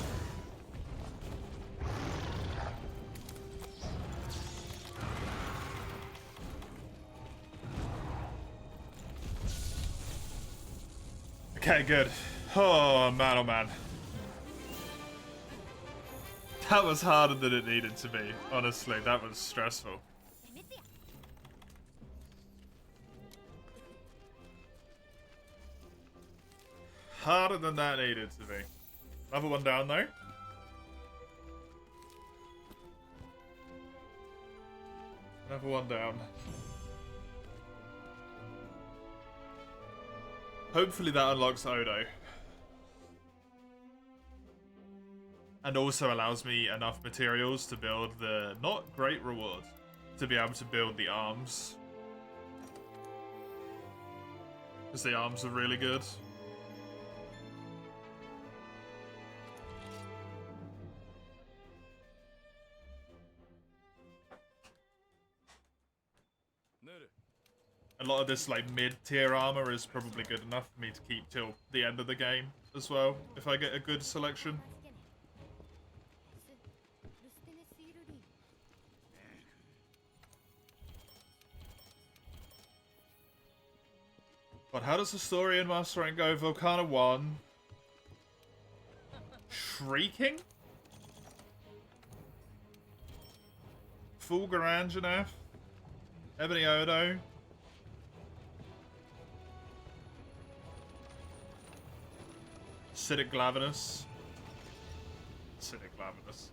Okay, good. Oh man, oh man. That was harder than it needed to be. Honestly, that was stressful. Harder than that needed to be. Another one down though. Another one down. Hopefully that unlocks Odo. And also allows me enough materials to build the not great reward. To be able to build the arms. Because the arms are really good. A lot of this like mid-tier armor is probably good enough for me to keep till the end of the game as well, if I get a good selection. But how does the story in Master Rank go? Volcana 1. Shrieking? Fulguranjanef? Ebony Odo? Acidic Glavenus. acidic laminus.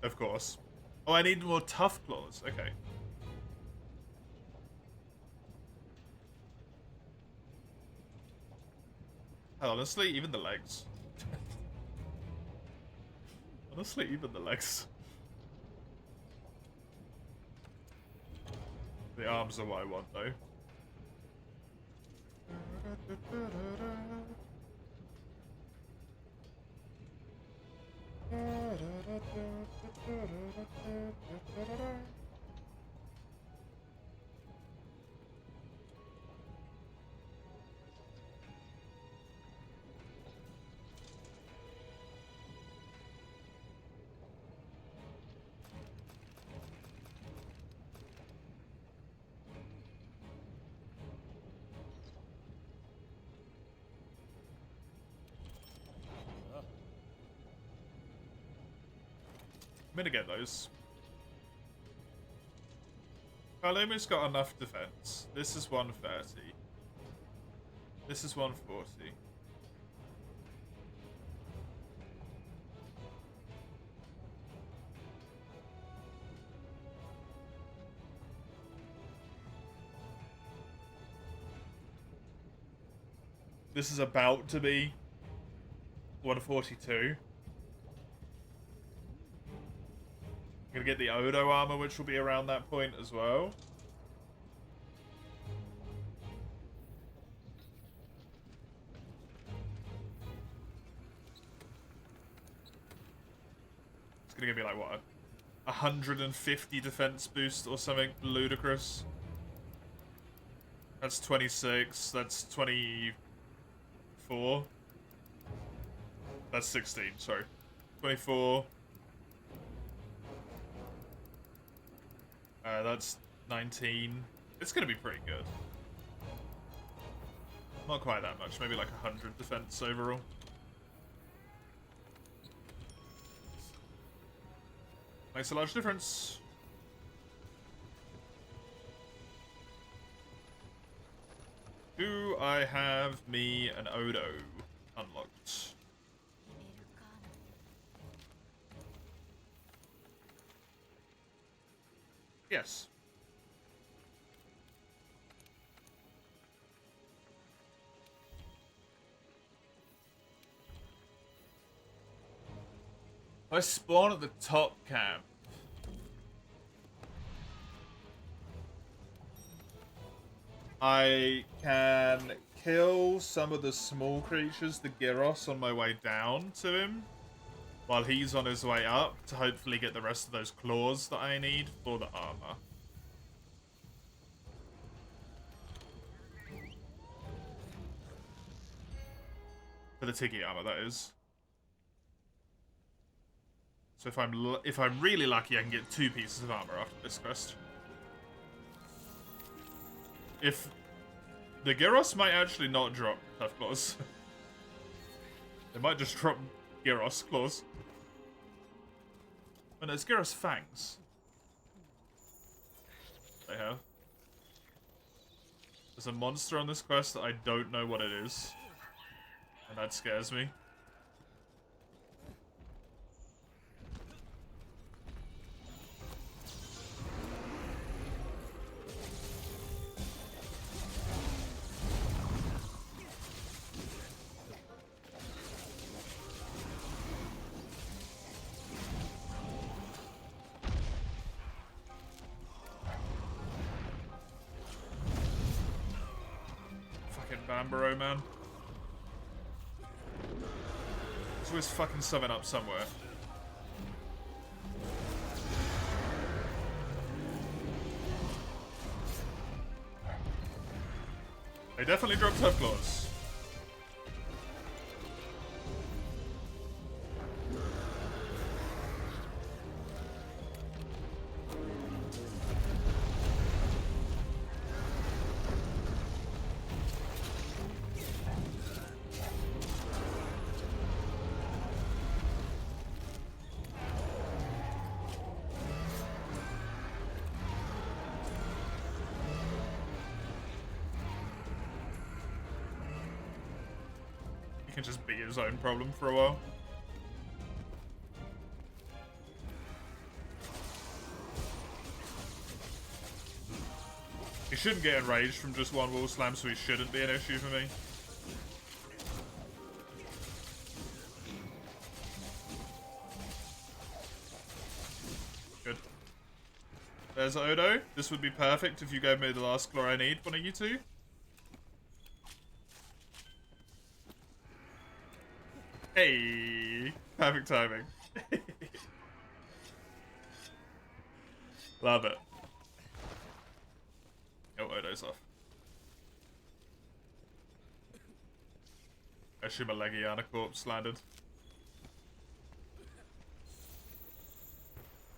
Of course. Oh, I need more tough claws. Okay. Honestly, even the legs. Honestly, even the legs. The arms are what I want, though. I'm gonna get those. Paloma's got enough defense. This is 130. This is 140. This is about to be 142. I'm gonna get the Odo armor, which will be around that point as well. It's gonna give me like what, 150 defense boost or something ludicrous. That's 26. That's 24. That's 16. Sorry, 24. That's 19. It's gonna be pretty good. Not quite that much, maybe like 100 defense overall. Makes a large difference. Do I have me an Odo unlocked? Yes. I spawn at the top camp. I can kill some of the small creatures, the Gyros, on my way down to him, while he's on his way up, to hopefully get the rest of those claws that I need for the armor. For the Tiki armor, that is. So if I'm really lucky, I can get 2 pieces of armor after this quest. If the Gyros might actually not drop Tough Claws. They might just drop Gyros Claws. Oh no, it's Gyros Fangs. They have. There's a monster on this quest that I don't know what it is. And that scares me. Bambaro, man. There's always fucking something up somewhere. They definitely dropped Tough Claws. can just be his own problem for a while. He shouldn't get enraged from just one wall slam, so he shouldn't be an issue for me. Good. There's Odo. This would be perfect if you gave me the last claw I need, one of you two. Hey! Perfect timing. Love it. Oh, Odo's off. I assume a Legiana corpse landed.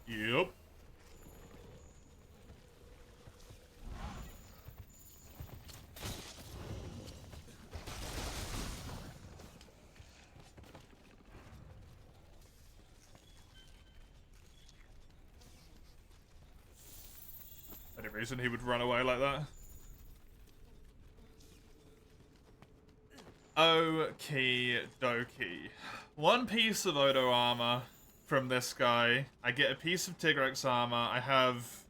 Yup. Any reason he would run away like that? Okie dokie. One piece of Odo armor from this guy. I get a piece of Tigrex armor. I have...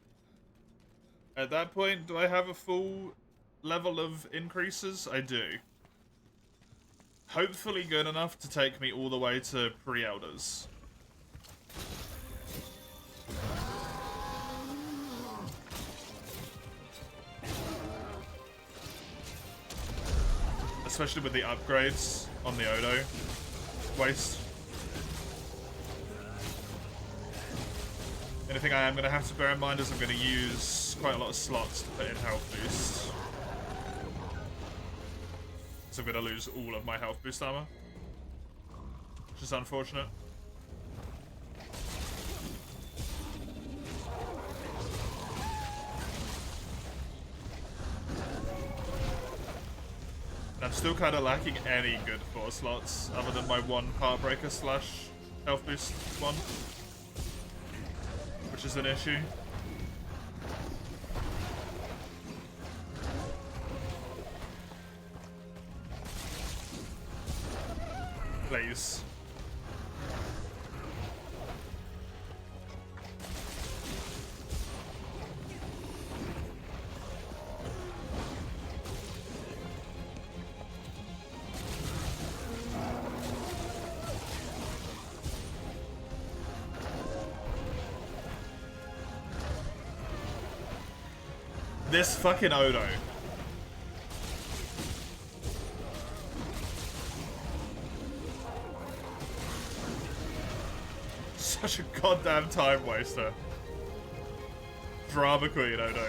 At that point, do I have a full level of increases? I do. Hopefully good enough to take me all the way to pre-elders. Especially with the upgrades on the Odo waist. Anything I am going to have to bear in mind is I'm going to use quite a lot of slots to put in health boost. So I'm going to lose all of my health boost armor. Which is unfortunate. And I'm still kind of lacking any good 4 slots other than my one Heartbreaker slash health boost one. Which is an issue. Please. This fucking Odo. Such a goddamn time waster. Drama queen, Odo.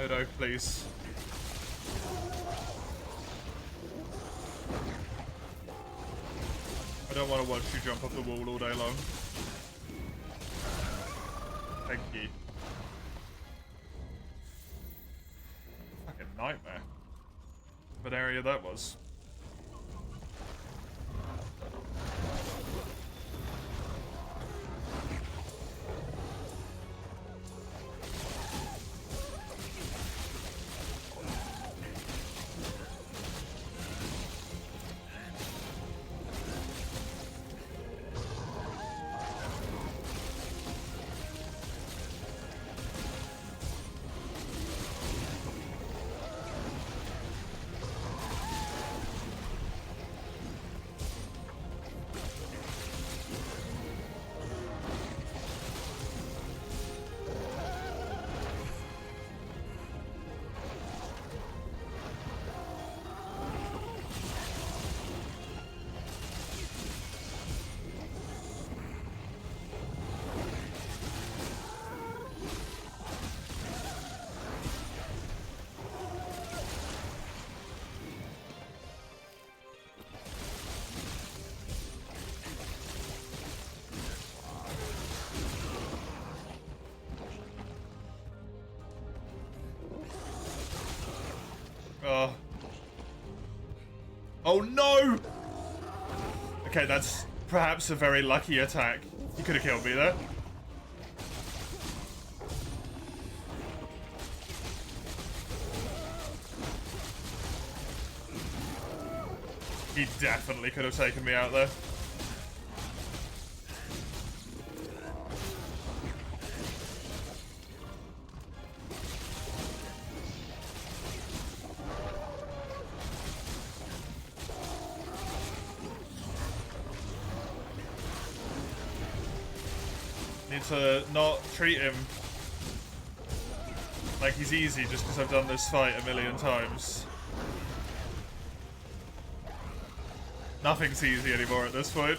Odo, please. I don't want to watch you jump off the wall all day long. Thank you. Fucking nightmare. What area that was. Oh. Oh no! Okay, that's perhaps a very lucky attack. He could have killed me there. He definitely could have taken me out there. Need to not treat him like he's easy just because I've done this fight a million times. Nothing's easy anymore at this point.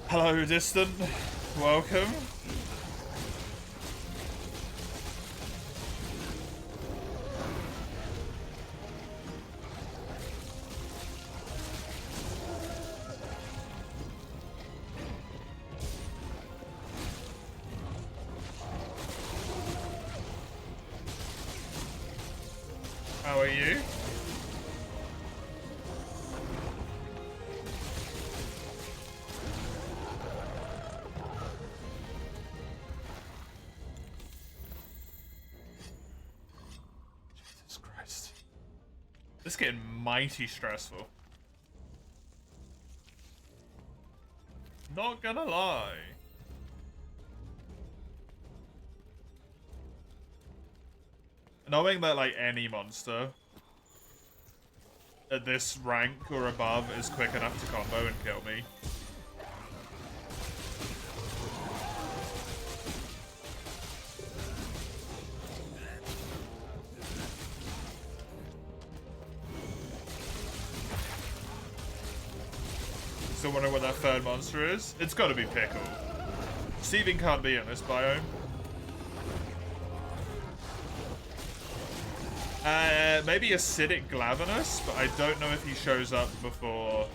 Hello, Distant. Welcome. How are you? Jesus Christ. This is getting mighty stressful. Not gonna lie. Knowing that, like, any monster at this rank or above is quick enough to combo and kill me. Still wondering what that third monster is? It's gotta be Pickle. Steven can't be in this biome. Maybe Acidic Glavenus, but I don't know if he shows up before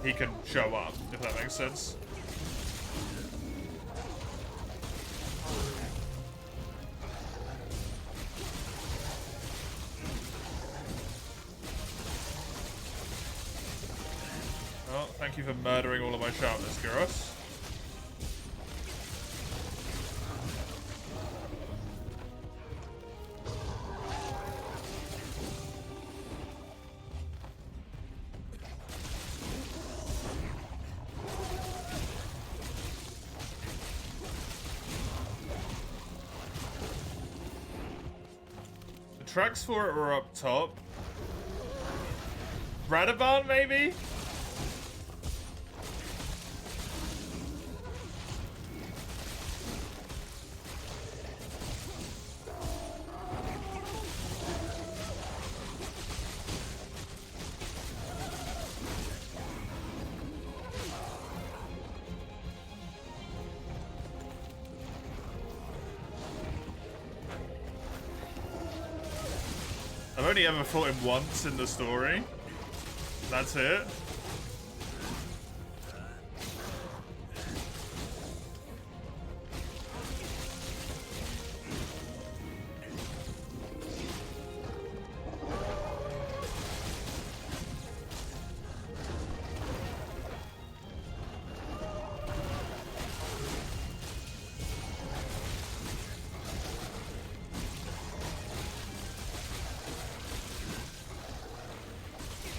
he can show up, if that makes sense. Oh, thank you for murdering all of my sharpness, Gyros. Tracks for it were up top. Radovan, maybe? I've only ever fought him once in the story. That's it.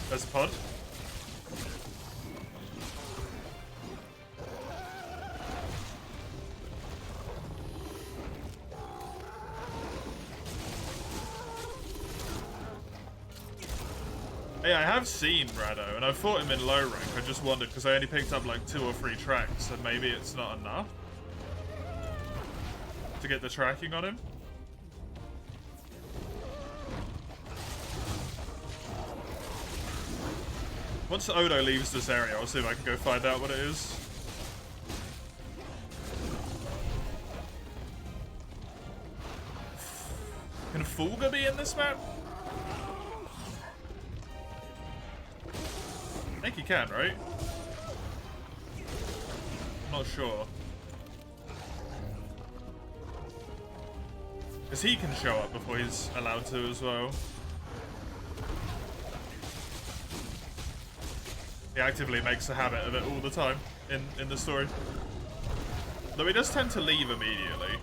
There's a pod. Hey, I have seen Rado, and I've fought him in low rank. I just wondered, because I only picked up like 2 or 3 tracks, so maybe it's not enough to get the tracking on him. Once Odo leaves this area, I'll see if I can go find out what it is. Can Fulgur be in this map? I think he can, right? I'm not sure. Because he can show up before he's allowed to as well. He actively makes a habit of it all the time in the story. Though he does tend to leave immediately.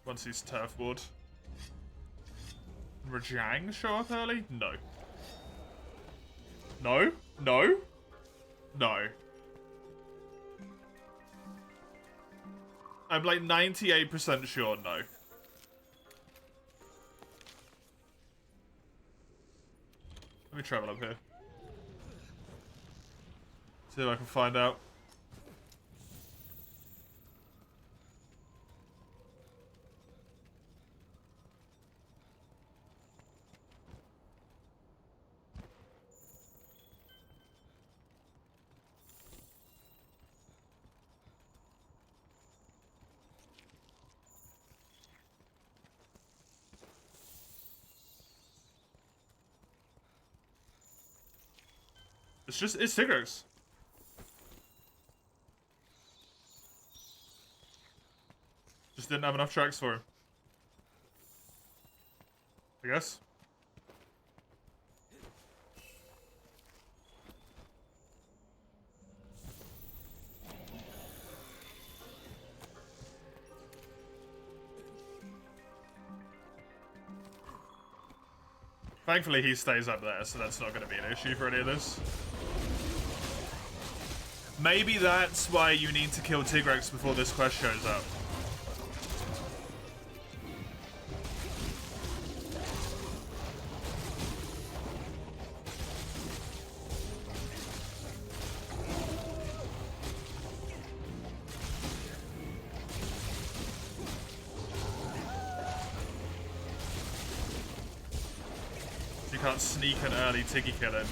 Once he's turfboard. Rajang show up early? No. No? No? No. I'm like 98% sure no. Let me travel up here. See if I can find out. It's Tigrex. Just didn't have enough tracks for him. I guess. Thankfully he stays up there, so that's not going to be an issue for any of this. Maybe that's why you need to kill Tigrex before this quest shows up. You can't sneak an early Tiggy kill in.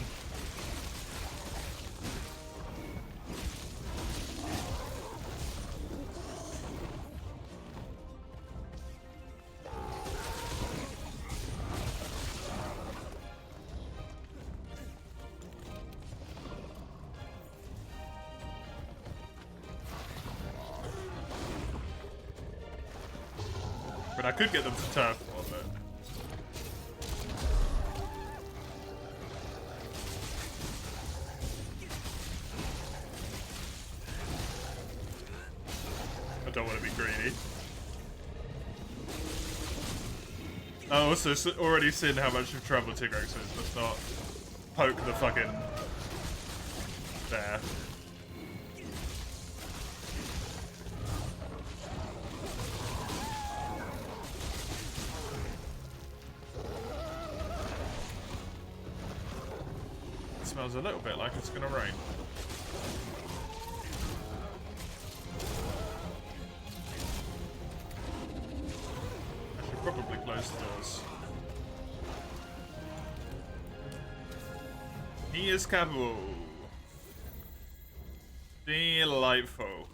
But I could get them to turf a little bit. I don't want to be greedy. I also already seen how much of trouble Tigrex is. Let's not poke the fucking bear. It smells a little bit like it's gonna rain. I should probably close the doors. He is capable. Delightful.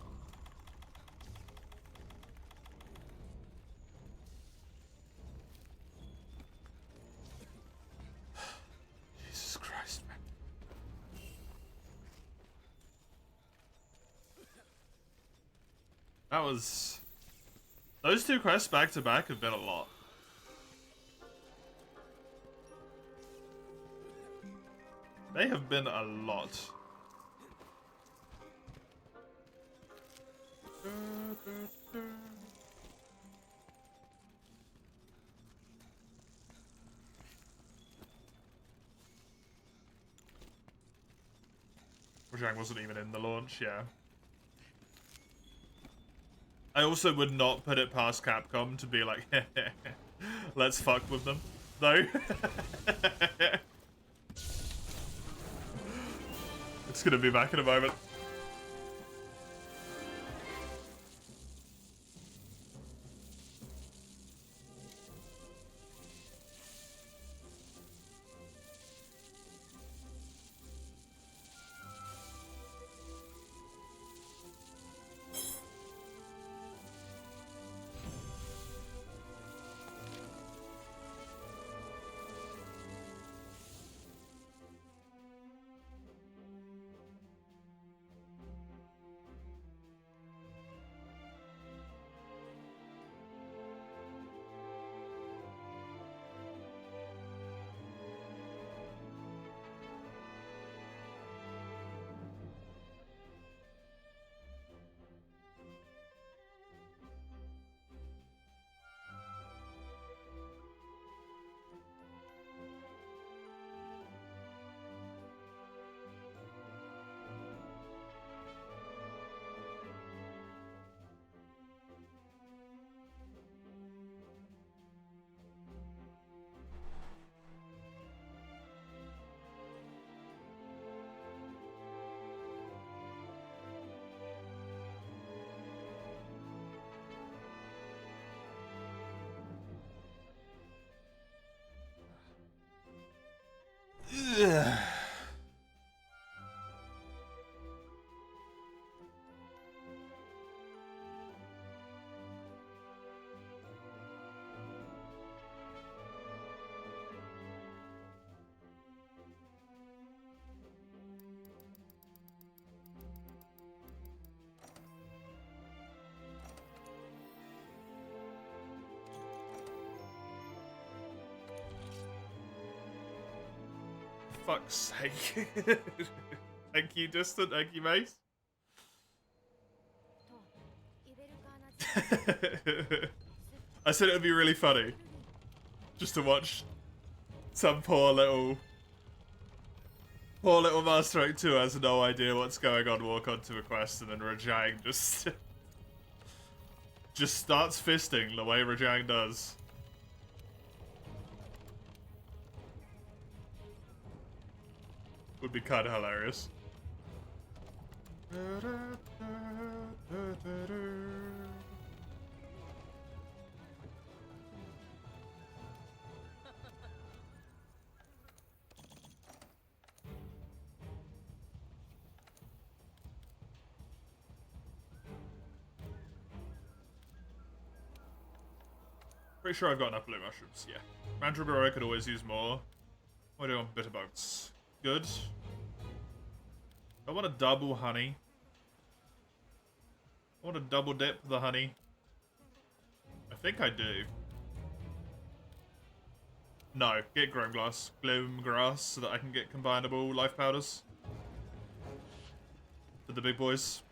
Jesus Christ, man. That was... Those two quests back to back have been a lot. They have been a lot. Rajang wasn't even in the launch, yeah. I also would not put it past Capcom to be like, let's fuck with them, though. It's gonna be back in a moment. fuck's sake. Thank you, Distant. Thank you, mate. I said it would be really funny. Just to watch some poor little Master Oak 2 has no idea what's going on, walk onto a quest, and then Rajang just just starts fisting the way Rajang does. Would be kind of hilarious. Pretty sure I've got enough blue mushrooms, yeah. Mandragora could always use more. What do I do on bitterbugs? Good. I want a double honey. I want to double dip the honey. I think I do. No, get Gloom Grass so that I can get combinable life powders. For the big boys.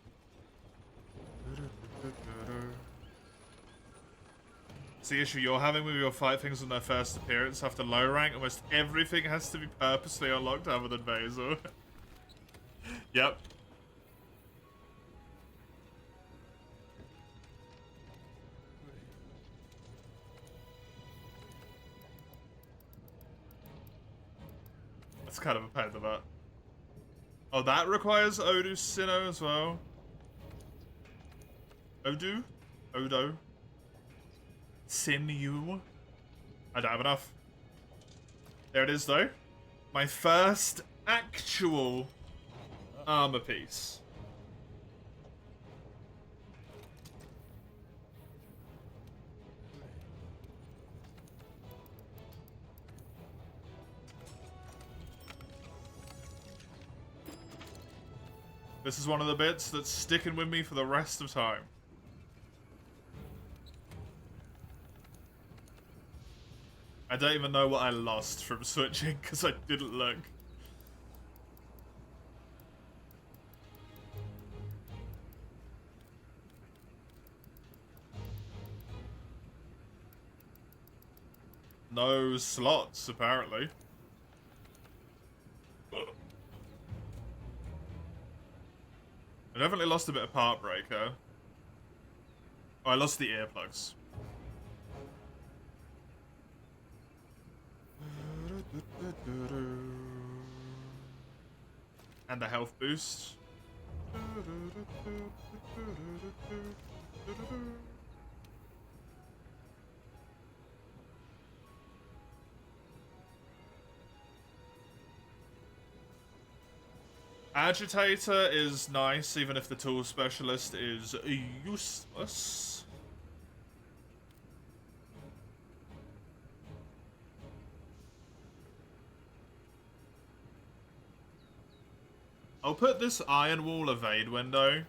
It's the issue you're having with your fight things on their first appearance. After low rank, almost everything has to be purposely unlocked other than Basil. Yep. That's kind of a pain in the butt. Oh, that requires Odu Sinnoh as well. Odu? Odo? Sinew? I don't have enough. There it is, though. My first actual armor piece. This is one of the bits that's sticking with me for the rest of time. I don't even know what I lost from switching because I didn't look. No slots, apparently. I definitely lost a bit of Heartbreaker. Oh, I lost the earplugs. And the health boost. Agitator is nice, even if the tool specialist is useless. I'll put this Iron Wall evade window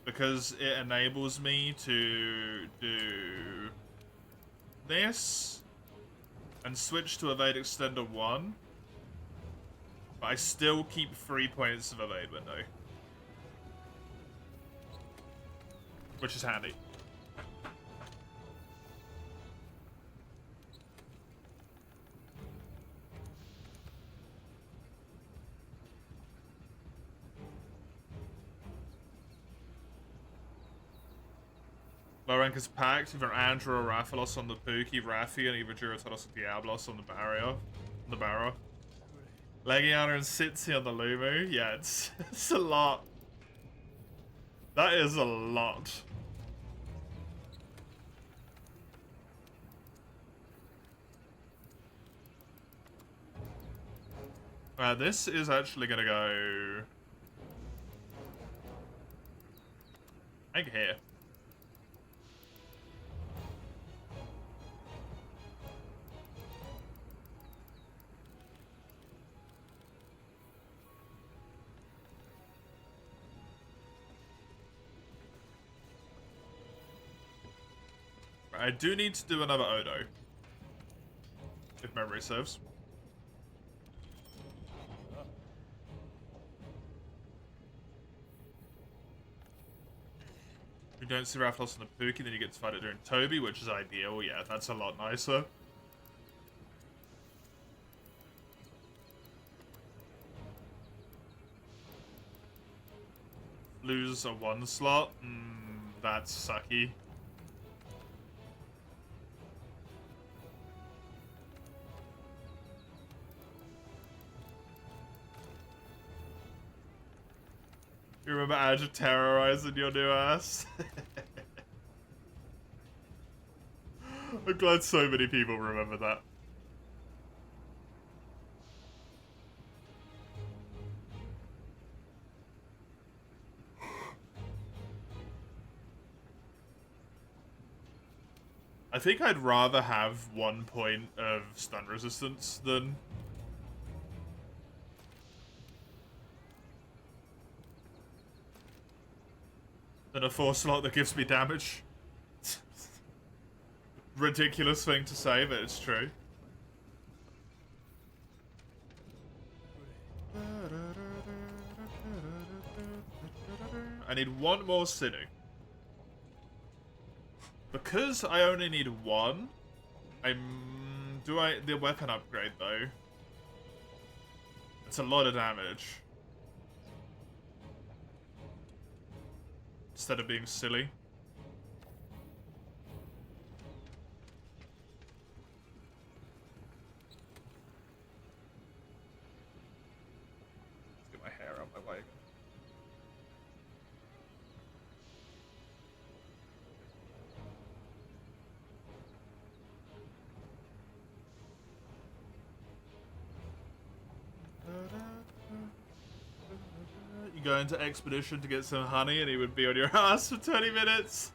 because it enables me to do this and switch to evade extender 1. But I still keep 3 points of evade window. Which is handy. Low rank is packed, either Andrew or Rathalos on the Pookie, Raffi, and either Duratalos or Diablos on the Barrow. Legiana and Sitsi on the Lumu. Yeah, it's a lot. That is a lot. This is actually gonna go... I think here. I do need to do another Odo. If memory serves. You don't see Rathalos on the Pookie, then you get to fight it during Toby, which is ideal. Yeah, that's a lot nicer. Lose a 1 slot? That's sucky. You remember Adja terrorizing your new ass? I'm glad so many people remember that. I think I'd rather have 1 point of stun resistance than a 4 slot that gives me damage. Ridiculous thing to say, but it's true. I need 1 more sitting. Because I only need 1, the weapon upgrade though? It's a lot of damage. Instead of being silly. Let's get my hair out my way. You go into Expedition to get some honey and he would be on your ass for 20 minutes.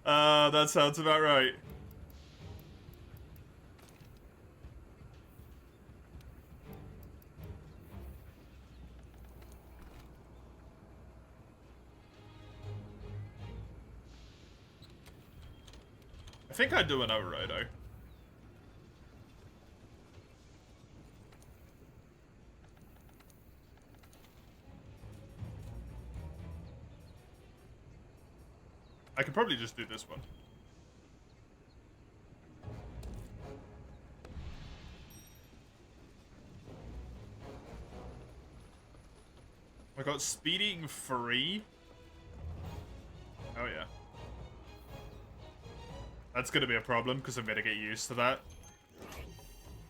That sounds about right. I think I'd do another Roto. I could probably just do this one. I got speed eating free. Oh yeah. That's gonna be a problem because I'm gonna get used to that.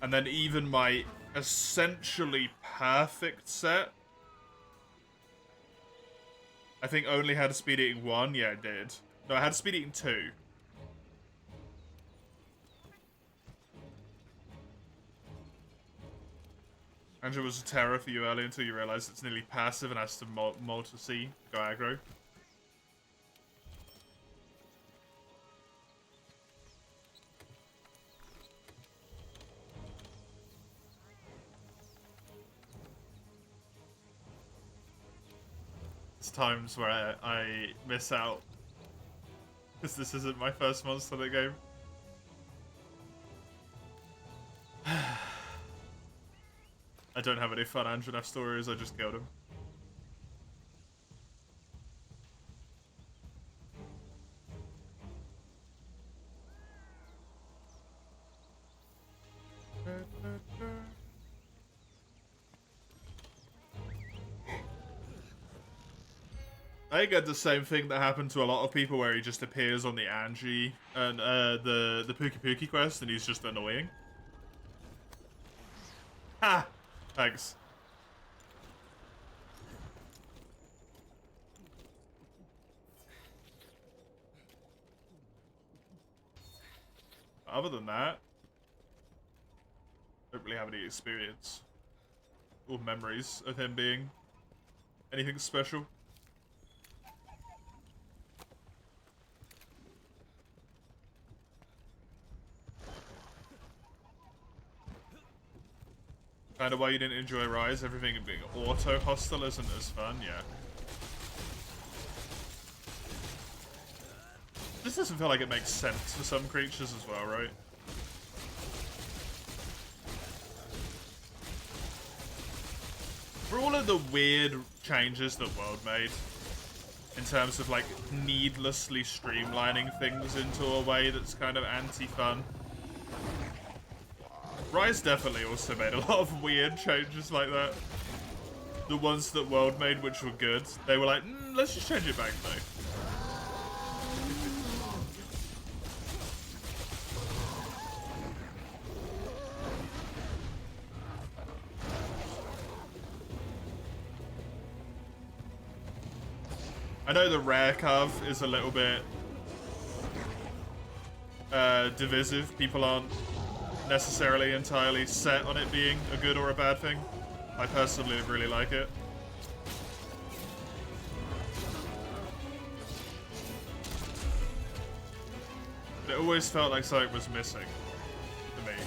And then even my essentially perfect set, I think only had speed eating 1. Yeah, it did. No, I had speed eating 2. Andrew was a terror for you earlier until you realized it's nearly passive and has to multi-C, go aggro. It's times where I miss out. Because this isn't my first Monster Hunter game. I don't have any fun Andrew F stories, I just killed him. I get the same thing that happened to a lot of people where he just appears on the Angie and the Pookie Pookie quest and he's just annoying. Ha! Thanks. Other than that, I don't really have any experience or memories of him being anything special. Kind of why you didn't enjoy Rise, everything being auto-hostile isn't as fun, yeah. This doesn't feel like it makes sense for some creatures as well, right? For all of the weird changes that World made, in terms of like needlessly streamlining things into a way that's kind of anti-fun, Rise definitely also made a lot of weird changes like that. The ones that World made, which were good, they were like, let's just change it back though. I know the rare curve is a little bit divisive. People aren't necessarily entirely set on it being a good or a bad thing. I personally really like it. But it always felt like something was missing to me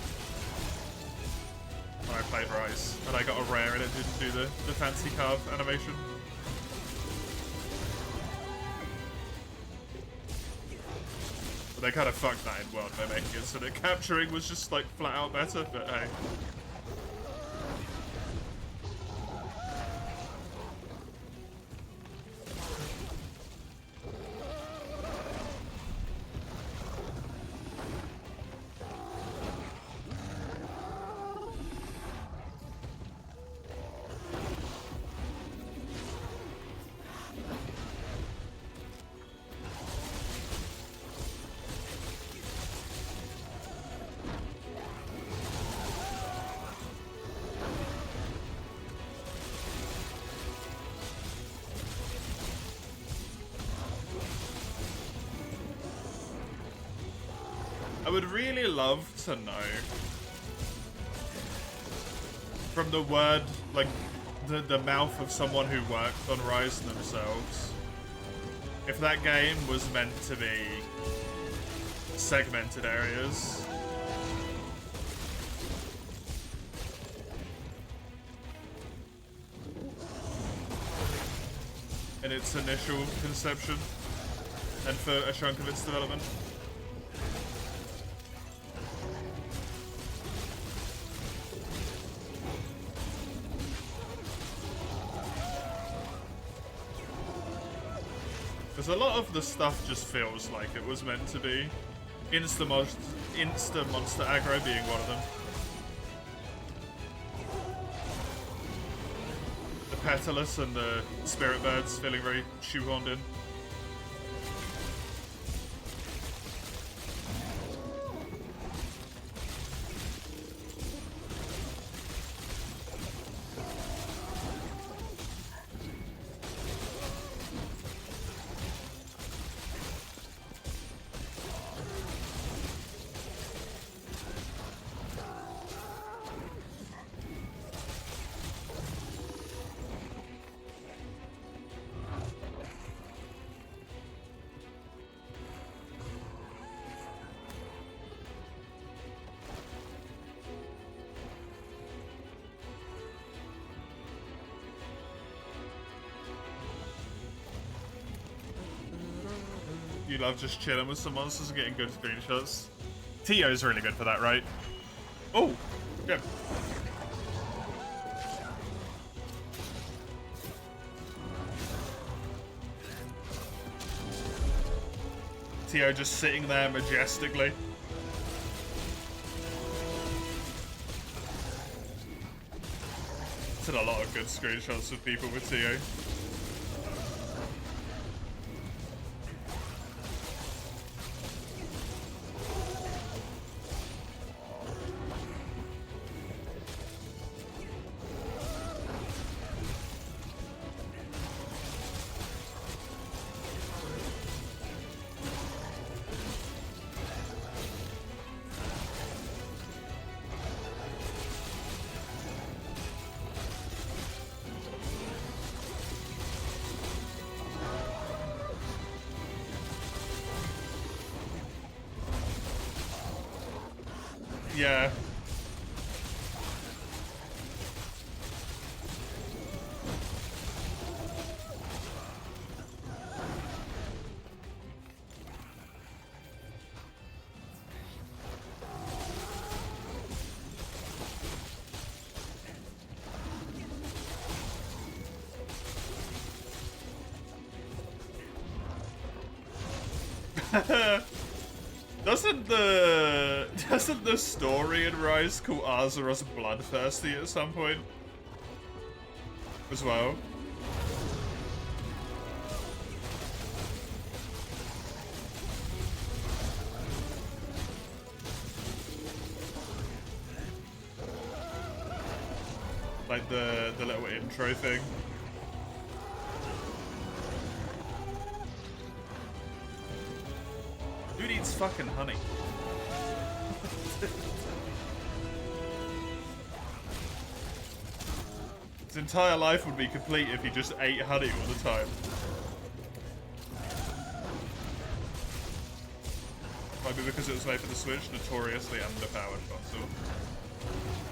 when I played Rise, and I got a rare and it didn't do the fancy carve animation. They kind of fucked that in World by making it so that capturing was just like flat out better, but hey. I would really love to know from the word, like the mouth of someone who worked on Rise themselves, if that game was meant to be segmented areas. In its initial conception and for a chunk of its development. Because a lot of the stuff just feels like it was meant to be. Insta monster aggro being one of them. The Petalus and the Spirit Birds feeling very shoehorned in. You love just chilling with some monsters and getting good screenshots. Tio's really good for that, right? Oh, yeah. Tio just sitting there majestically. Did a lot of good screenshots of people with Tio. Yeah. Doesn't the story in Rise call Azeroth bloodthirsty at some point? As well? Like the little intro thing. Who needs fucking honey? His entire life would be complete if he just ate honey all the time. Might be because it was made for the Switch, notoriously underpowered console.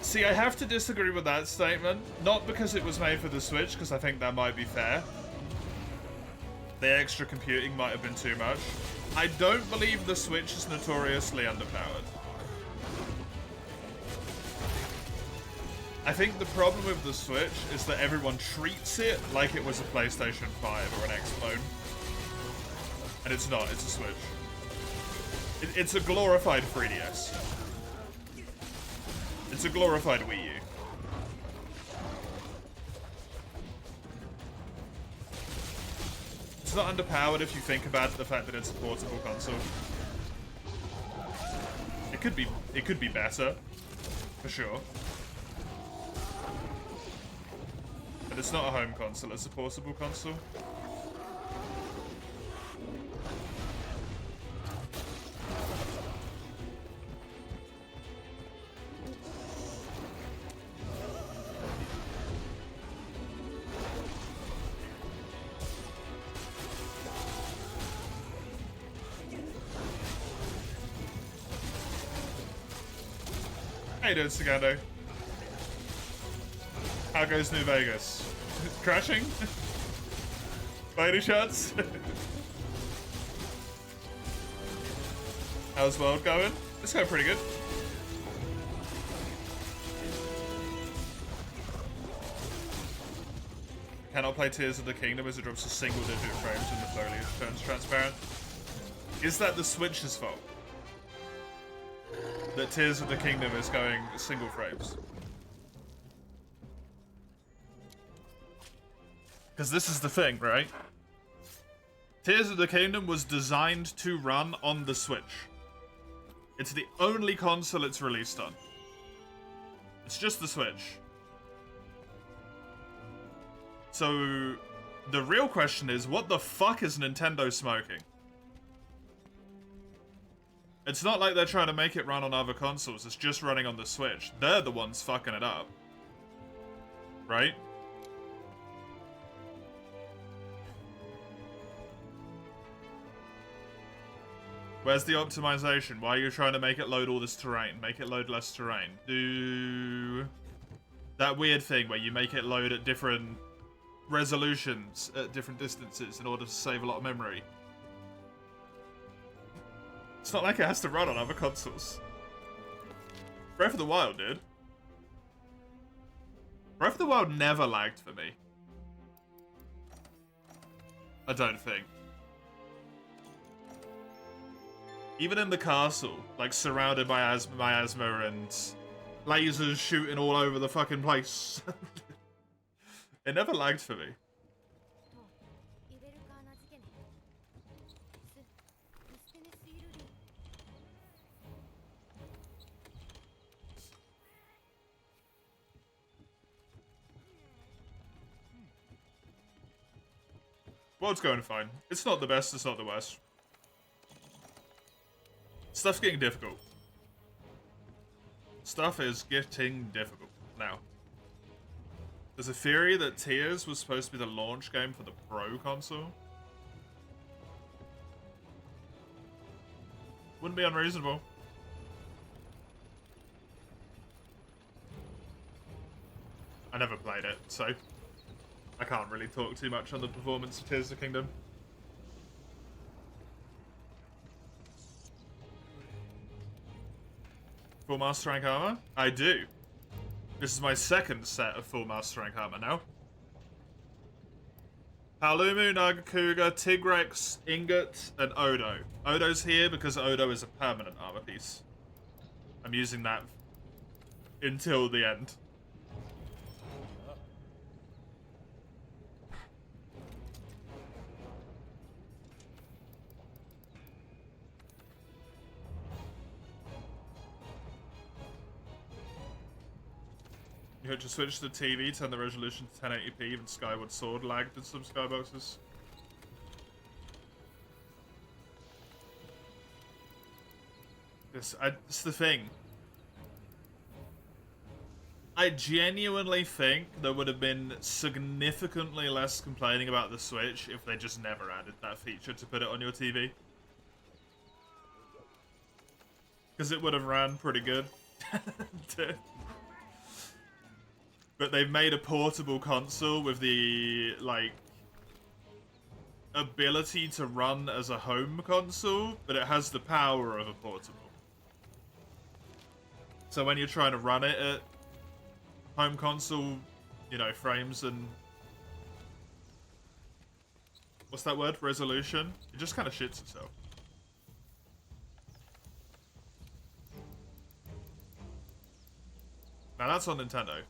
See, I have to disagree with that statement. Not because it was made for the Switch, because I think that might be fair. The extra computing might have been too much. I don't believe the Switch is notoriously underpowered. I think the problem with the Switch is that everyone treats it like it was a PlayStation 5 or an Xbox. And it's not, it's a Switch. It's a glorified 3DS. It's a glorified Wii U. It's not underpowered if you think about the fact that it's a portable console. It could be better, for sure. But it's not a home console, it's a portable console. How you doing, Sagando? How goes New Vegas? Crashing? By any chance? How's World going? It's going pretty good. Cannot play Tears of the Kingdom as it drops to single-digit frames and the foliage turns transparent. Is that the Switch's fault? That Tears of the Kingdom is going single frames? Because this is the thing, right? Tears of the Kingdom was designed to run on the Switch. It's the only console it's released on. It's just the Switch. So, the real question is, what the fuck is Nintendo smoking? It's not like they're trying to make it run on other consoles, it's just running on the Switch. They're the ones fucking it up. Right? Where's the optimization? Why are you trying to make it load all this terrain? Make it load less terrain. Do that weird thing where you make it load at different resolutions at different distances in order to save a lot of memory. It's not like it has to run on other consoles. Breath of the Wild did. Breath of the Wild never lagged for me. I don't think. Even in the castle, like surrounded by miasma and lasers shooting all over the fucking place. It never lagged for me. World's going fine. It's not the best, it's not the worst. Stuff's getting difficult. Stuff is getting difficult now. There's a theory that Tears was supposed to be the launch game for the Pro console. Wouldn't be unreasonable. I never played it, so I can't really talk too much on the performance of Tears of the Kingdom. Full Master Rank armor? I do. This is my second set of full Master Rank armor now. Palumu, Nagakuga, Tigrex, Ingot, and Odo. Odo's here because Odo is a permanent armor piece. I'm using that until the end. You had to switch the TV, turn the resolution to 1080p, even Skyward Sword lagged in some skyboxes. It's the thing. I genuinely think there would have been significantly less complaining about the Switch if they just never added that feature to put it on your TV. Because it would have ran pretty good. But they've made a portable console with the, like, ability to run as a home console, but it has the power of a portable. So when you're trying to run it at home console, you know, frames and... what's that word? Resolution? It just kind of shits itself. Now that's on Nintendo.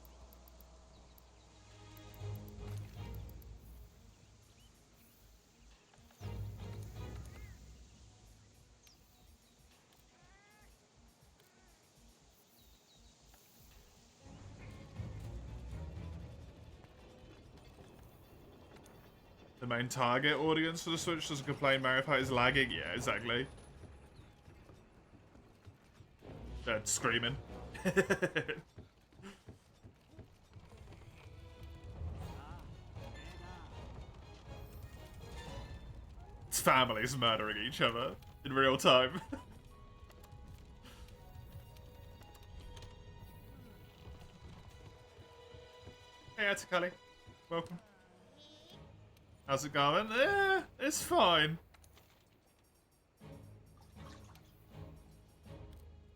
The main target audience for the Switch doesn't complain Mario Party is lagging. Yeah, exactly. They're screaming. It's families murdering each other in real time. Hey, Atakali. Welcome. How's it going? Eh, it's fine.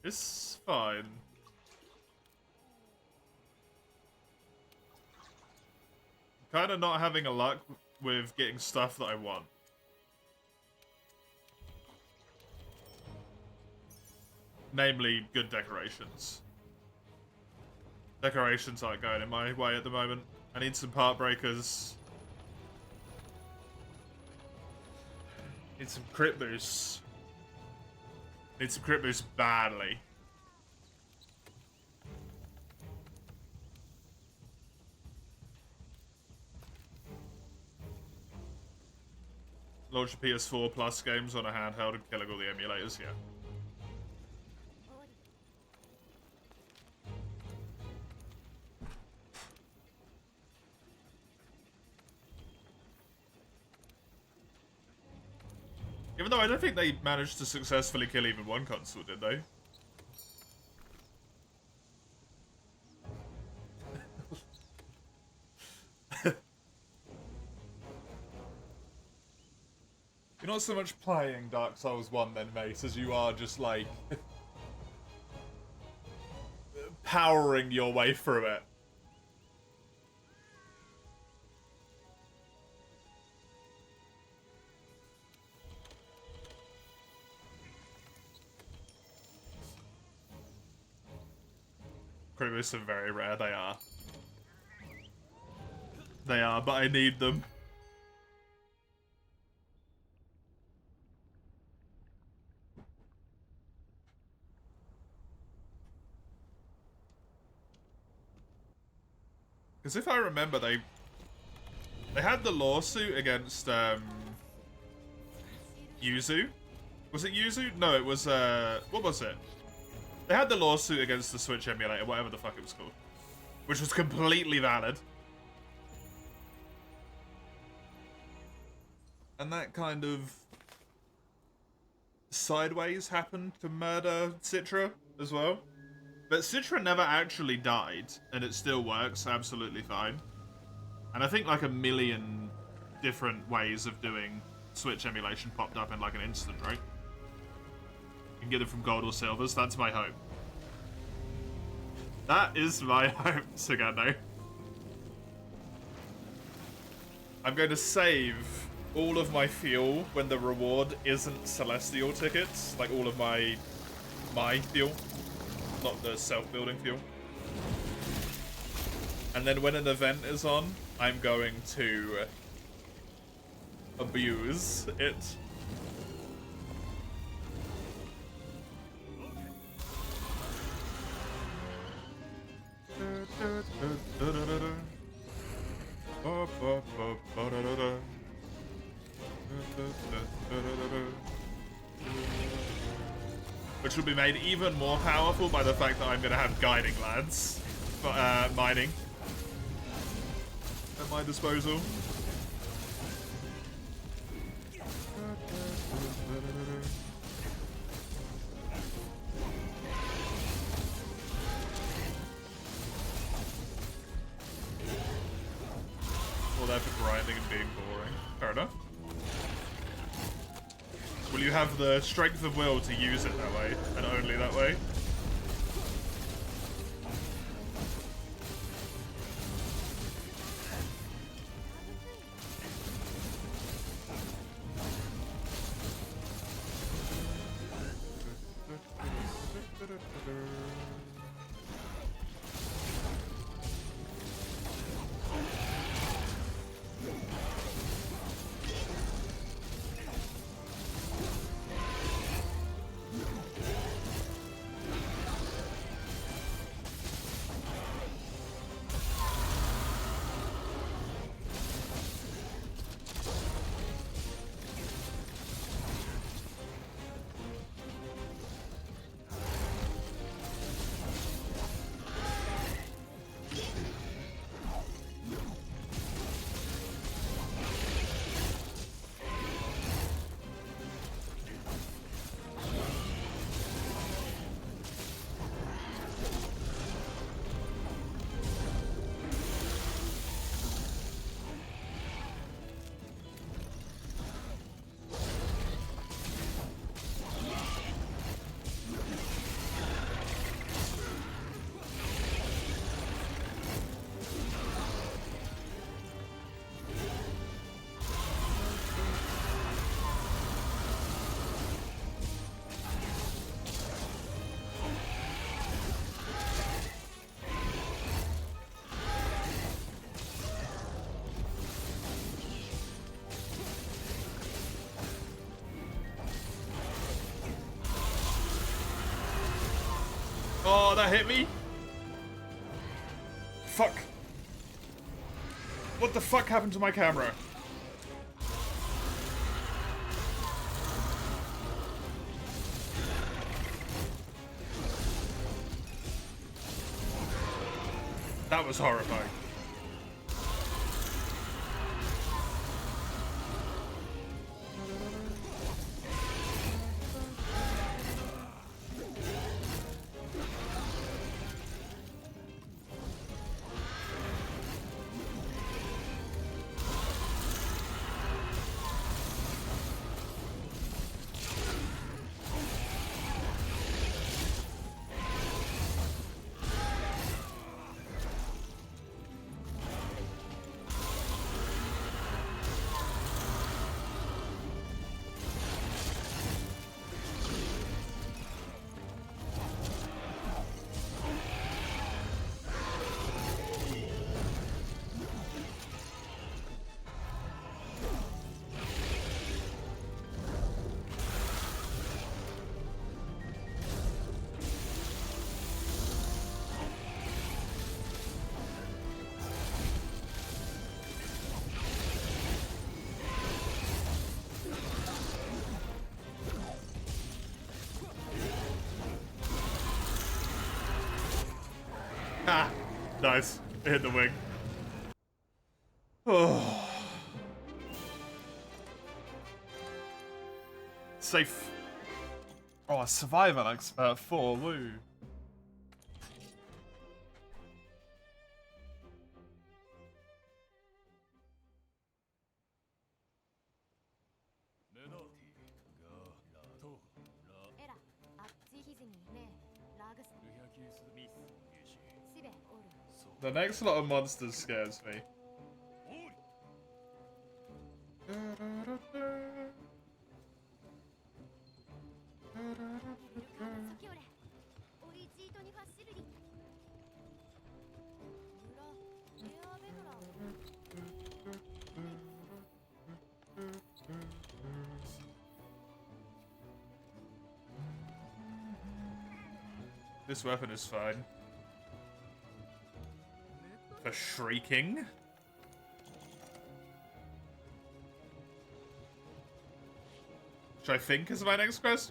It's fine. Kind of not having a luck with getting stuff that I want. Namely, good decorations. Decorations aren't going in my way at the moment. I need some part breakers. Need some crit boosts. Need some crit boosts badly. Launch a PS4 Plus games on a handheld and killing all the emulators, yeah. Even though I don't think they managed to successfully kill even one console, did they? You're not so much playing Dark Souls 1 then, mate, as you are just, like... powering your way through it. Crit boosts are very rare, they are. They are, but I need them. Because if I remember, they had the lawsuit against Yuzu. Was it Yuzu? No, it was what was it? They had the lawsuit against the Switch emulator, whatever the fuck it was called, which was completely valid. And that kind of sideways happened to murder Citra as well. But Citra never actually died, and it still works absolutely fine. And I think like a million different ways of doing Switch emulation popped up in like an instant, right? You can get it from gold or silvers. That's my hope. That is my hope, Sagando. I'm going to save all of my fuel when the reward isn't celestial tickets. Like all of my fuel. Not the self-building fuel. And then when an event is on, I'm going to abuse it. Which will be made even more powerful by the fact that I'm going to have guiding lads for mining at my disposal. All that for grinding and being boring. Fair enough. Will you have the strength of will to use it that way, and only that way? Oh, that hit me. Fuck. What the fuck happened to my camera? That was horrifying. Ah, nice. It hit the wing. Oh. Safe. Oh, survivor expert 4, woo. The next lot of monsters scares me. This weapon is fine. For shrieking? Should I think is my next quest?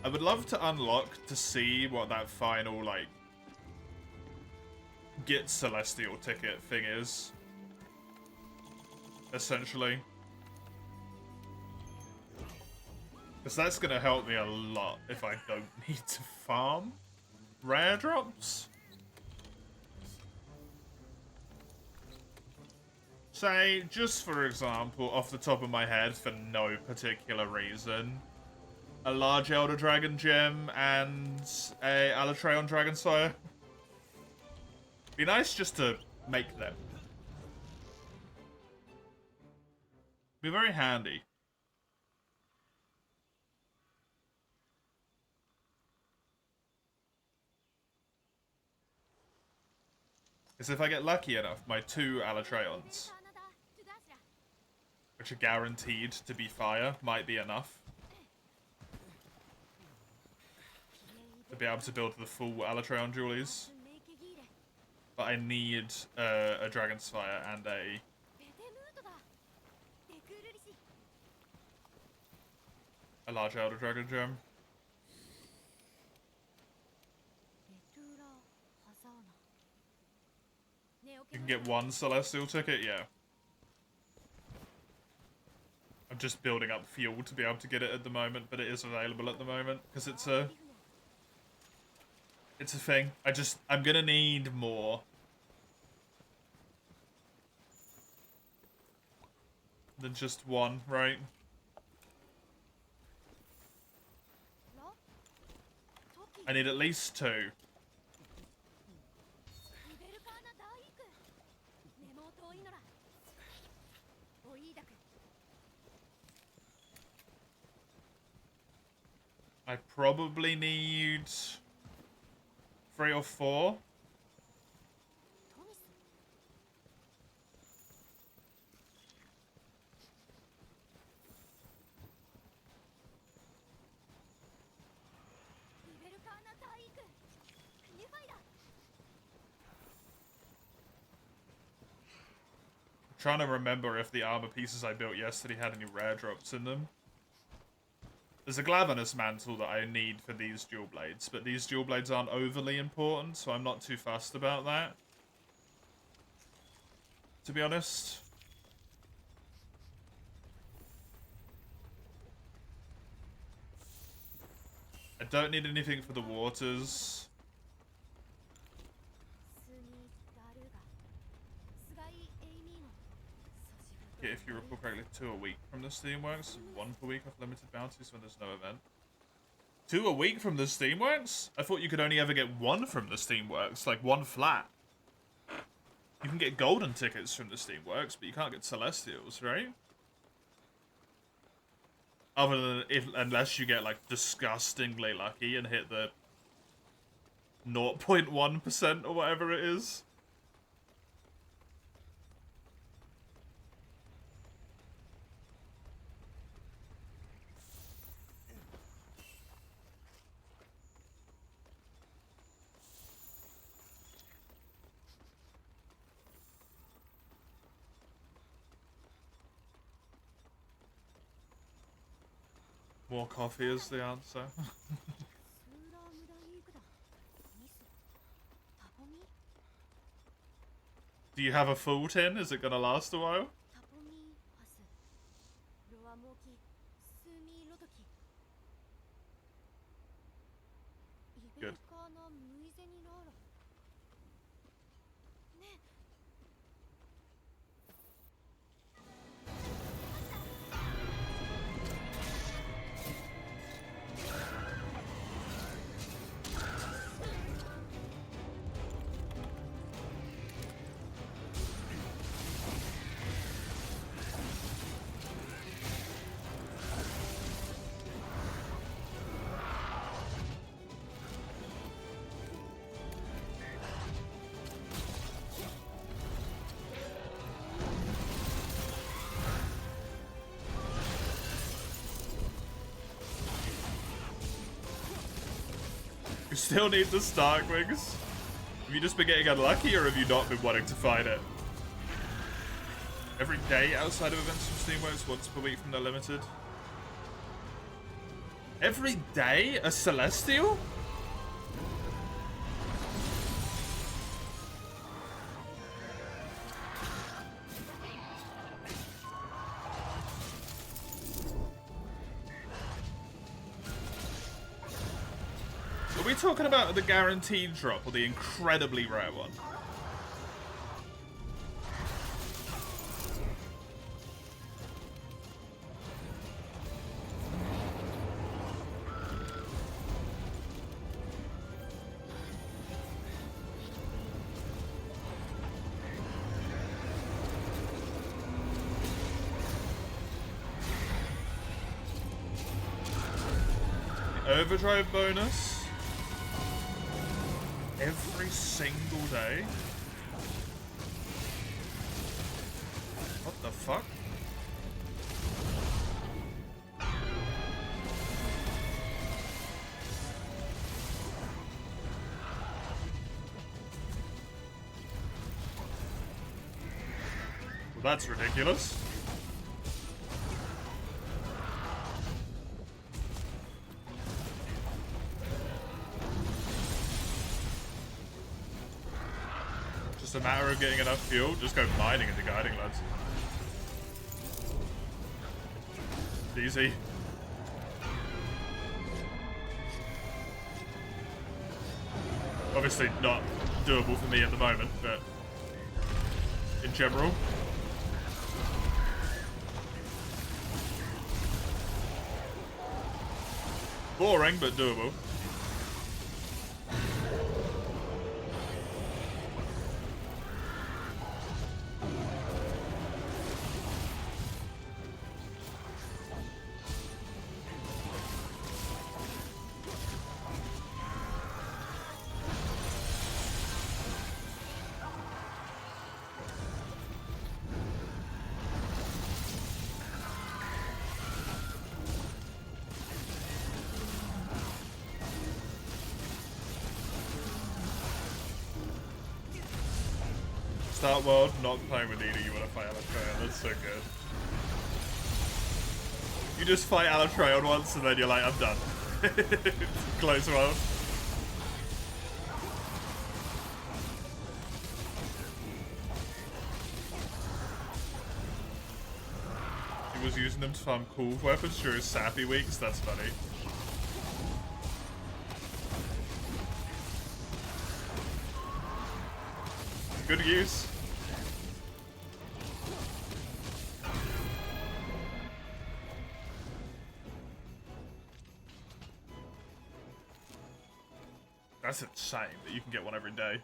I would love to unlock to see what that final, like, get Celestial ticket thing is. Essentially. Because that's going to help me a lot if I don't need to farm rare drops. Say, just for example, off the top of my head, for no particular reason, a large Elder Dragon gem and a Alatreon Dragon Slayer. Be nice just to make them. Be very handy. Because if I get lucky enough, my 2 Alatreons, which are guaranteed to be fire, might be enough to be able to build the full Alatreon Dualies. But I need a Dragon's Fire and a large Elder Dragon Gem. You can get 1 Celestial ticket, yeah. I'm just building up fuel to be able to get it at the moment, but it is available at the moment because it's a thing. I'm gonna need more. Than just 1, right? I need at least 2. I probably need 3 or 4. Trying to remember if the armor pieces I built yesterday had any rare drops in them. There's a Glavenus mantle that I need for these dual blades, but these dual blades aren't overly important, so I'm not too fussed about that. To be honest. I don't need anything for the waters. If you recall correctly, 2 a week from the Steamworks, 1 per week of limited bounties when there's no event. 2 a week from the Steamworks? I thought you could only ever get 1 from the Steamworks, like 1 flat. You can get golden tickets from the Steamworks, but you can't get Celestials, right? Other than unless you get like disgustingly lucky and hit the 0.1% or whatever it is. More coffee is the answer. Do you have a full tin? Is it gonna last a while? Good. still need the Stark Wings. Have you just been getting unlucky, or have you not been wanting to fight it? Every day outside of events from Steamworks, once per week from the Limited. Every day? A Celestial? Are we talking about the guaranteed drop or the incredibly rare one? Overdrive bonus every single day. What the fuck? Well, that's ridiculous. It's a matter of getting enough fuel. Just go mining into guiding lads. Easy. Obviously not doable for me at the moment, but in general. Boring, but doable. Start world, not playing with Edie, you want to fight Alatreon. That's so good. You just fight Alatreon once and then you're like, I'm done. Close world. He was using them to farm cool weapons during sappy weeks, that's funny. Good use. That's insane that you can get one every day.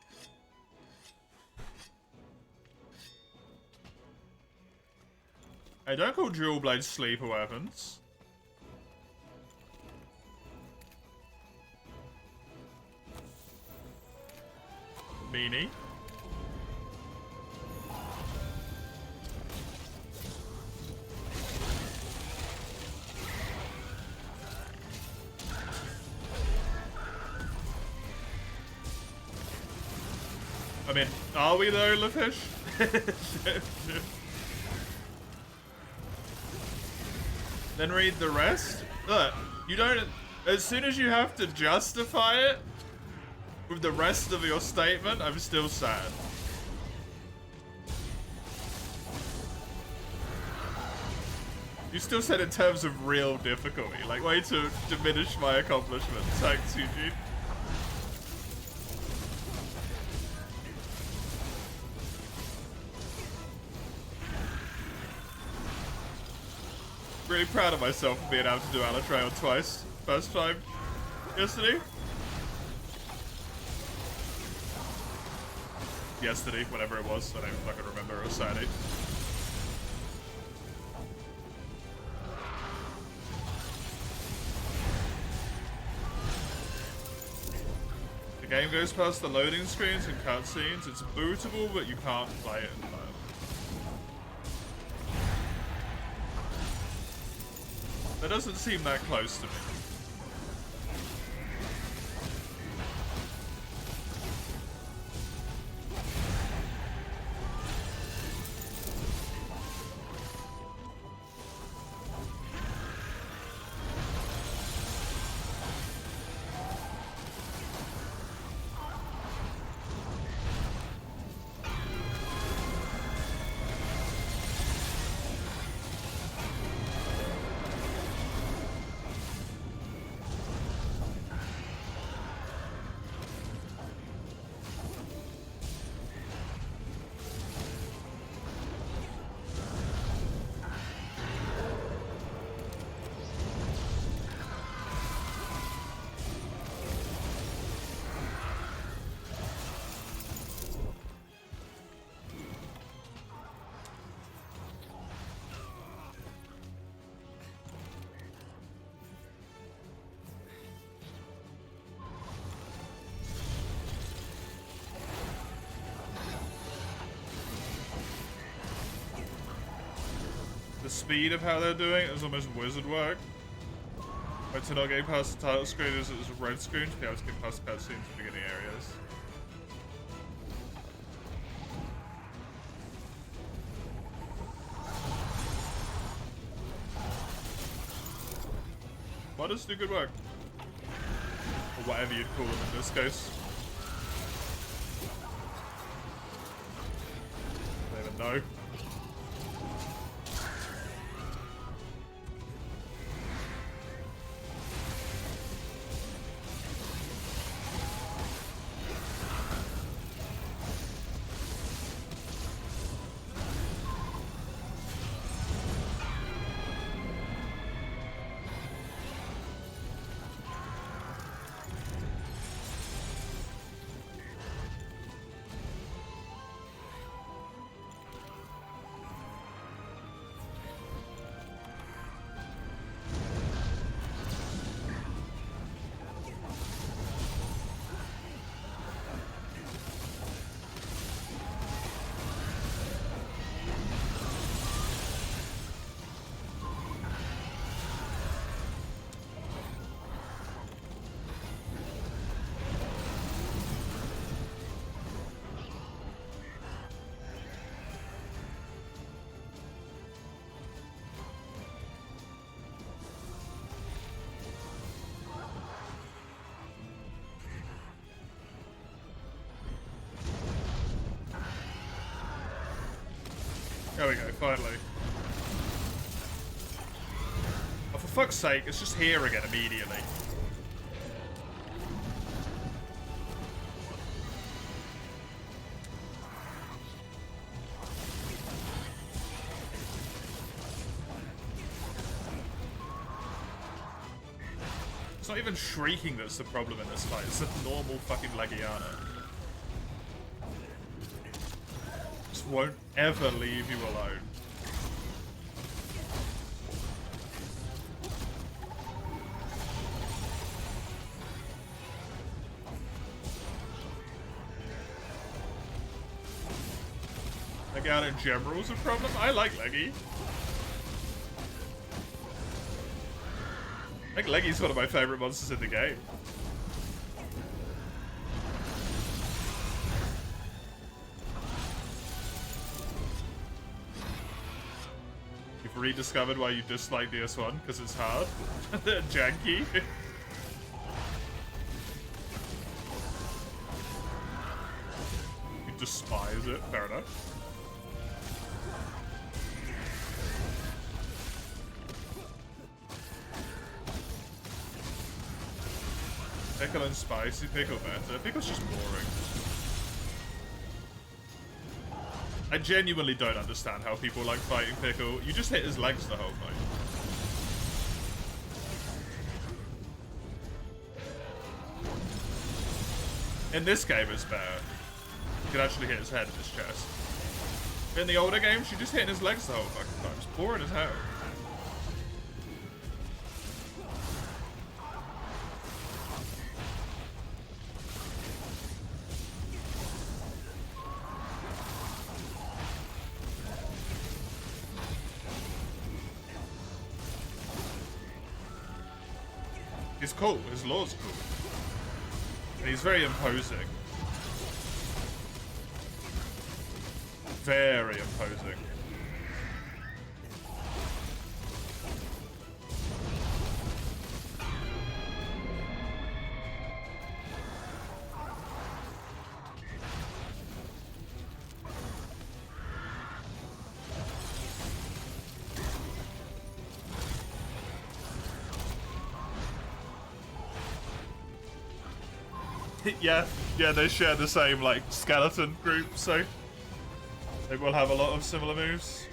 Hey, don't call dual blades sleeper weapons. Meanie. I mean, are we though, Lafish? Then read the rest? Look, you don't... As soon as you have to justify it with the rest of your statement, I'm still sad. You still said in terms of real difficulty. Like, way to diminish my accomplishments. Thanks, Eugene. Really proud of myself for being able to do Alatreon twice. First time yesterday. Yesterday, whatever it was. I don't even fucking remember. It was Saturday. The game goes past the loading screens and cutscenes. It's bootable, but you can't play it in time. That doesn't seem that close to me. the speed of how they're doing it is almost wizard work. But to not get past the title screen is a red screen to be able to get past cutscenes in beginning areas. Modders do good work. Or whatever you'd call them in this case. I don't even know. There we go, finally. Oh, for fuck's sake, it's just here again immediately. It's not even shrieking that's the problem in this fight, it's a normal fucking Legiana. Won't ever leave you alone. Legiana in general is a problem. I like Leggy. I think Leggy's one of my favorite monsters in the game. Rediscovered why you dislike DS1 because it's hard. Janky. You despise it, fair enough. Pickle and spicy, pickle better. Pickle's just boring. I genuinely don't understand how people like fighting Pickle. You just hit his legs the whole fight. In this game, it's better. You can actually hit his head and his chest. In the older games, you're just hitting his legs the whole fucking time. It's boring as hell. He's cool. His law's cool. And he's very imposing. Very imposing. Yeah, they share the same, like, skeleton group, so they will have a lot of similar moves.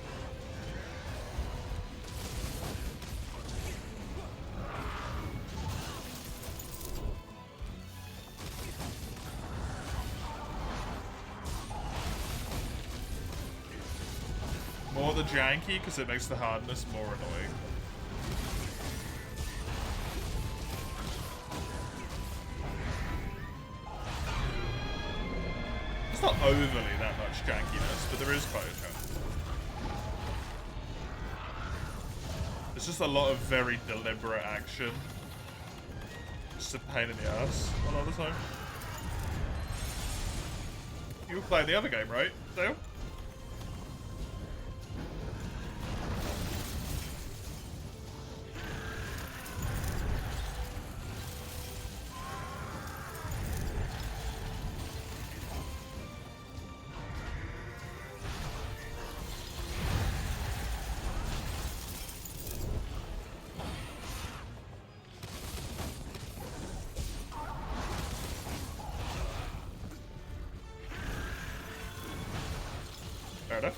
More the janky, because it makes the hardness more annoying. It's not overly that much jankiness, but there is quite a chance. It's just a lot of very deliberate action. Just a pain in the ass a lot of the time. You were playing the other game, right, Dale? Fair enough.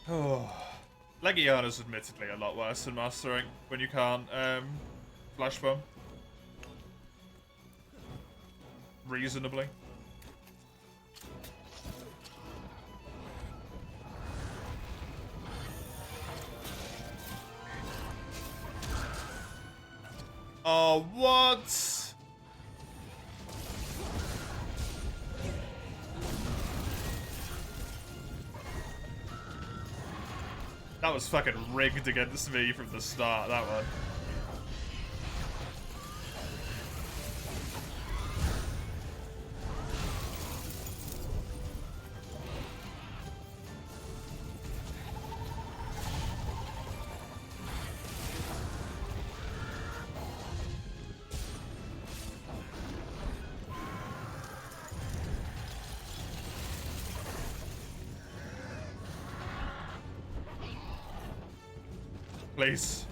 Oh, Legiana's admittedly a lot worse than mastering when you can't flash bomb reasonably. Oh, what? That was fucking rigged against me from the start, that one. Please.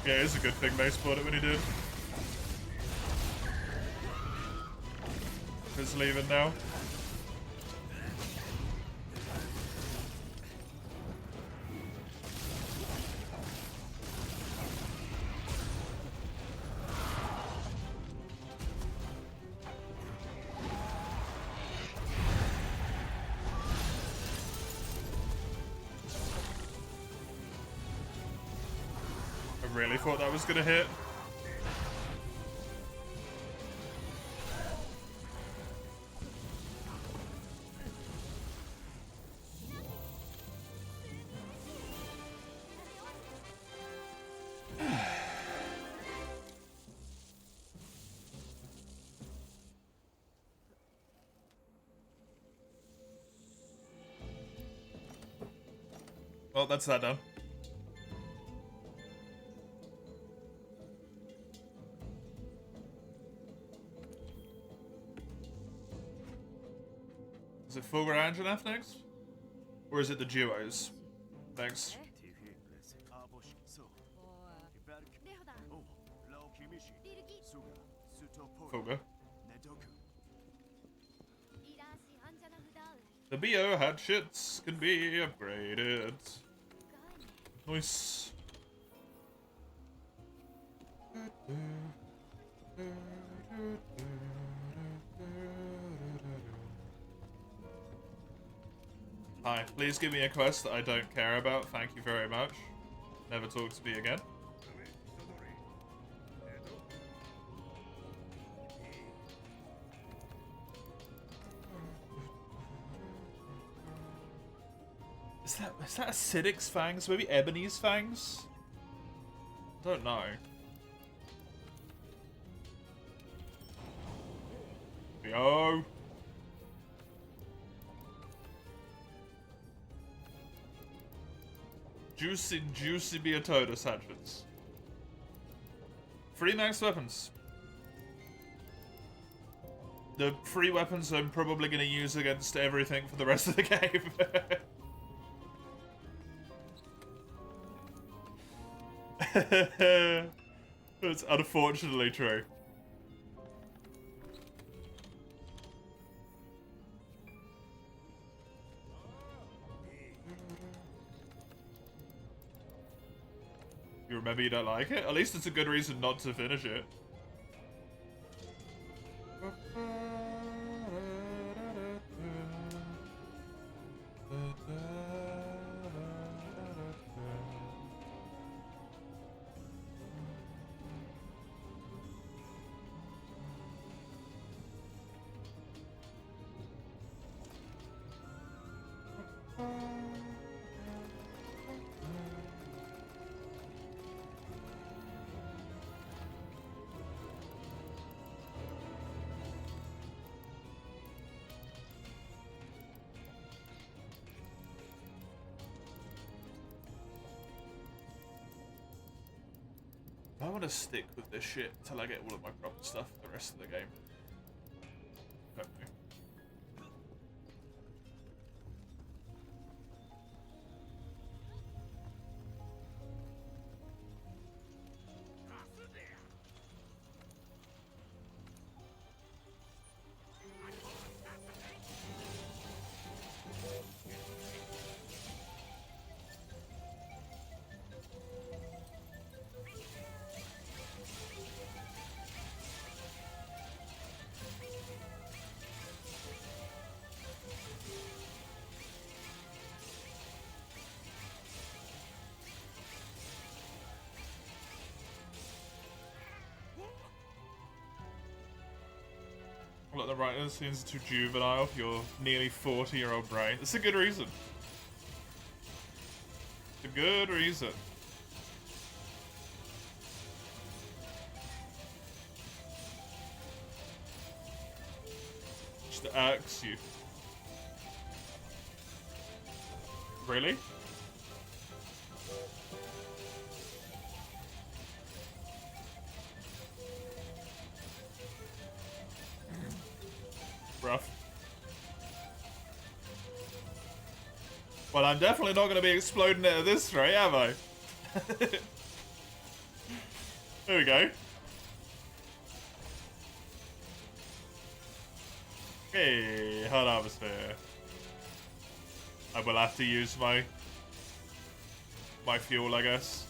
Yeah, it's a good thing they spotted it when he did. He's leaving now. I really thought that was gonna hit. Well, that's that done. Is it Fulgur Anjanath next? Or is it the duos? Thanks. Fulgur. The BO had shits, can be upgraded. Nice. Hi, please give me a quest that I don't care about, thank you very much. Never talk to me again. Is that Acidic's fangs? Maybe Ebony's fangs? I don't know. Yo! Juicy Beatoda hatchets. 3 max weapons. The free weapons I'm probably going to use against everything for the rest of the game. It's unfortunately true. You remember you don't like it? At least it's a good reason not to finish it. I want to stick with this shit till I get all of my proper stuff for the rest of the game. Don't know. Look, the writer seems too juvenile for your nearly 40-year-old brain. It's a good reason. It's a good reason. Just irks you. Really? Rough. Well, I'm definitely not going to be exploding it at this rate, am I? There we go. Hey, hot atmosphere. I will have to use my fuel, I guess.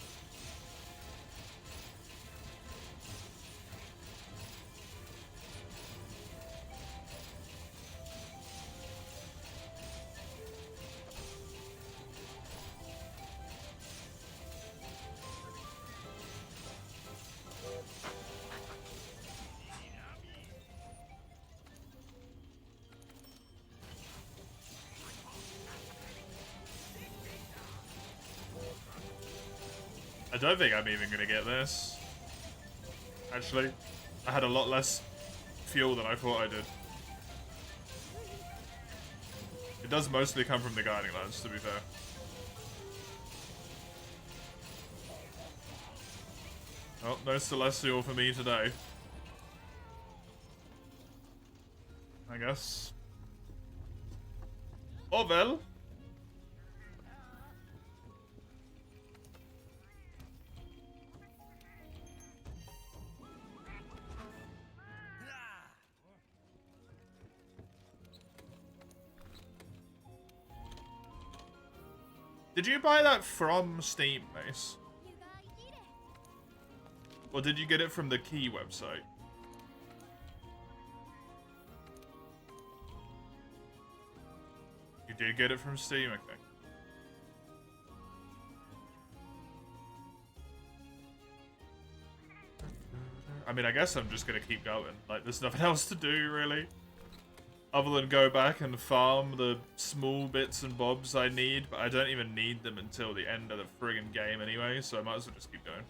I don't think I'm even gonna get this. Actually, I had a lot less fuel than I thought I did. It does mostly come from the guiding lines, to be fair. Oh, no Celestial for me today. I guess. Oh well. Did you buy that from Steam, Mace? Or did you get it from the Key website? You did get it from Steam, okay. I mean, I guess I'm just gonna keep going. Like, there's nothing else to do, really. Other than go back and farm the small bits and bobs I need, but I don't even need them until the end of the friggin' game anyway, so I might as well just keep going.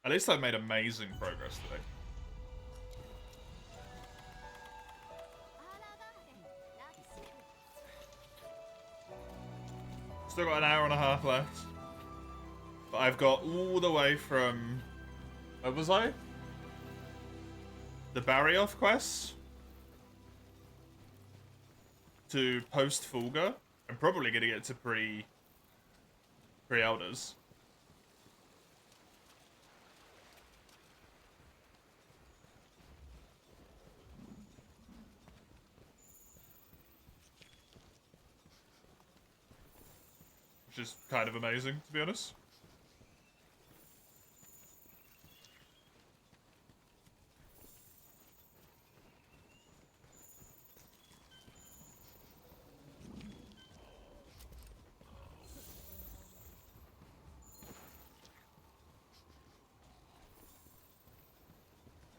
At least I made amazing progress today. Still got an hour and a half left. But I've got all the way from... Where was I? The Barrioth quest to post Fulgur. I'm probably gonna get to pre-elders. Which is kind of amazing, to be honest.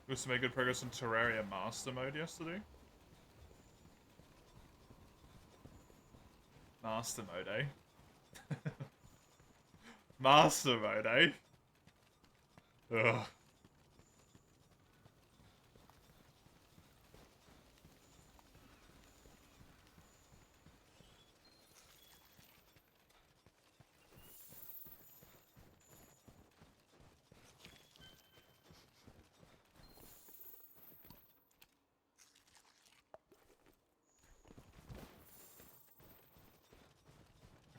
We also made good progress in Terraria Master Mode yesterday. Master Mode, eh? Master Mode, eh? Ugh.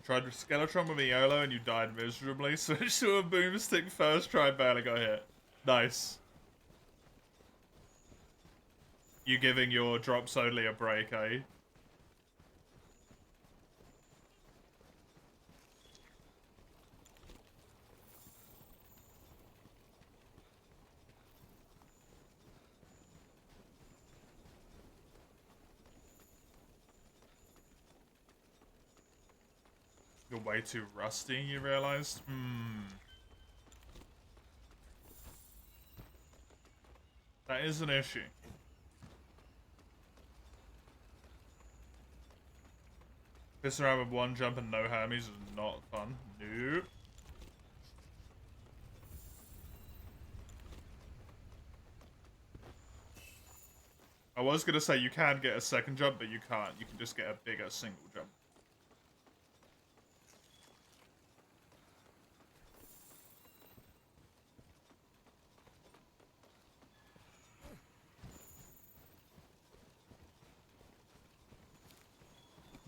Tried with Skeletron with Eolo and you died miserably. Switched to a boomstick first try, barely got hit. Nice. You giving your drops only a break, eh? You're way too rusty, you realized? That is an issue. Pissing around with one jump and no Hermes is not fun. Nope. I was gonna say you can get a second jump, but you can't. You can just get a bigger single jump.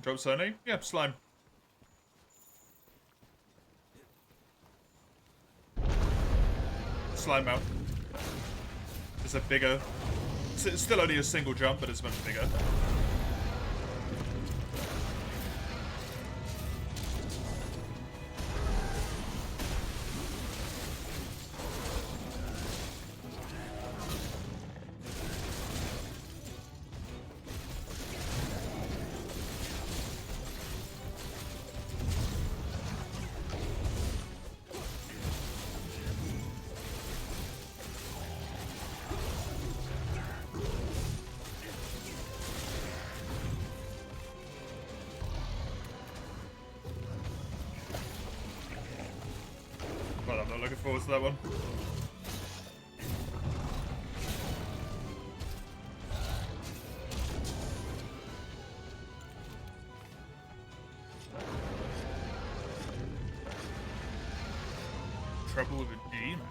Drop Sony? Yep, slime. Slime out. It's a bigger... It's still only a single jump, but it's much bigger. Well, I'm not looking forward to that one. Trouble with a demon.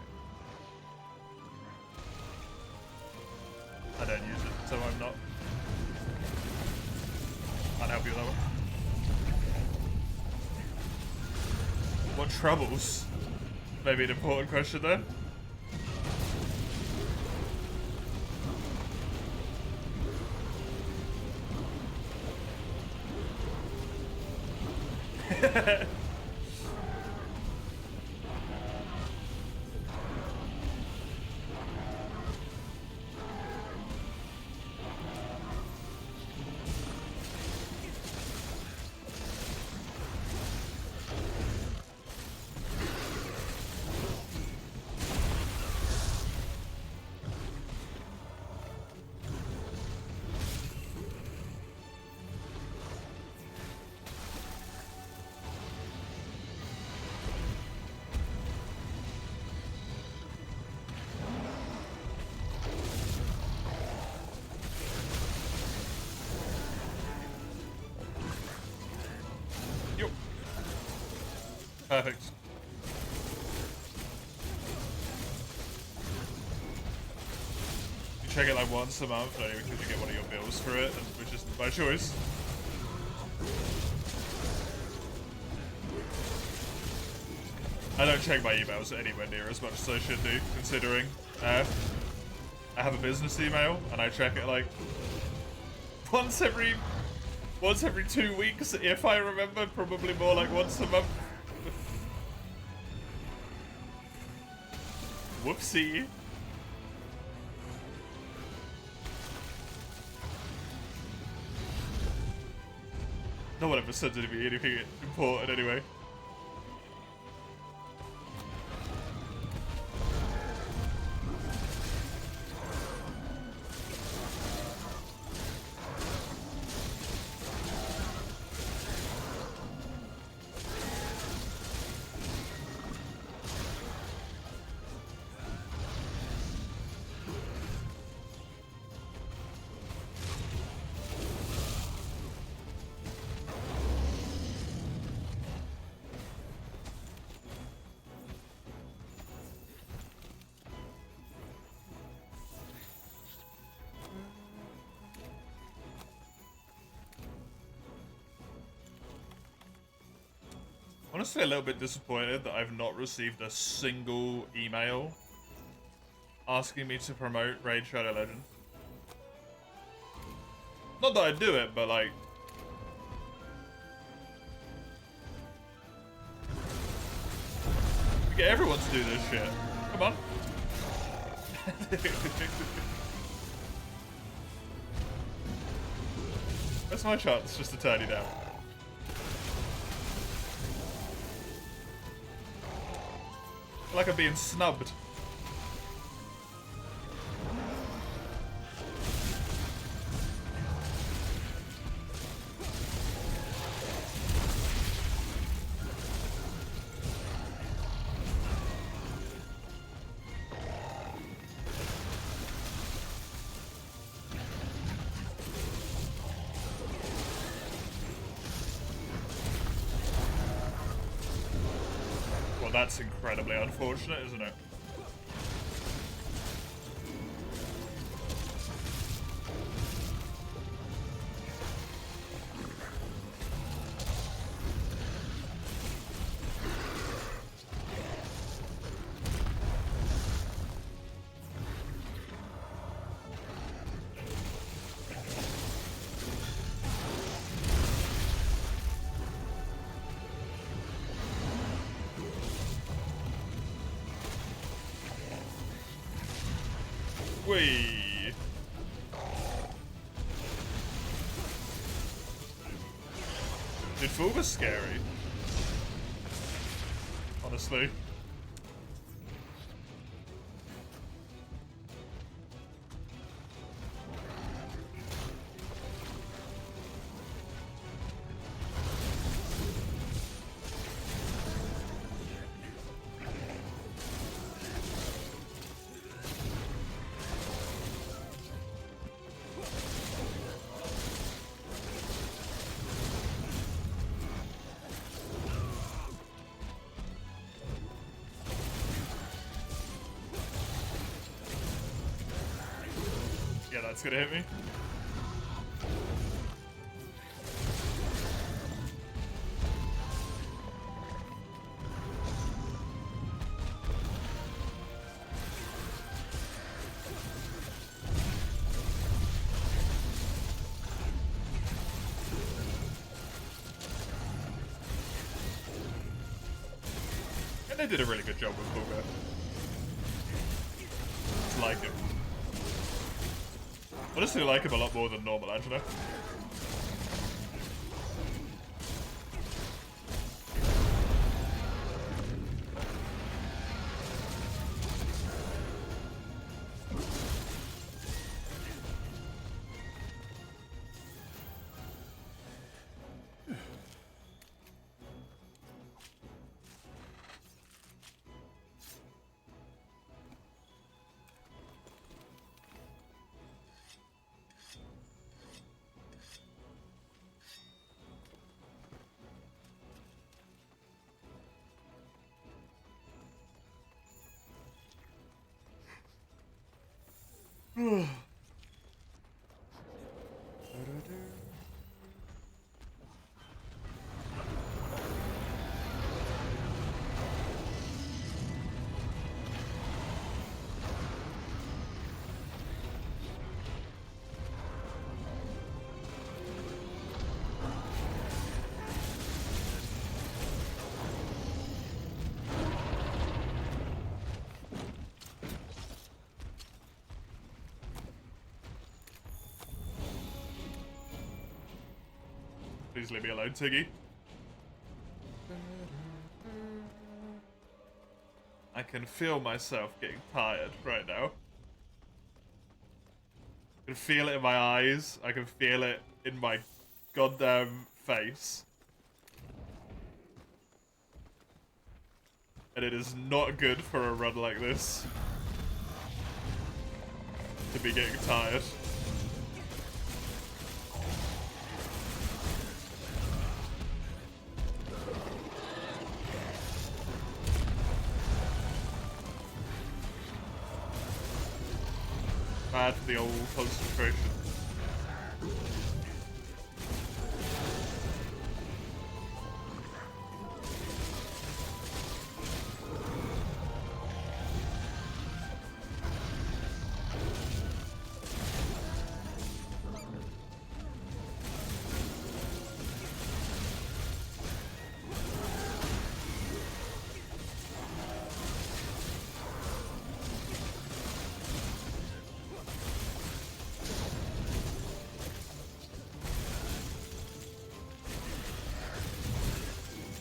I don't use it, so I'm not. Can't help you with that one. What troubles? Maybe an important question there. Perfect. You check it like once a month, only because you get one of your bills for it, which isn't by choice. I don't check my emails anywhere near as much as I should do, considering I have a business email and I check it like once every 2 weeks, if I remember, probably more like once a month. Whoopsie. No one ever sends me anything important anyway. Honestly, a little bit disappointed that I've not received a single email asking me to promote Raid Shadow Legends. Not that I do it, but like... we get everyone to do this shit. Come on. That's my chance just to turn you down. I feel like I'm being snubbed. Well, that's incredibly unfortunate, isn't it? Whee! Dude, Fool was scary. Honestly. Yeah, that's gonna hit me. And they did a really good job with Booga. Just like him. Honestly, I like him a lot more than normal Angela. Please leave me alone, Tiggy. I can feel myself getting tired right now. I can feel it in my eyes. I can feel it in my goddamn face. And it is not good for a run like this to be getting tired. Bad for the old concentration.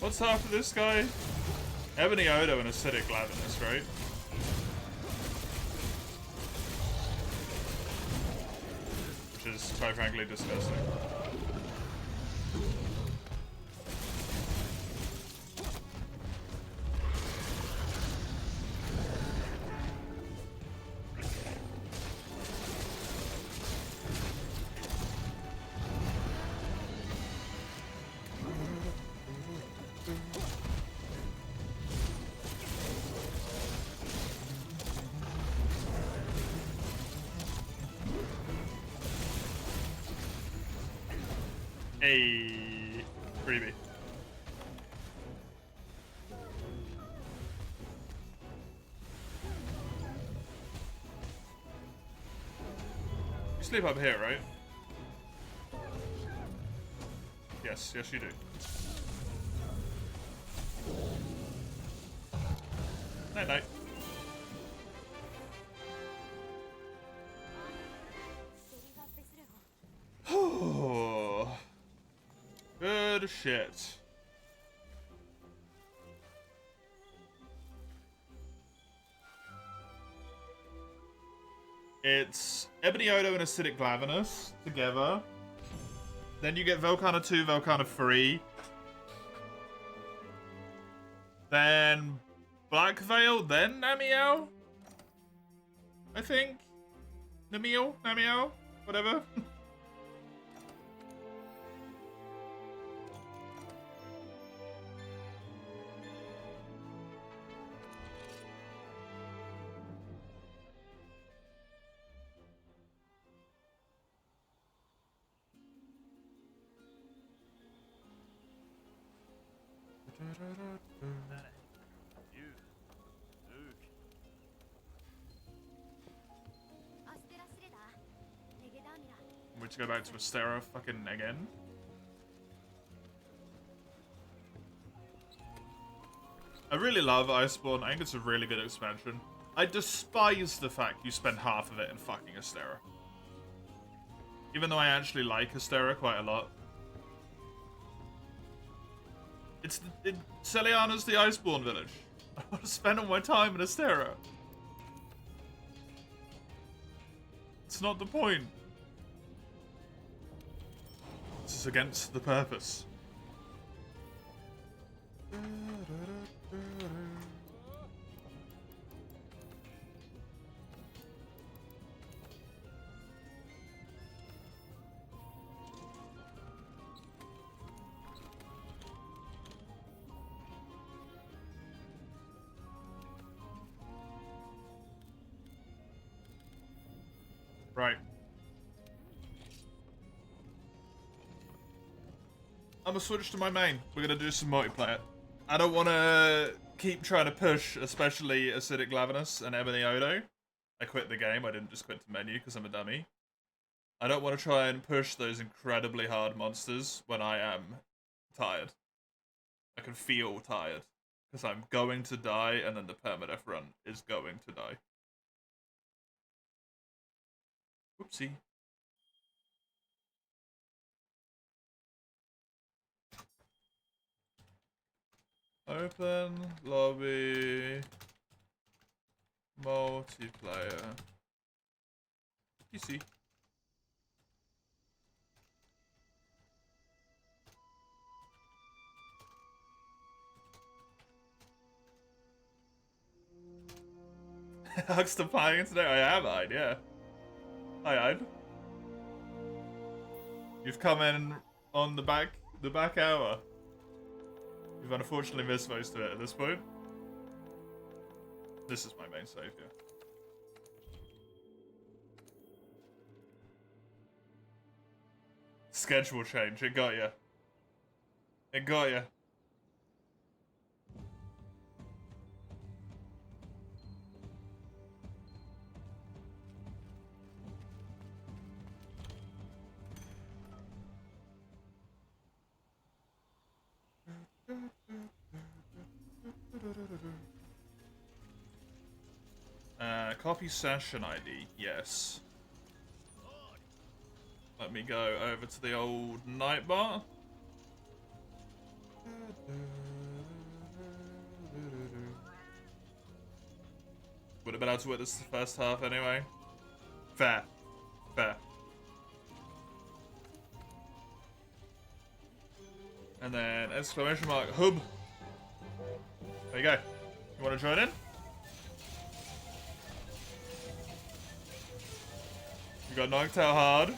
What's after this guy? Ebony Odo and Acidic Lavinus, right? Which is, quite frankly, disgusting. Hey, freebie. You sleep up here, right? Yes, yes you do. Night night. Good shit. It's Ebony Odo and Acidic Glavenus together. Then you get Volcana 2, Volcana 3. Then Black Veil, then Namiel? I think. Namiel? Whatever. We to go back to Astera fucking again. I really love Iceborne. I think it's a really good expansion. I despise the fact you spend half of it in fucking Astera. Even though I actually like Astera quite a lot. Celiana's the Iceborne village. I want to spend all my time in Astera. It's not the point. This is against the purpose. Right. I'm gonna switch to my main. We're gonna do some multiplayer. I don't want to keep trying to push, especially Acidic Glavenus and Ebony Odo. I quit the game. I didn't just quit the menu because I'm a dummy. I don't want to try and push those incredibly hard monsters when I am tired. I can feel tired because I'm going to die, and then the permadeath run is going to die. Whoopsie. Open, lobby, multiplayer, PC. Hugs to playing today? I am, I'd, yeah. Hi, I'd. You've come in on the back hour. You've unfortunately missed most of it at this point. This is my main save, yeah. Schedule change, it got ya. It got ya. Copy session ID, yes. Let me go over to the old night bar. Would have been able to witness the first half anyway. Fair. Fair. And then exclamation mark hub. There you go. You want to join in? You got knocked out hard.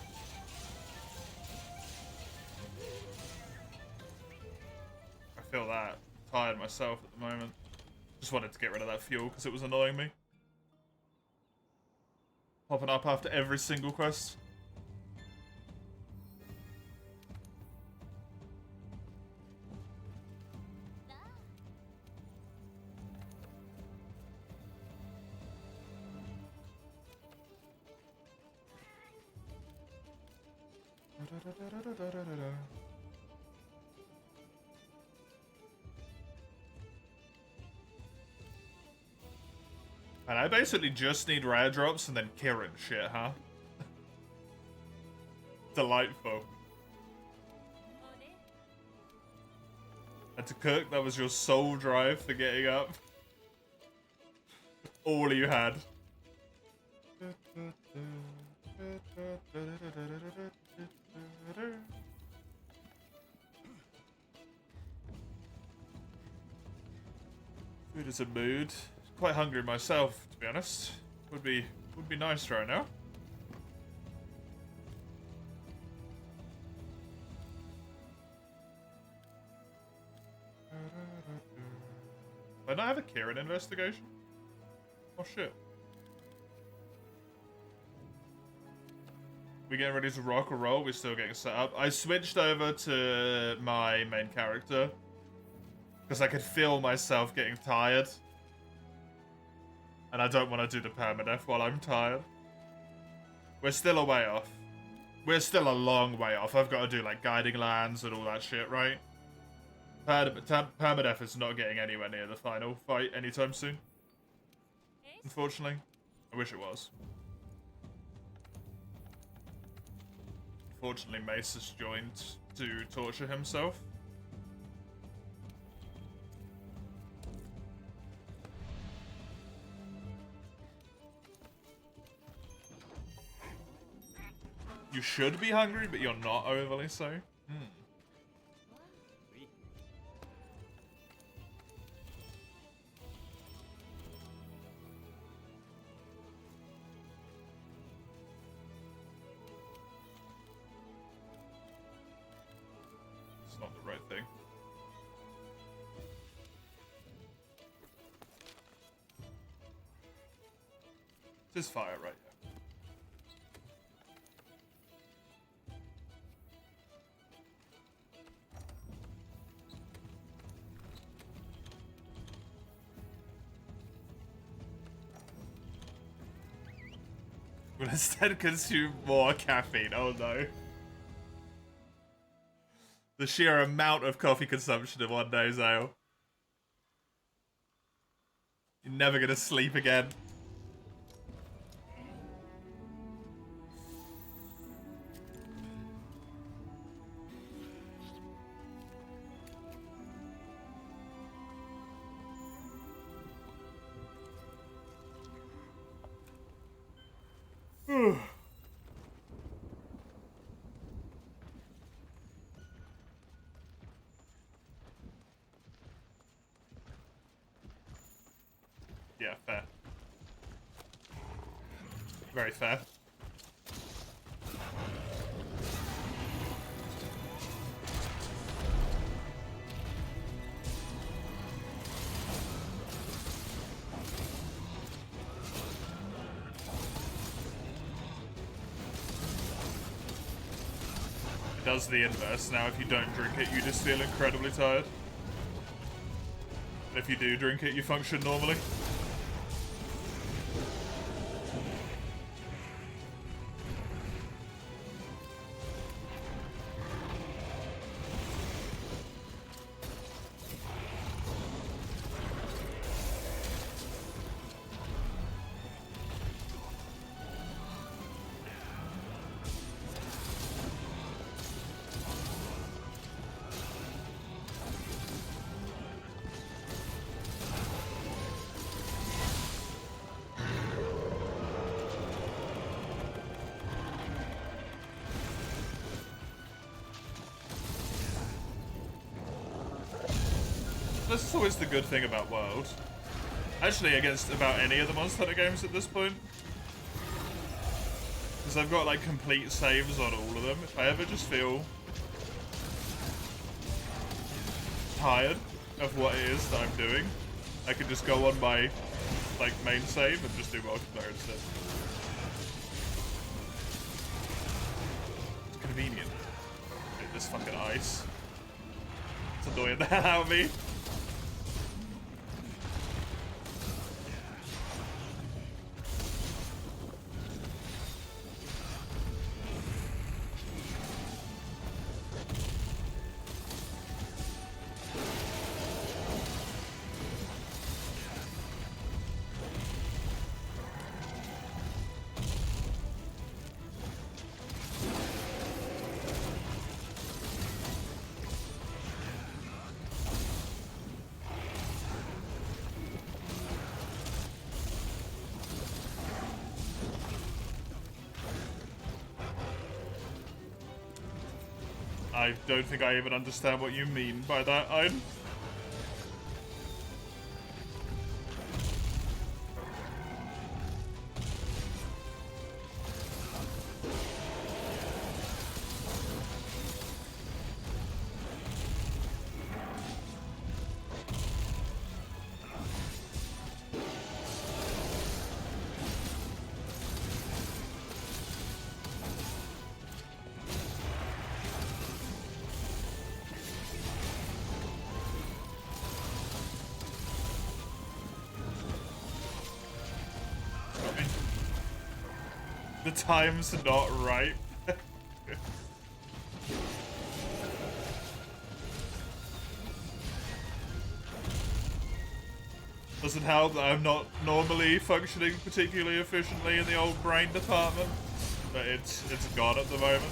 I feel that. I'm tired myself at the moment. Just wanted to get rid of that fuel because it was annoying me. Popping up after every single quest. And I basically just need rare drops and then Kirin shit, huh? Delightful. And to cook, that was your sole drive for getting up. All you had. Food is a mood. Quite hungry myself, to be honest. Would be nice right now. Did I not have a Kirin investigation? Oh shit. We getting ready to rock or roll? We're still getting set up. I switched over to my main character because I could feel myself getting tired. And I don't want to do the permadeath while I'm tired. We're still a way off. We're still a long way off. I've got to do like guiding lands and all that shit, right? Permadeath is not getting anywhere near the final fight anytime soon. Unfortunately. I wish it was. Unfortunately, Mace has joined to torture himself. You should be hungry, but you're not overly so. It's not the right thing. It is fire, right? Will instead consume more caffeine. Oh no. The sheer amount of coffee consumption in one day's ale. You're never gonna sleep again. Yeah, fair. Very fair. It does the inverse now. If you don't drink it, you just feel incredibly tired. But if you do drink it, you function normally. This is always the good thing about World. Actually, against about any of the Monster Hunter games at this point. Because I've got like complete saves on all of them. If I ever just feel tired of what it is that I'm doing, I can just go on my like main save and just do multiplayer instead. It's convenient. Dude, this fucking ice. It's annoying the hell out of me. I don't think I even understand what you mean by that, Ein. The time's not right. Doesn't help that I'm not normally functioning particularly efficiently in the old brain department, but it's gone at the moment.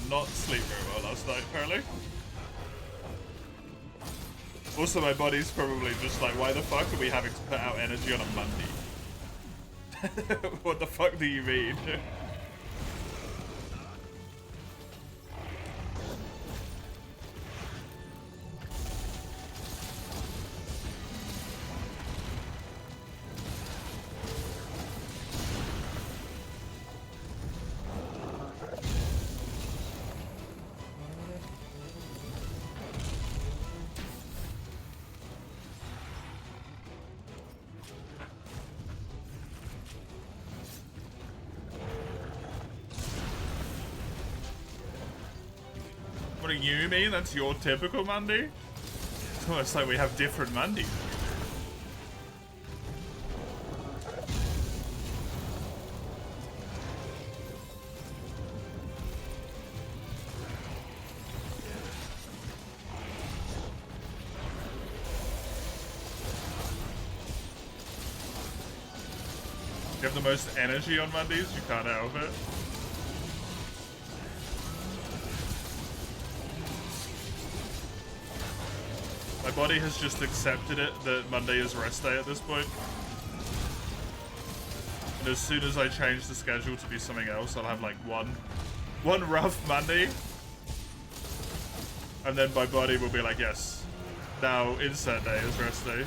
Not sleep very well last night, apparently. Also, my body's probably just like, why the fuck are we having to put out energy on a Monday? What the fuck do you mean? What do you mean? That's your typical Monday? It's almost like we have different Mondays. You have the most energy on Mondays, you can't help it. My body has just accepted it that Monday is rest day at this point. And as soon as I change the schedule to be something else, I'll have like one rough Monday. And then my body will be like, yes, now insert day is rest day.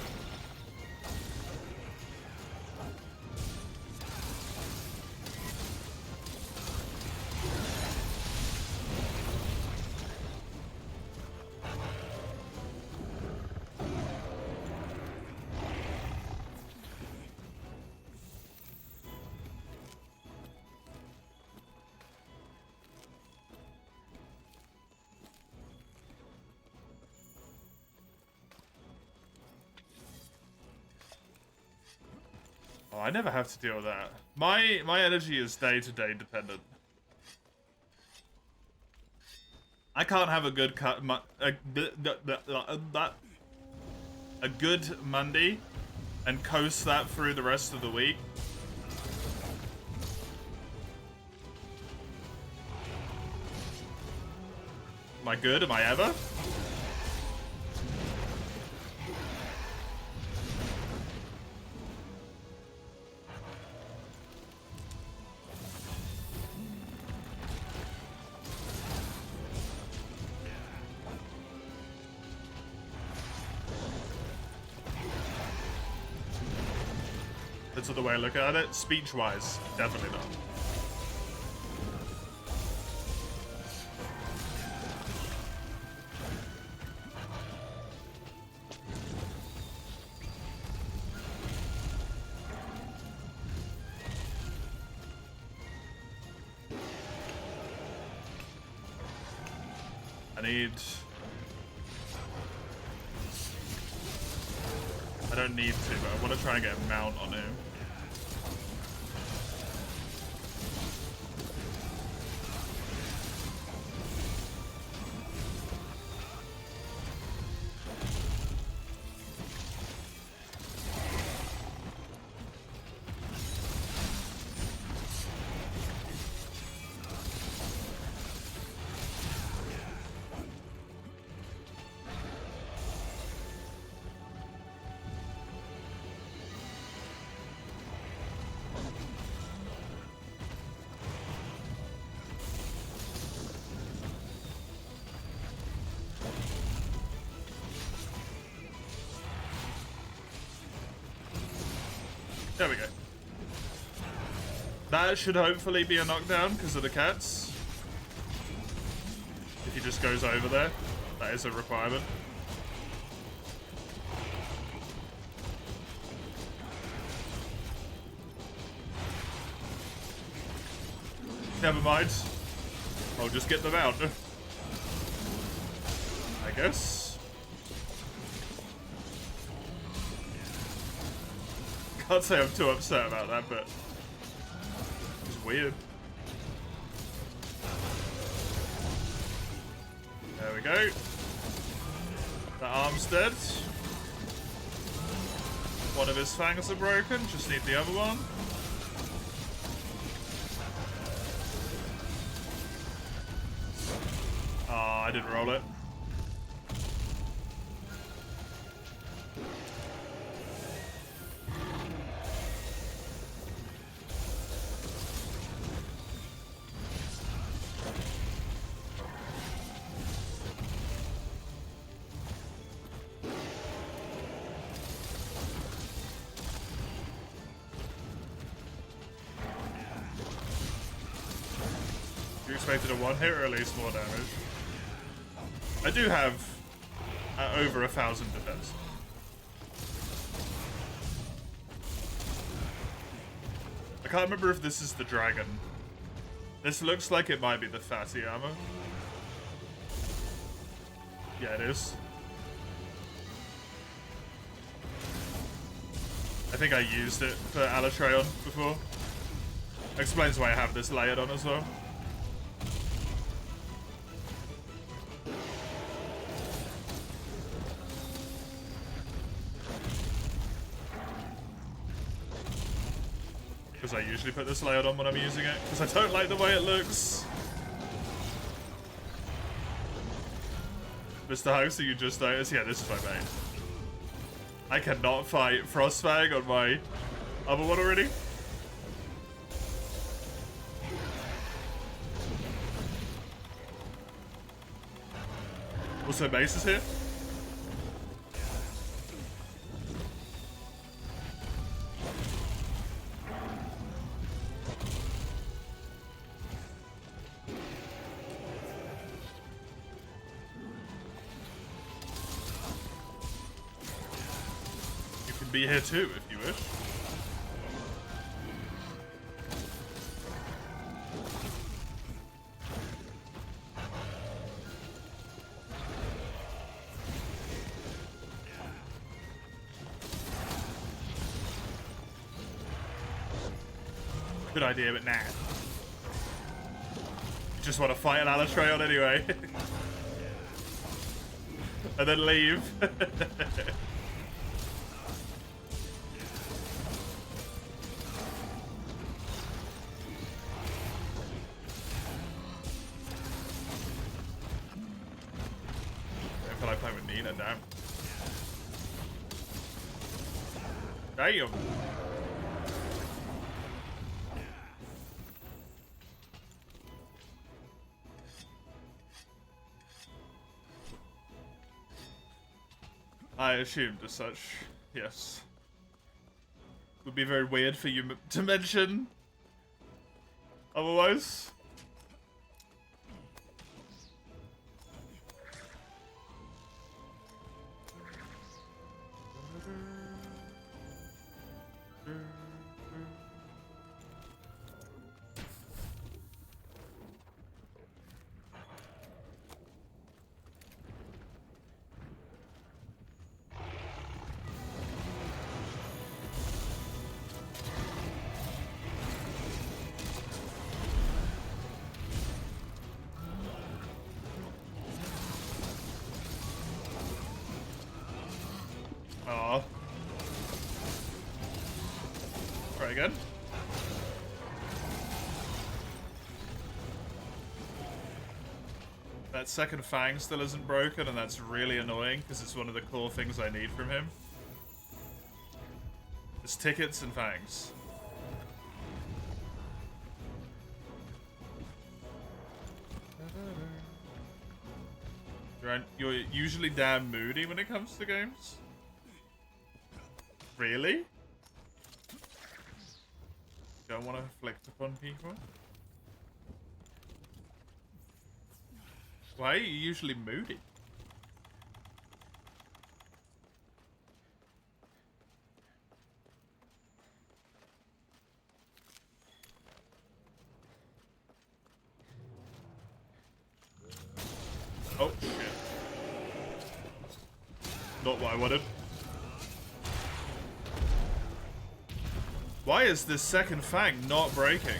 Oh, I never have to deal with that. My energy is day-to-day dependent. I can't have a good a good Monday and coast that through the rest of the week. Am I good? Am I ever? That's the way I look at it. Speech-wise, definitely not. I don't need to, but I want to try and get a mount on him. There we go. That should hopefully be a knockdown because of the cats. If he just goes over there, that is a requirement. Never mind. I'll just get them out. I guess. Can't say I'm too upset about that, but it's weird. There we go. That arm's dead. One of his fangs are broken, just need the other one. Ah, I didn't roll it. Expected a one hit or at least more damage. I do have over 1,000 defense. I can't remember if this is the dragon. This looks like it might be the fatty armor. Yeah, it is. I think I used it for Alatreon before. Explains why I have this layered on as well. Because I usually put this layered on when I'm using it, because I don't like the way it looks. Mr. House, you just noticed? Yeah, this is my main. I cannot fight Frostfang on my other one already. Also, Mace is here. You can be here too if you wish. Good idea, but nah. Just want to fight an Alatreon anyway. And then leave. I feel like playing with Nina, damn. Damn. I assumed as such, yes. Would be very weird for you to mention. Otherwise. Aw. Try again. That second Fang still isn't broken, and that's really annoying, because it's one of the core things I need from him. It's tickets and Fangs. You're usually damn moody when it comes to games? Really? Don't want to inflict upon people? Why are you usually moody? Oh, shit. Not what I wanted. Why is this second Fang not breaking?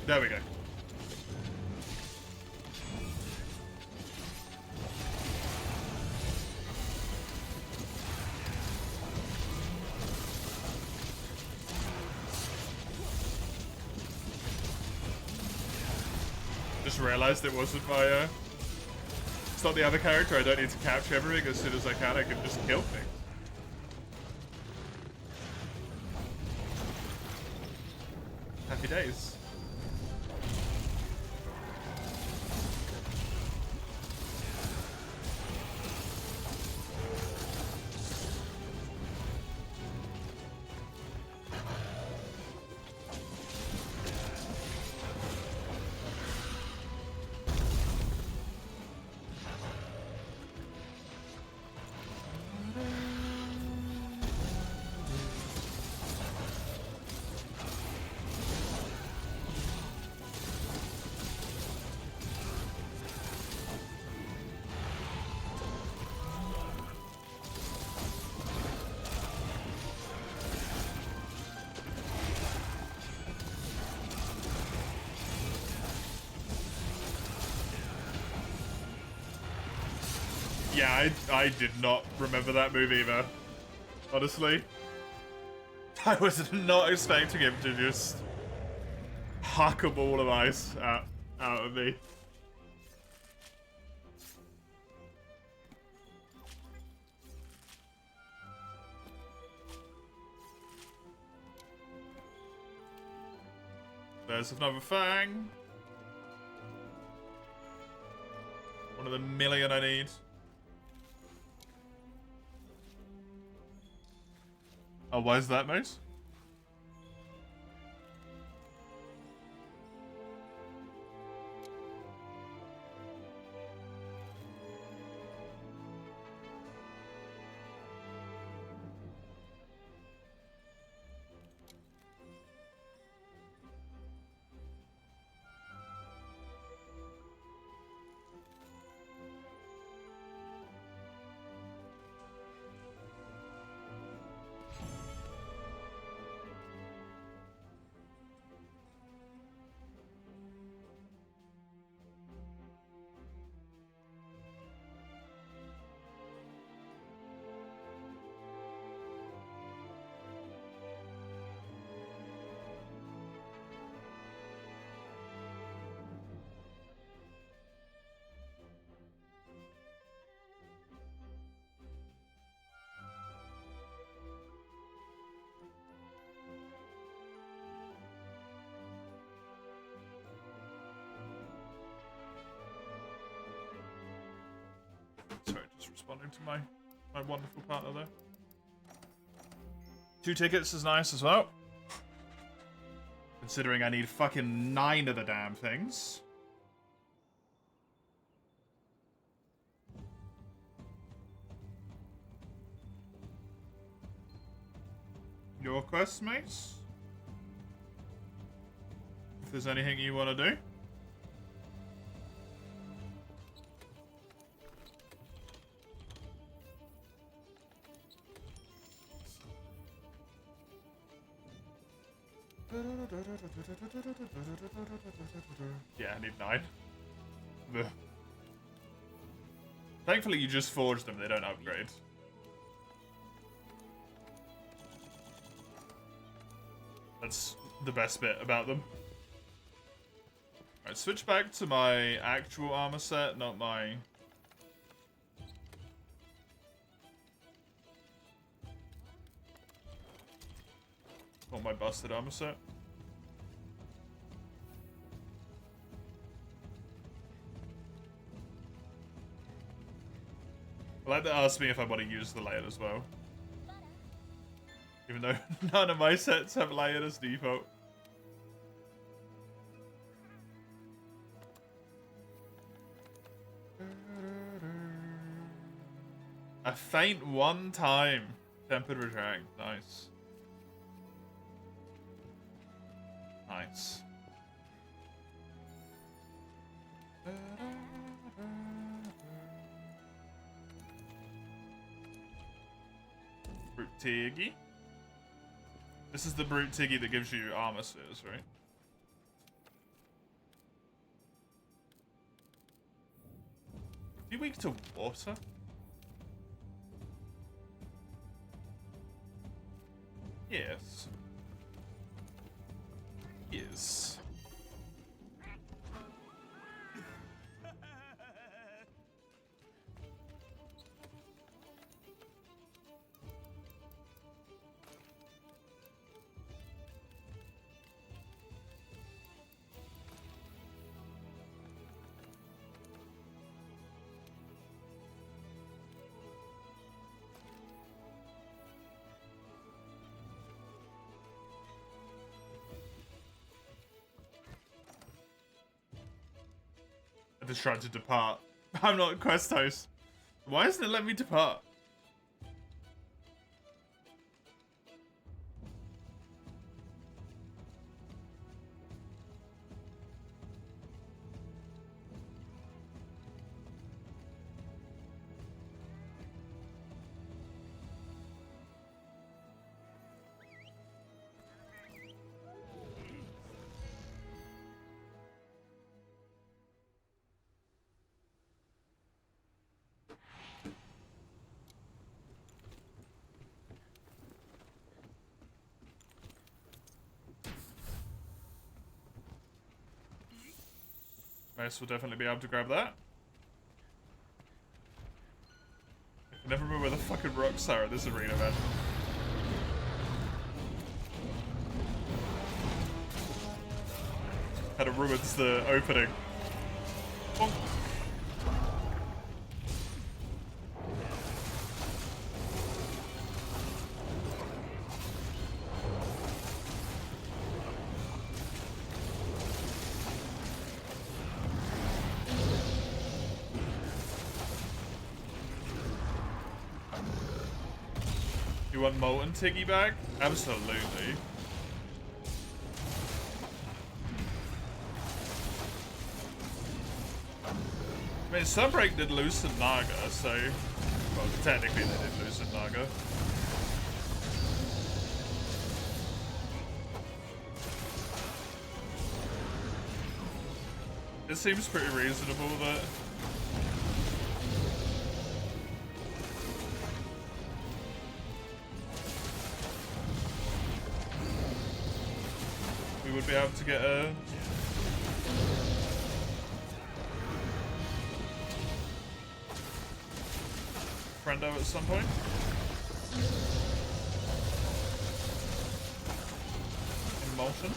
There we go. Just realized it wasn't my, it's not the other character. I don't need to capture everything. As soon as I can just kill things. Happy days. Yeah, I did not remember that move either. Honestly. I was not expecting him to just huck a ball of ice out of me. There's another fang. One of the million I need. Oh, why is that, mate? Sorry, just responding to my wonderful partner there. 2 tickets is nice as well. Considering I need fucking 9 of the damn things. Your quest, mates? If there's anything you want to do. Yeah, I need 9. Ugh. Thankfully, you just forge them, they don't upgrade. That's the best bit about them. Alright, switch back to my actual armor set, not my... Not my busted armor set. I like to ask me if I want to use the layered as well. Even though none of my sets have layered as default. I faint 1 time. Tempered retract. Nice. Nice. Brute Tiggy. This is the Brute Tiggy that gives you armor spheres, right? Are you weak to water? Yes. Yes. I just tried to depart. I'm not a quest host. Why isn't it letting me depart? Nice, we'll definitely be able to grab that. I can never remember where the fucking rocks are in this arena, man. Kind of ruins the opening. Bonk. You want Molten Tiggy back? Absolutely. I mean, Sunbreak did loosen Naga, so... Well, technically they did loosen Naga. It seems pretty reasonable that... we would be able to get a... friendo at some point. Emulsion.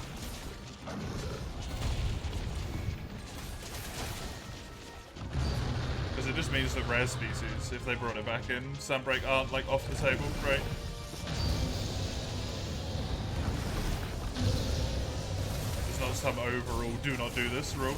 Because it just means that rare species, if they brought it back in, Sunbreak aren't like off the table, right? It's not some overall do not do this rule.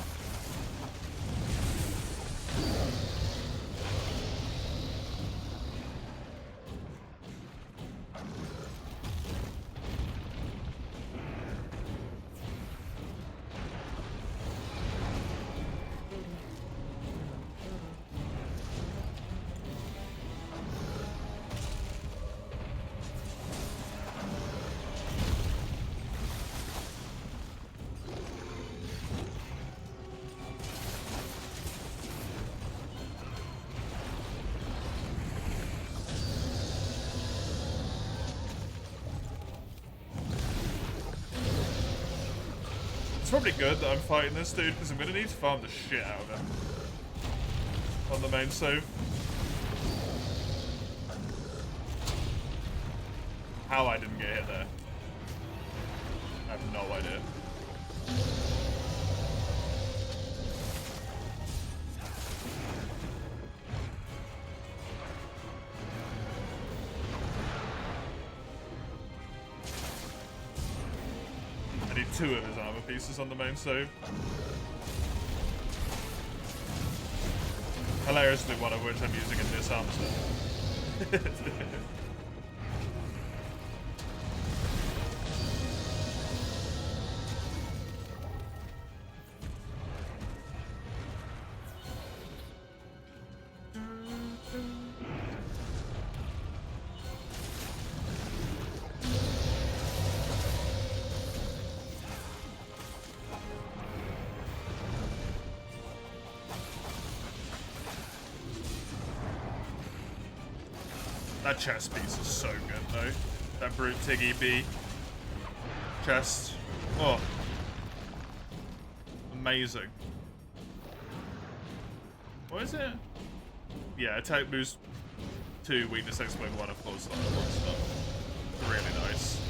It's probably good that I'm fighting this dude, because I'm going to need to farm the shit out of him on the main save. How I didn't get hit there, I have no idea. I need 2 of his armor pieces on the main save. Hilariously, one of which I'm using in this armor set. That chest piece is so good, though. That Brute Tiggy B chest. Oh. Amazing. What is it? Yeah, attack boost 2, weakness exploit 1, of course. Really nice.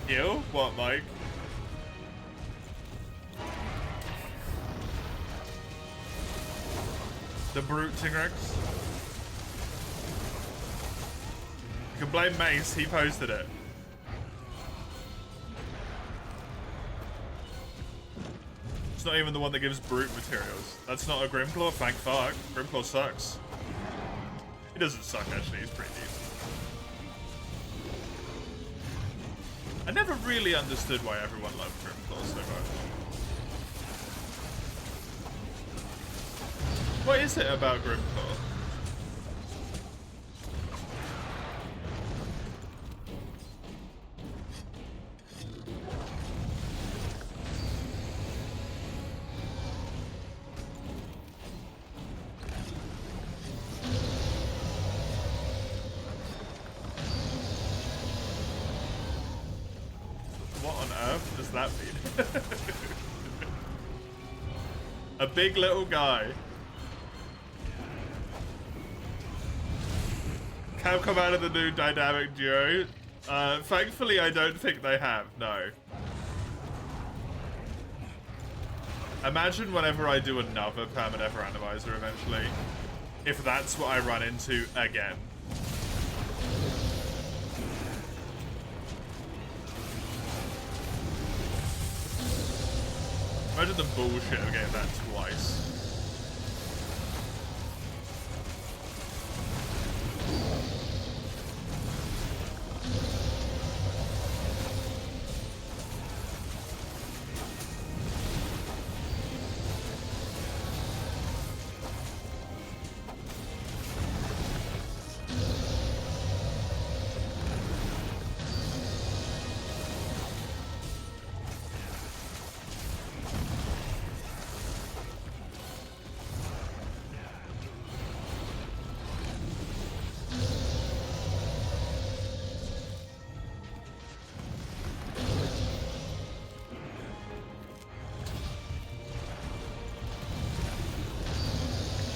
You? What, Mike? The Brute Tingrex. You can blame Mace, he posted it. It's not even the one that gives Brute materials. That's not a Grimclaw, thank fuck. Grimclaw sucks. He doesn't suck actually, he's pretty decent. I never really understood why everyone loved Grimclaw so much. What is it about Grimclaw? What on earth does that mean? A big little guy. Capcom out of the new dynamic duo. Thankfully, I don't think they have. No. Imagine whenever I do another Permadeath randomizer eventually, if that's what I run into again. Imagine the bullshit of getting that twice.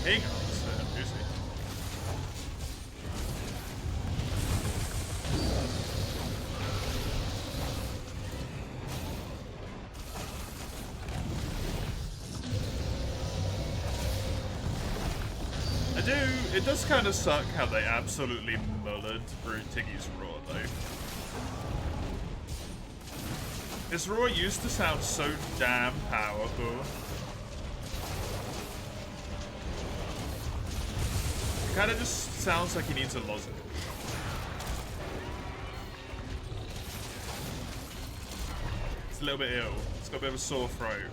Hang on, juicy. It does kind of suck how they absolutely mullered through Tiggy's Raw, though. His Raw used to sound so damn powerful. It kind of just sounds like he needs a lozenge. It's a little bit ill. It's got a bit of a sore throat.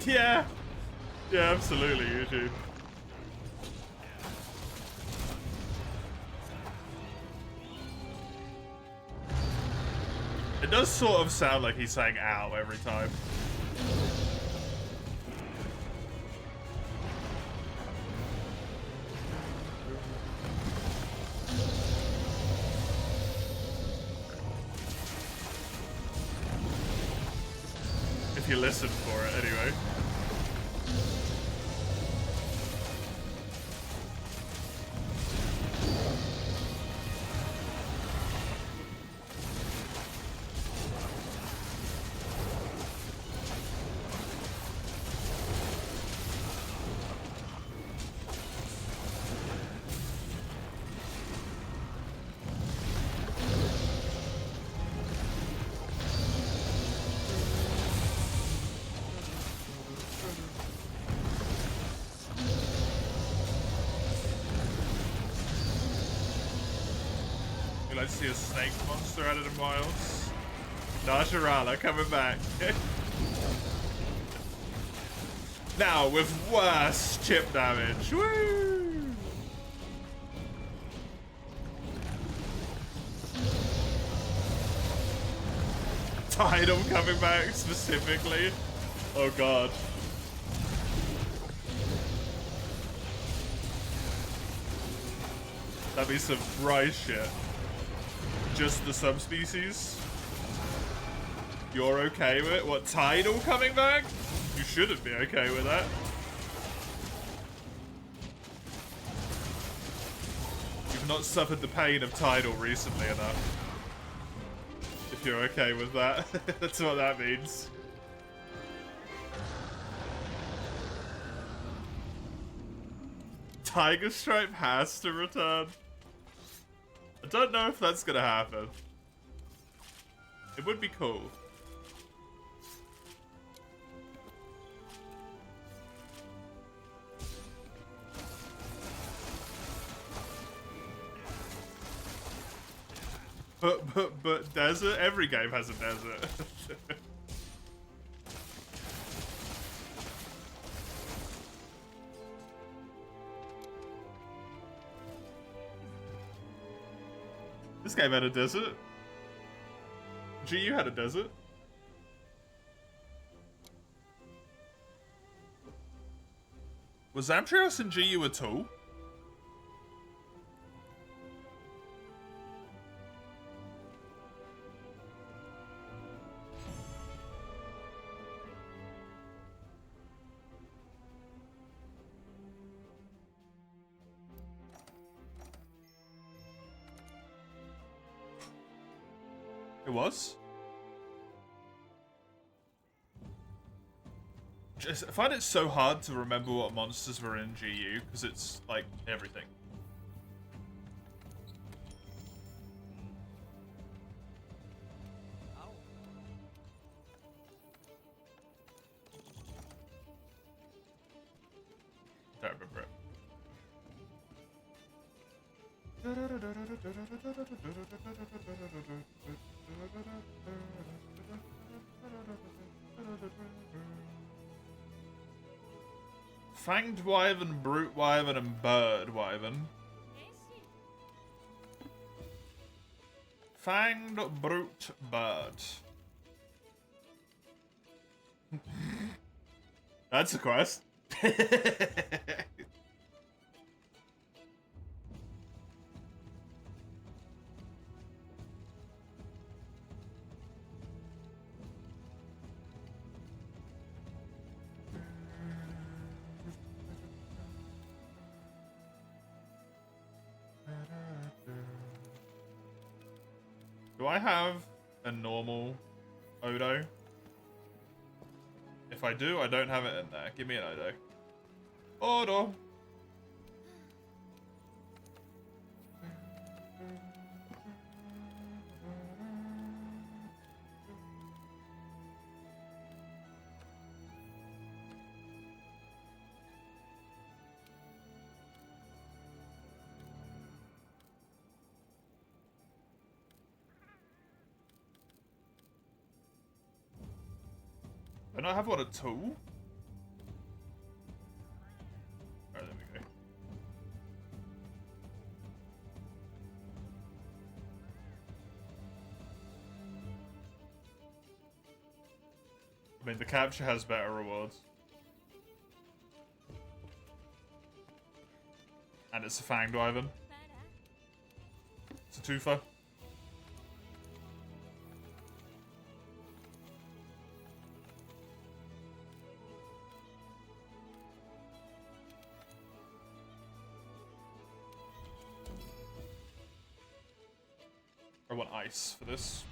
Yeah. Yeah, absolutely, you do. It does sort of sound like he's saying ow every time. If you listen for it, anyway. I see a snake monster added in Wilds. Najarala coming back. Now with worse chip damage. Woo! Tidal coming back specifically. Oh god. That'd be some Bryce shit. Just the subspecies? You're okay with it? What, Tidal coming back? You shouldn't be okay with that. You I've not suffered the pain of Tidal recently enough. If you're okay with that. That's what that means. Tiger Stripe has to return. I don't know if that's gonna happen. It would be cool. But desert? Every game has a desert. This game had a desert. GU had a desert. Was Amtrios in GU at all? It was? I find it so hard to remember what monsters were in GU, because it's, like, everything. Don't remember it. Fanged Wyvern, Brute Wyvern, and Bird Wyvern. Fanged, Brute, Bird. That's a quest. Do I have a normal Odo? If I do, I don't have it in there. Give me an Odo. Odo! Don't I have one at all? Alright, there we go. I mean, the capture has better rewards. And it's a Fanged Wyvern. It's a twofer. I want ice for this.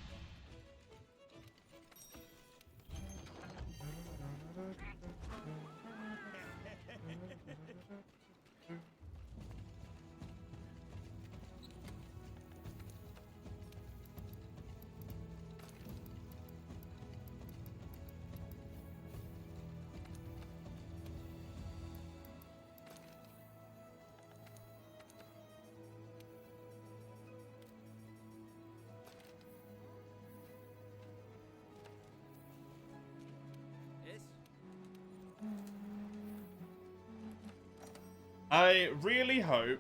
I really hope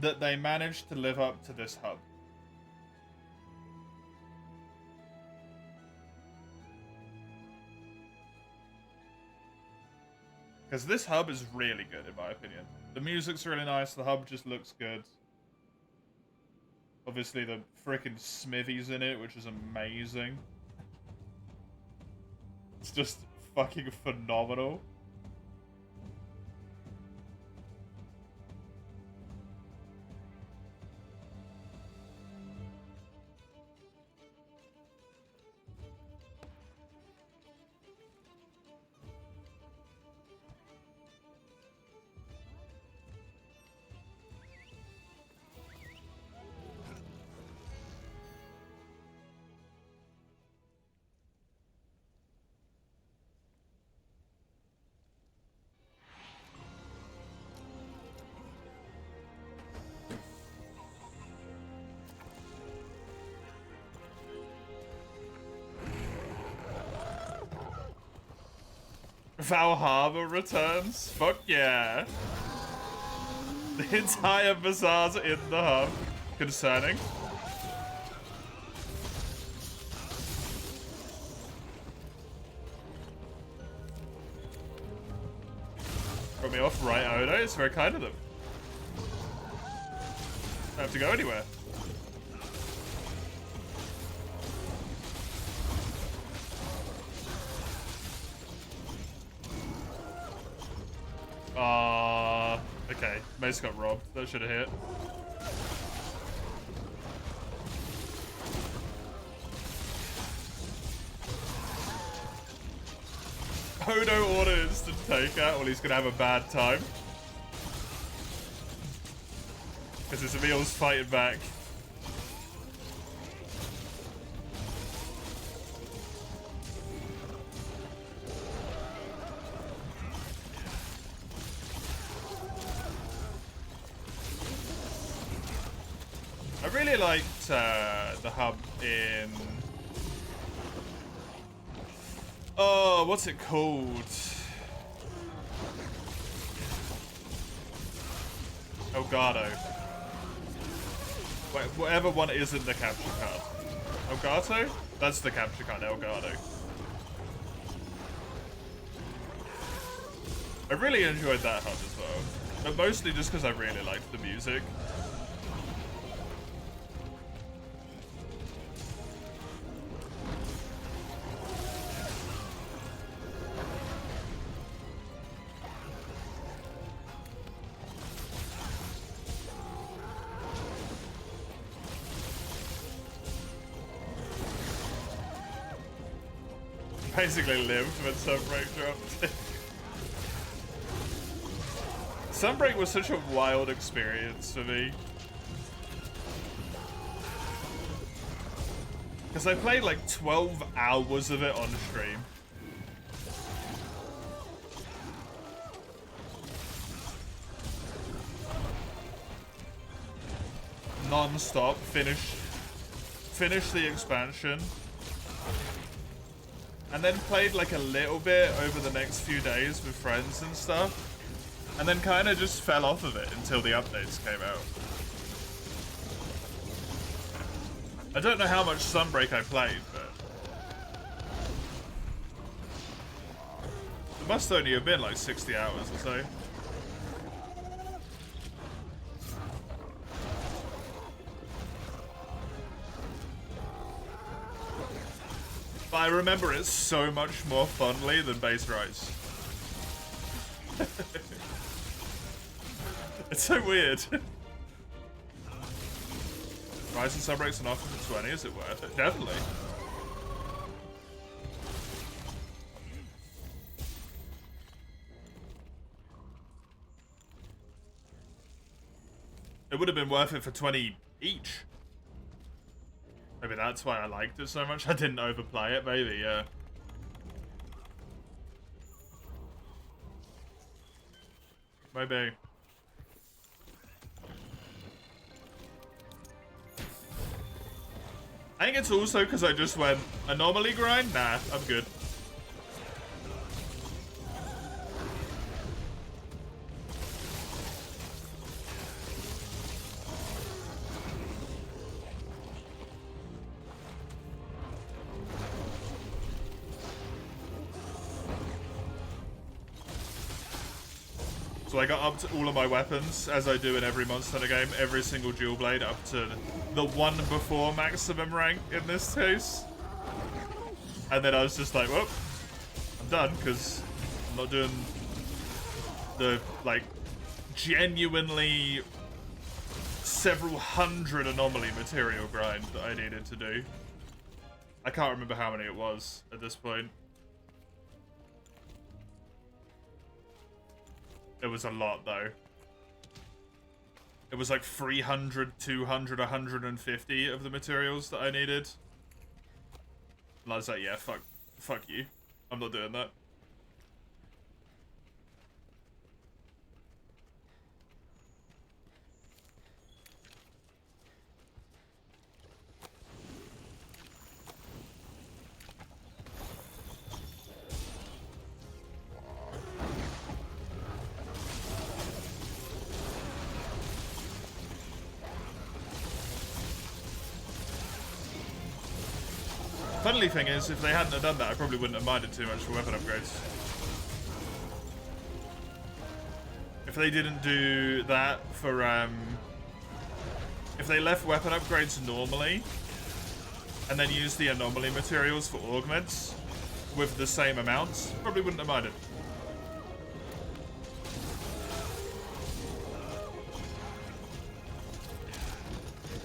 that they manage to live up to this hub. Because this hub is really good, in my opinion. The music's really nice, the hub just looks good. Obviously, the frickin' Smithy's in it, which is amazing. It's just fucking phenomenal. Valhalla returns? Fuck yeah. The entire bazaar's in the hub. Concerning. Got me off, right, Odo? It's very kind of them. Don't have to go anywhere. Okay. Mace got robbed. That should have hit. Odo order instant takeout. Well, he's gonna have a bad time. Because his Emil's fighting back. I really liked the hub in... Oh, what's it called? Elgato. Wait, whatever one isn't the capture card. Elgato? That's the capture card, Elgato. I really enjoyed that hub as well. But mostly just because I really liked the music. Basically lived when Sunbreak dropped. Sunbreak was such a wild experience for me. Because I played like 12 hours of it on stream. Non-stop, finish the expansion. And then played like a little bit over the next few days with friends and stuff. And then kind of just fell off of it until the updates came out. I don't know how much Sunbreak I played, but... It must only have been like 60 hours or so. But I remember it so much more fondly than Base Rise. It's so weird. Rise and Sunbreak's enough for 20, is it worth it? Definitely. It would have been worth it for 20 each. Maybe that's why I liked it so much. I didn't overplay it, maybe, yeah. Maybe. I think it's also because I just went, anomaly grind? Nah, I'm good. So I got up to all of my weapons, as I do in every Monster Hunter game, every single dual blade up to the one before maximum rank in this case. And then I was just like, well, I'm done, because I'm not doing the, like, genuinely several hundred anomaly material grind that I needed to do. I can't remember how many it was at this point. It was a lot, though. It was like 300, 200, 150 of the materials that I needed. And I was like, yeah, fuck you. I'm not doing that. Funny thing is, if they hadn't have done that, I probably wouldn't have minded too much for weapon upgrades. If they didn't do that for, if they left weapon upgrades normally, and then used the anomaly materials for augments with the same amounts, probably wouldn't have minded.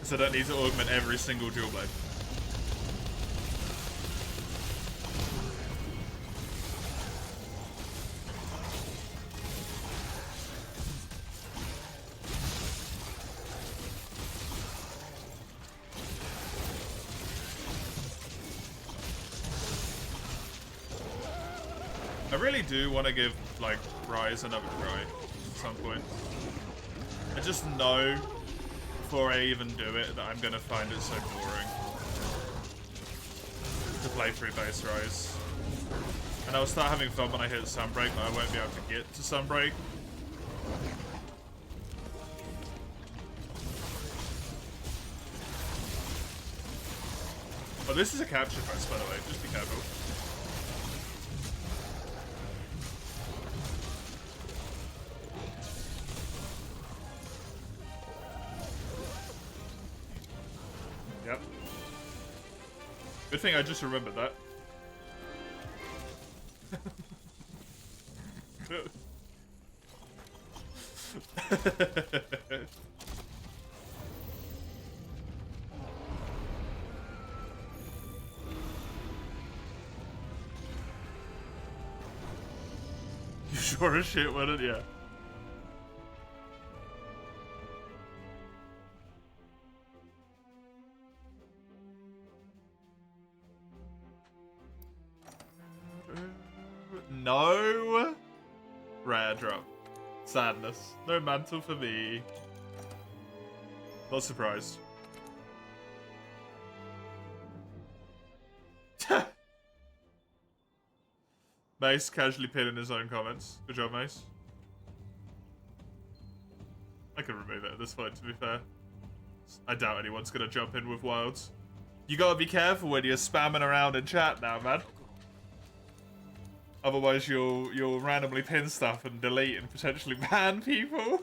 So I don't need to augment every single dual blade. I really do want to give, like, Rise another try at some point. I just know, before I even do it, that I'm going to find it so boring to play through base Rise. And I'll start having fun when I hit Sunbreak, but I won't be able to get to Sunbreak. Oh, this is a capture quest, by the way. Just be careful. Yep. Good thing I just remembered that. You sure as shit wouldn't, yeah. No rare drop. Sadness. No mantle for me. Not surprised. Mace casually pinning his own comments. Good job, Mace. I can remove it at this point, to be fair. I doubt anyone's gonna jump in with wilds. You gotta be careful when you're spamming around in chat now, man. Otherwise you'll randomly pin stuff and delete and potentially ban people.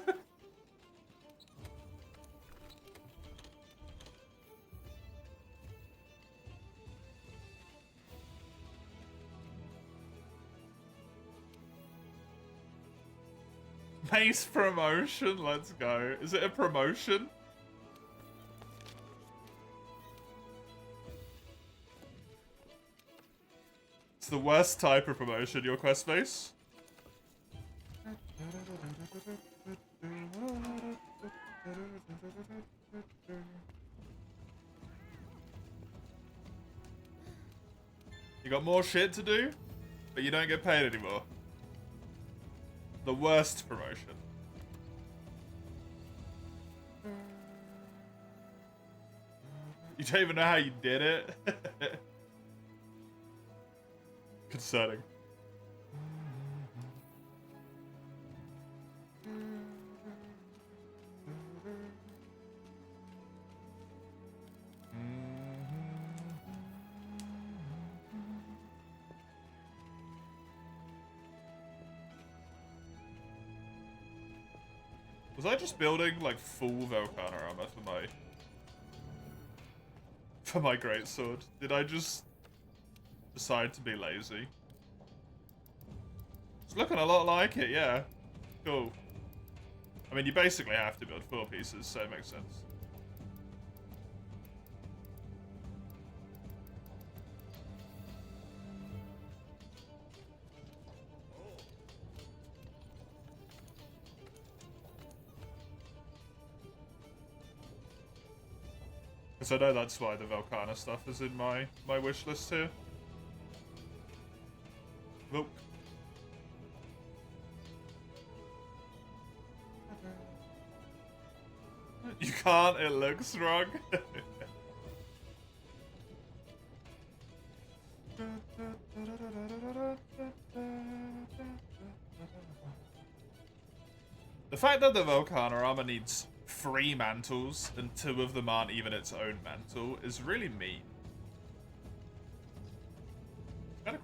Mace promotion, let's go. Is it a promotion? It's the worst type of promotion, your quest base. You got more shit to do, but you don't get paid anymore. The worst promotion. You don't even know how you did it. Concerning. Was I just building like full Volcana armor for my greatsword? Did I just decide to be lazy? It's looking a lot like it, yeah. Cool. I mean, you basically have to build 4 pieces, so it makes sense. Because I know that's why the Volcana stuff is in my wish list here. Look. You can't, it looks wrong. The fact that the Volcana armor needs 3 mantles and 2 of them aren't even its own mantle is really mean.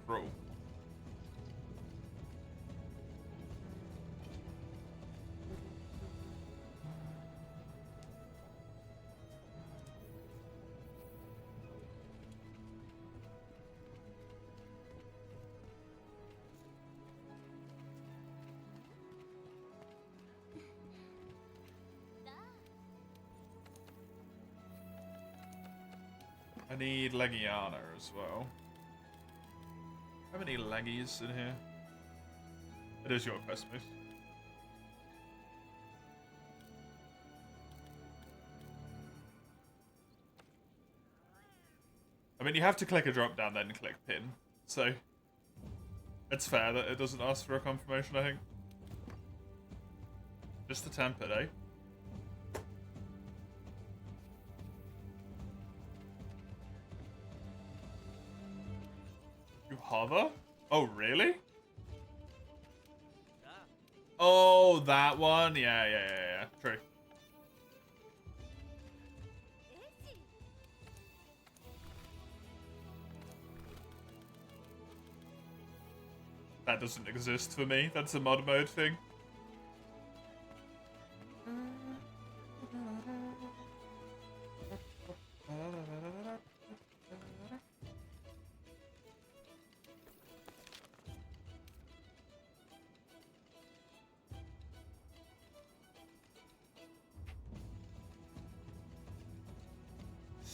rule. I need Legiana as well. How many leggies in here? It is your quest, mate. I mean, you have to click a drop down, then click pin. So, it's fair that it doesn't ask for a confirmation, I think. Just to temp it, eh? You hover? Oh, really? Oh, that one? Yeah. True. That doesn't exist for me. That's a mod mode thing.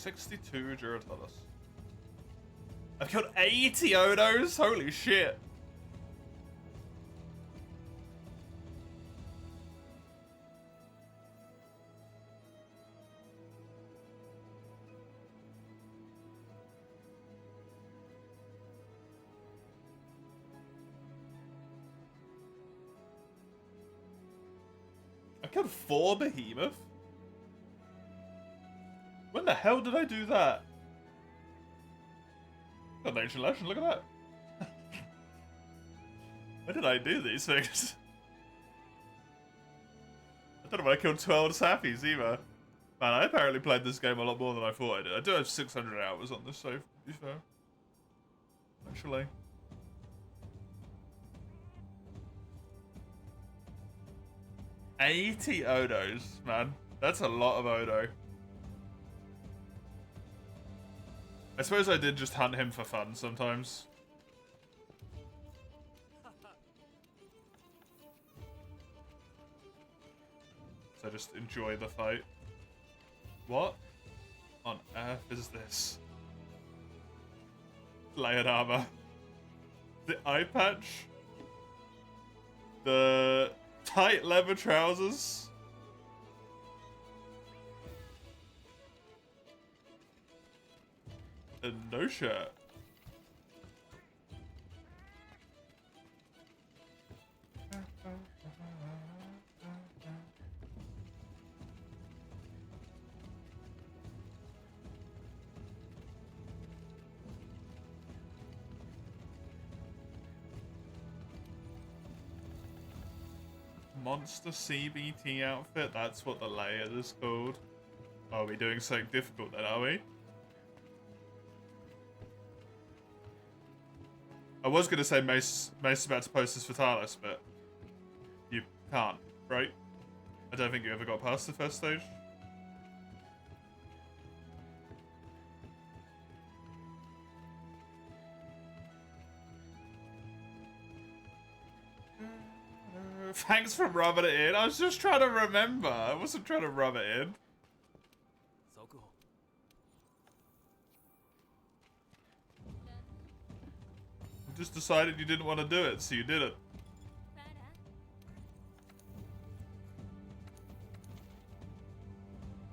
$62 Duratalis. I've killed 80 Odos? Holy shit. I killed 4 Behemoth? When the hell did I do that? Got Nature Legend, look at that. When did I do these things? I don't know when I killed 12 Sappies either. Man, I apparently played this game a lot more than I thought I did. I do have 600 hours on this save, to be fair. Actually. $80 Odos, man. That's a lot of Odo. I suppose I did just hunt him for fun sometimes. So just enjoy the fight. What on earth is this? Layered armor. The eye patch. The tight leather trousers. And no shirt. Monster CBT outfit, that's what the layer is called. Are we doing something difficult then, are we? I was going to say Mace is about to post his Fatalis, but you can't, right? I don't think you ever got past the first stage. Thanks for rubbing it in. I was just trying to remember. I wasn't trying to rub it in. So cool. You just decided you didn't want to do it, so you did it.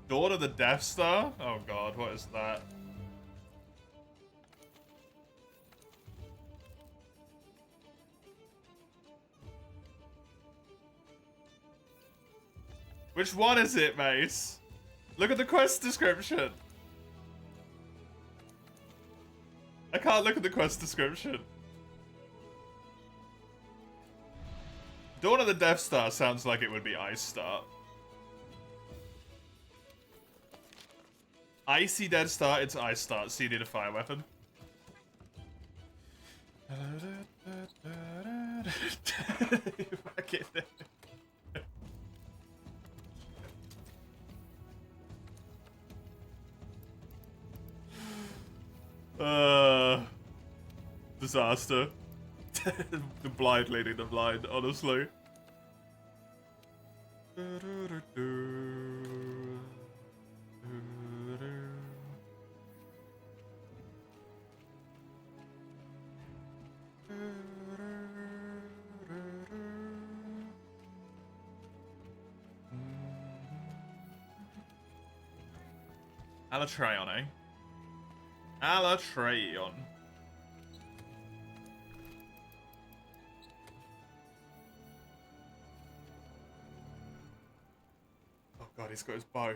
Dawn of the Death Star? Oh god, what is that? Which one is it, mate? Look at the quest description. I can't look at the quest description. Dawn of the Death Star sounds like it would be Ice Star. Icy Dead Star, it's Ice Star, so you need a fire weapon. Fucking disaster. The blind leading the blind, honestly. Alatreon, eh? Alatreon. Oh god, he's got his bow.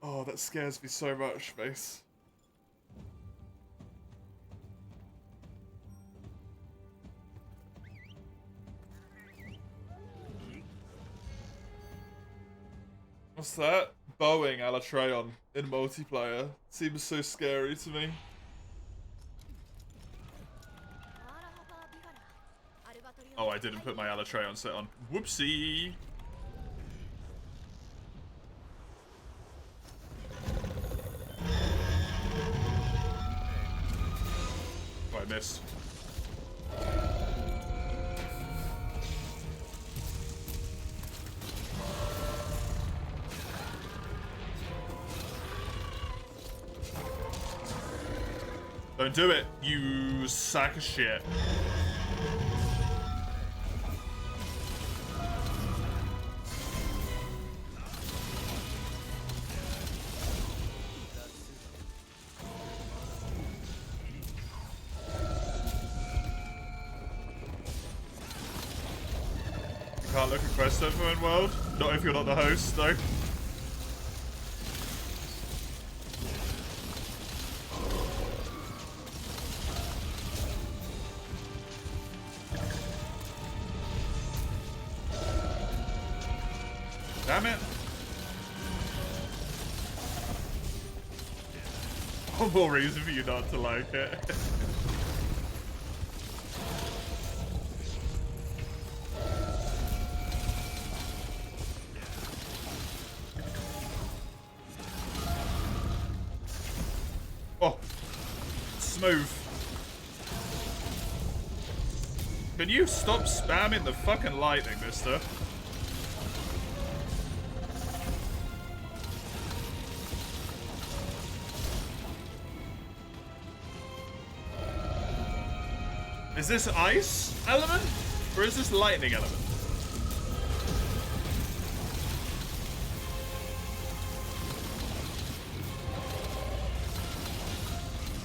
Oh, that scares me so much, face. What's that? Bowing Alatreon in multiplayer. Seems so scary to me. Oh, I didn't put my Alatreon set on. Whoopsie! Oh, I missed. Don't do it, you sack of shit. You can't look at quest info in world? Not if you're not the host, though. Damn it. One more reason for you not to like it. Oh. Smooth. Can you stop spamming the fucking lightning, mister? Is this ice element? Or is this lightning element?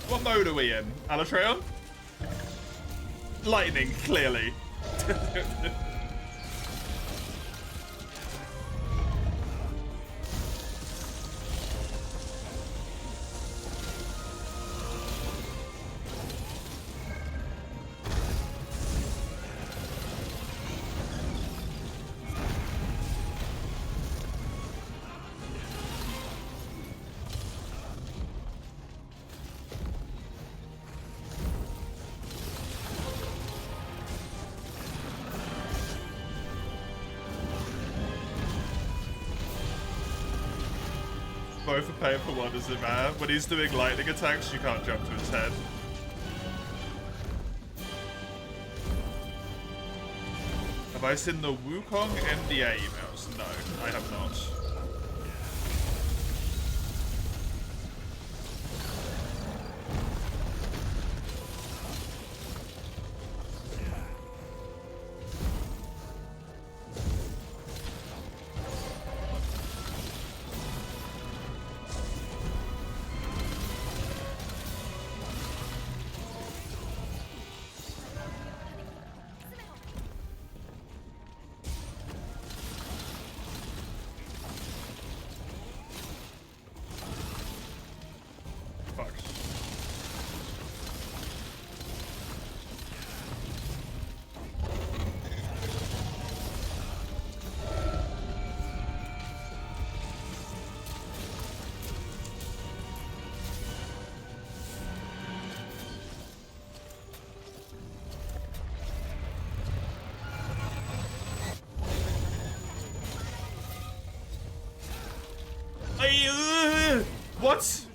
What mode are we in? Alatreon? Lightning, clearly. Both are paying for one, doesn't matter. When he's doing lightning attacks, you can't jump to his head. Have I seen the Wukong NDA emails? No, I have not. What?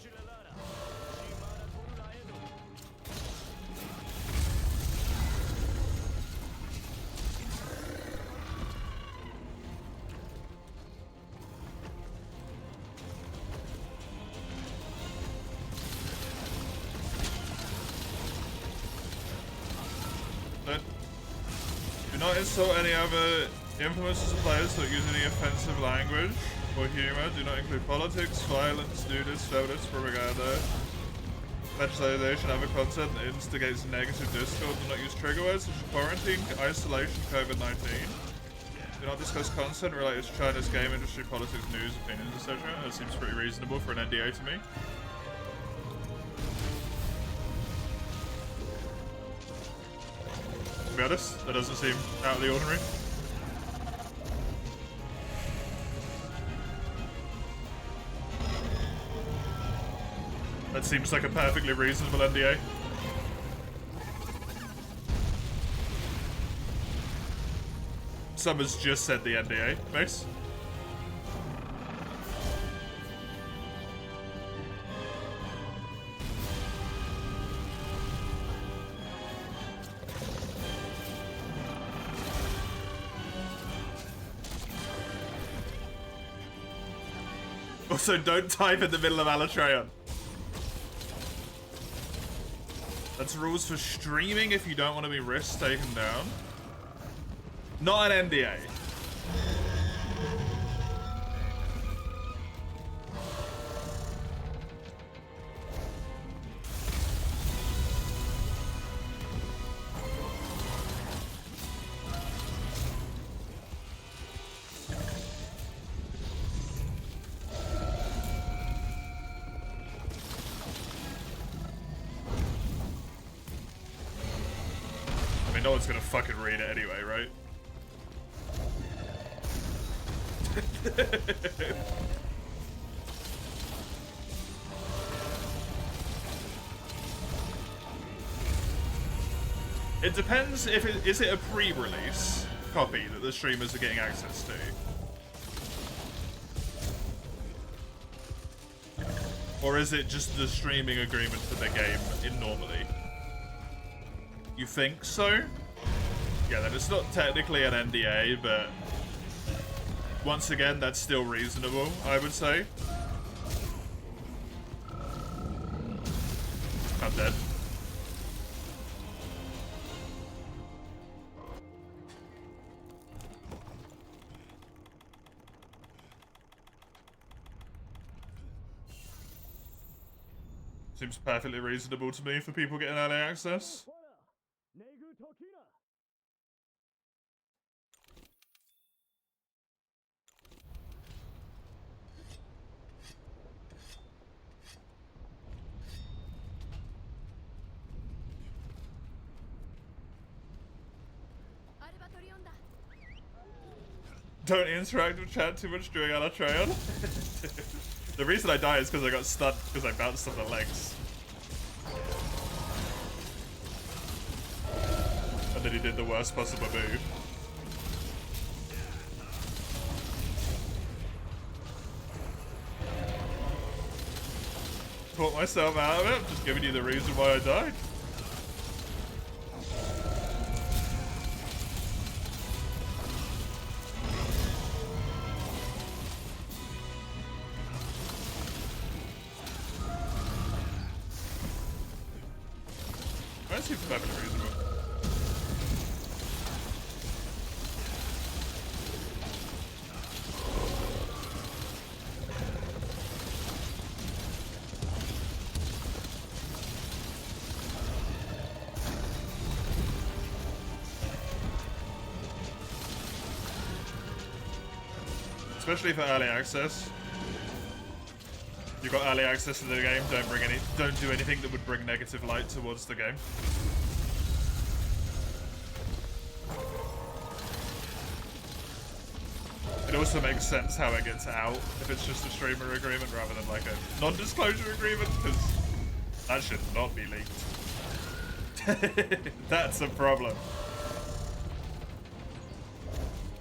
Do not insult any other influencers or players that use any offensive language or humor. Do not include politics, violence, nudist, feminist, propaganda, legislation, other content that instigates negative discourse. Do not use trigger words such as quarantine, isolation, COVID-19. Do not discuss content related to China's game industry, politics, news, opinions, etc. That seems pretty reasonable for an NDA to me. To be honest, that doesn't seem out of the ordinary. That seems like a perfectly reasonable NDA. Someone's just said the NDA, Mace. Also, don't type in the middle of Alatreon. That's rules for streaming if you don't want to be risk taken down. Not an NDA. I mean, no one's gonna fucking read it anyway, right? It depends if is it a pre-release copy that the streamers are getting access to? Or is it just the streaming agreement for the game in normally? You think so? Yeah, then it's not technically an NDA, but once again, that's still reasonable, I would say. I'm dead. Seems perfectly reasonable to me for people getting early access. Don't interact with chat too much during Alatreon. The reason I die is because I got stunned because I bounced on the legs. And then he did the worst possible move. Caught myself out of it, I'm just giving you the reason why I died. That seems perfectly reasonable. Especially for early access. You've got early access to the game, don't do anything that would bring negative light towards the game. It also makes sense how it gets out if it's just a streamer agreement rather than like a non-disclosure agreement, because that should not be leaked. That's a problem.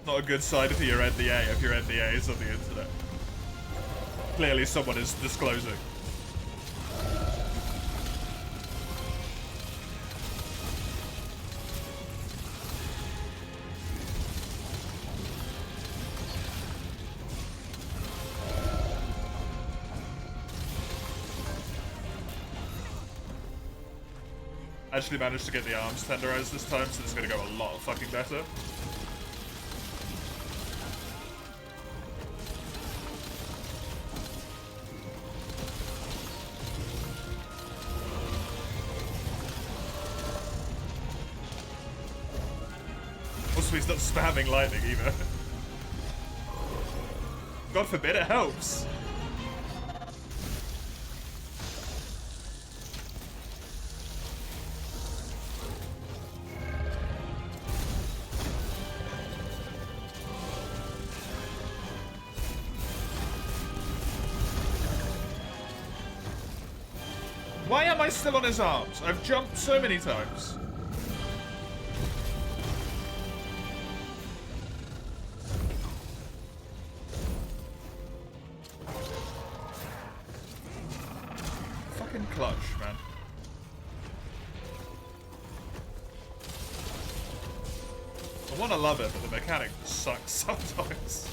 Not a good sign for your NDA if your NDA is on the internet. Clearly someone is disclosing. Actually managed to get the arms tenderized this time, so it's gonna go a lot fucking better. Also, he's not spamming lightning either. God forbid it helps. Why am I still on his arms? I've jumped so many times. Fucking clutch, man. I want to love it, but the mechanic sucks sometimes.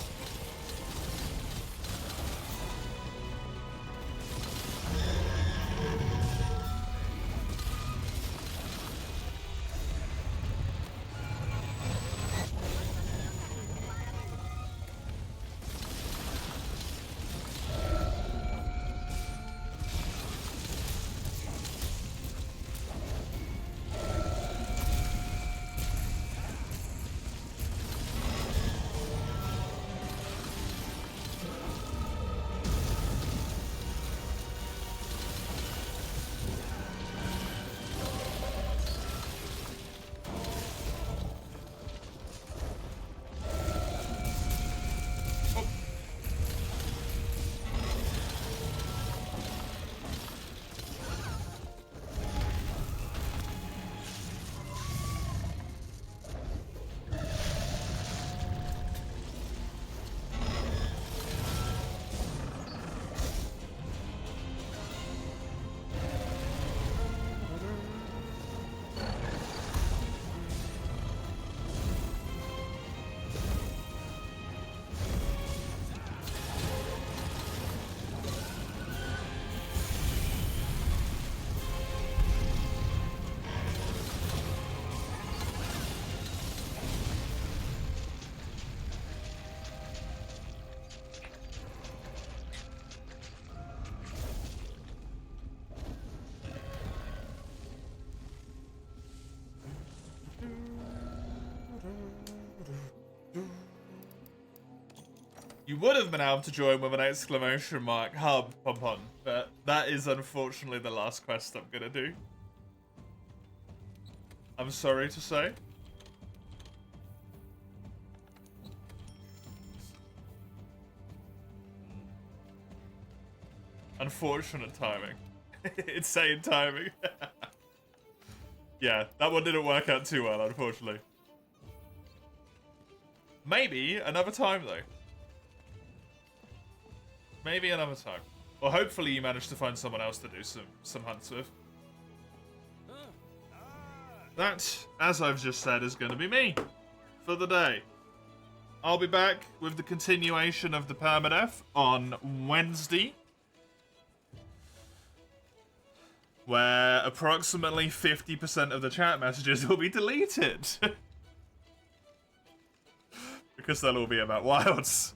You would have been able to join with an exclamation mark hub pom-pom, but that is unfortunately the last quest I'm gonna do. I'm sorry to say. Unfortunate timing. Insane timing. Yeah, that one didn't work out too well, unfortunately. Maybe another time, though. Maybe another time. Or hopefully you manage to find someone else to do some hunts with. That, as I've just said, is going to be me for the day. I'll be back with the continuation of the Permadeath on Wednesday, where approximately 50% of the chat messages will be deleted. Because they'll all be about wilds.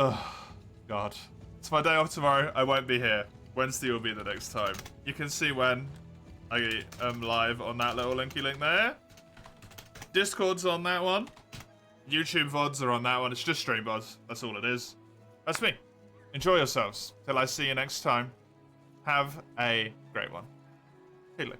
Oh, God. It's my day off tomorrow. I won't be here. Wednesday will be the next time. You can see when I am live on that little linky link there. Discord's on that one. YouTube VODs are on that one. It's just stream VODs. That's all it is. That's me. Enjoy yourselves. Till I see you next time. Have a great one. Healing.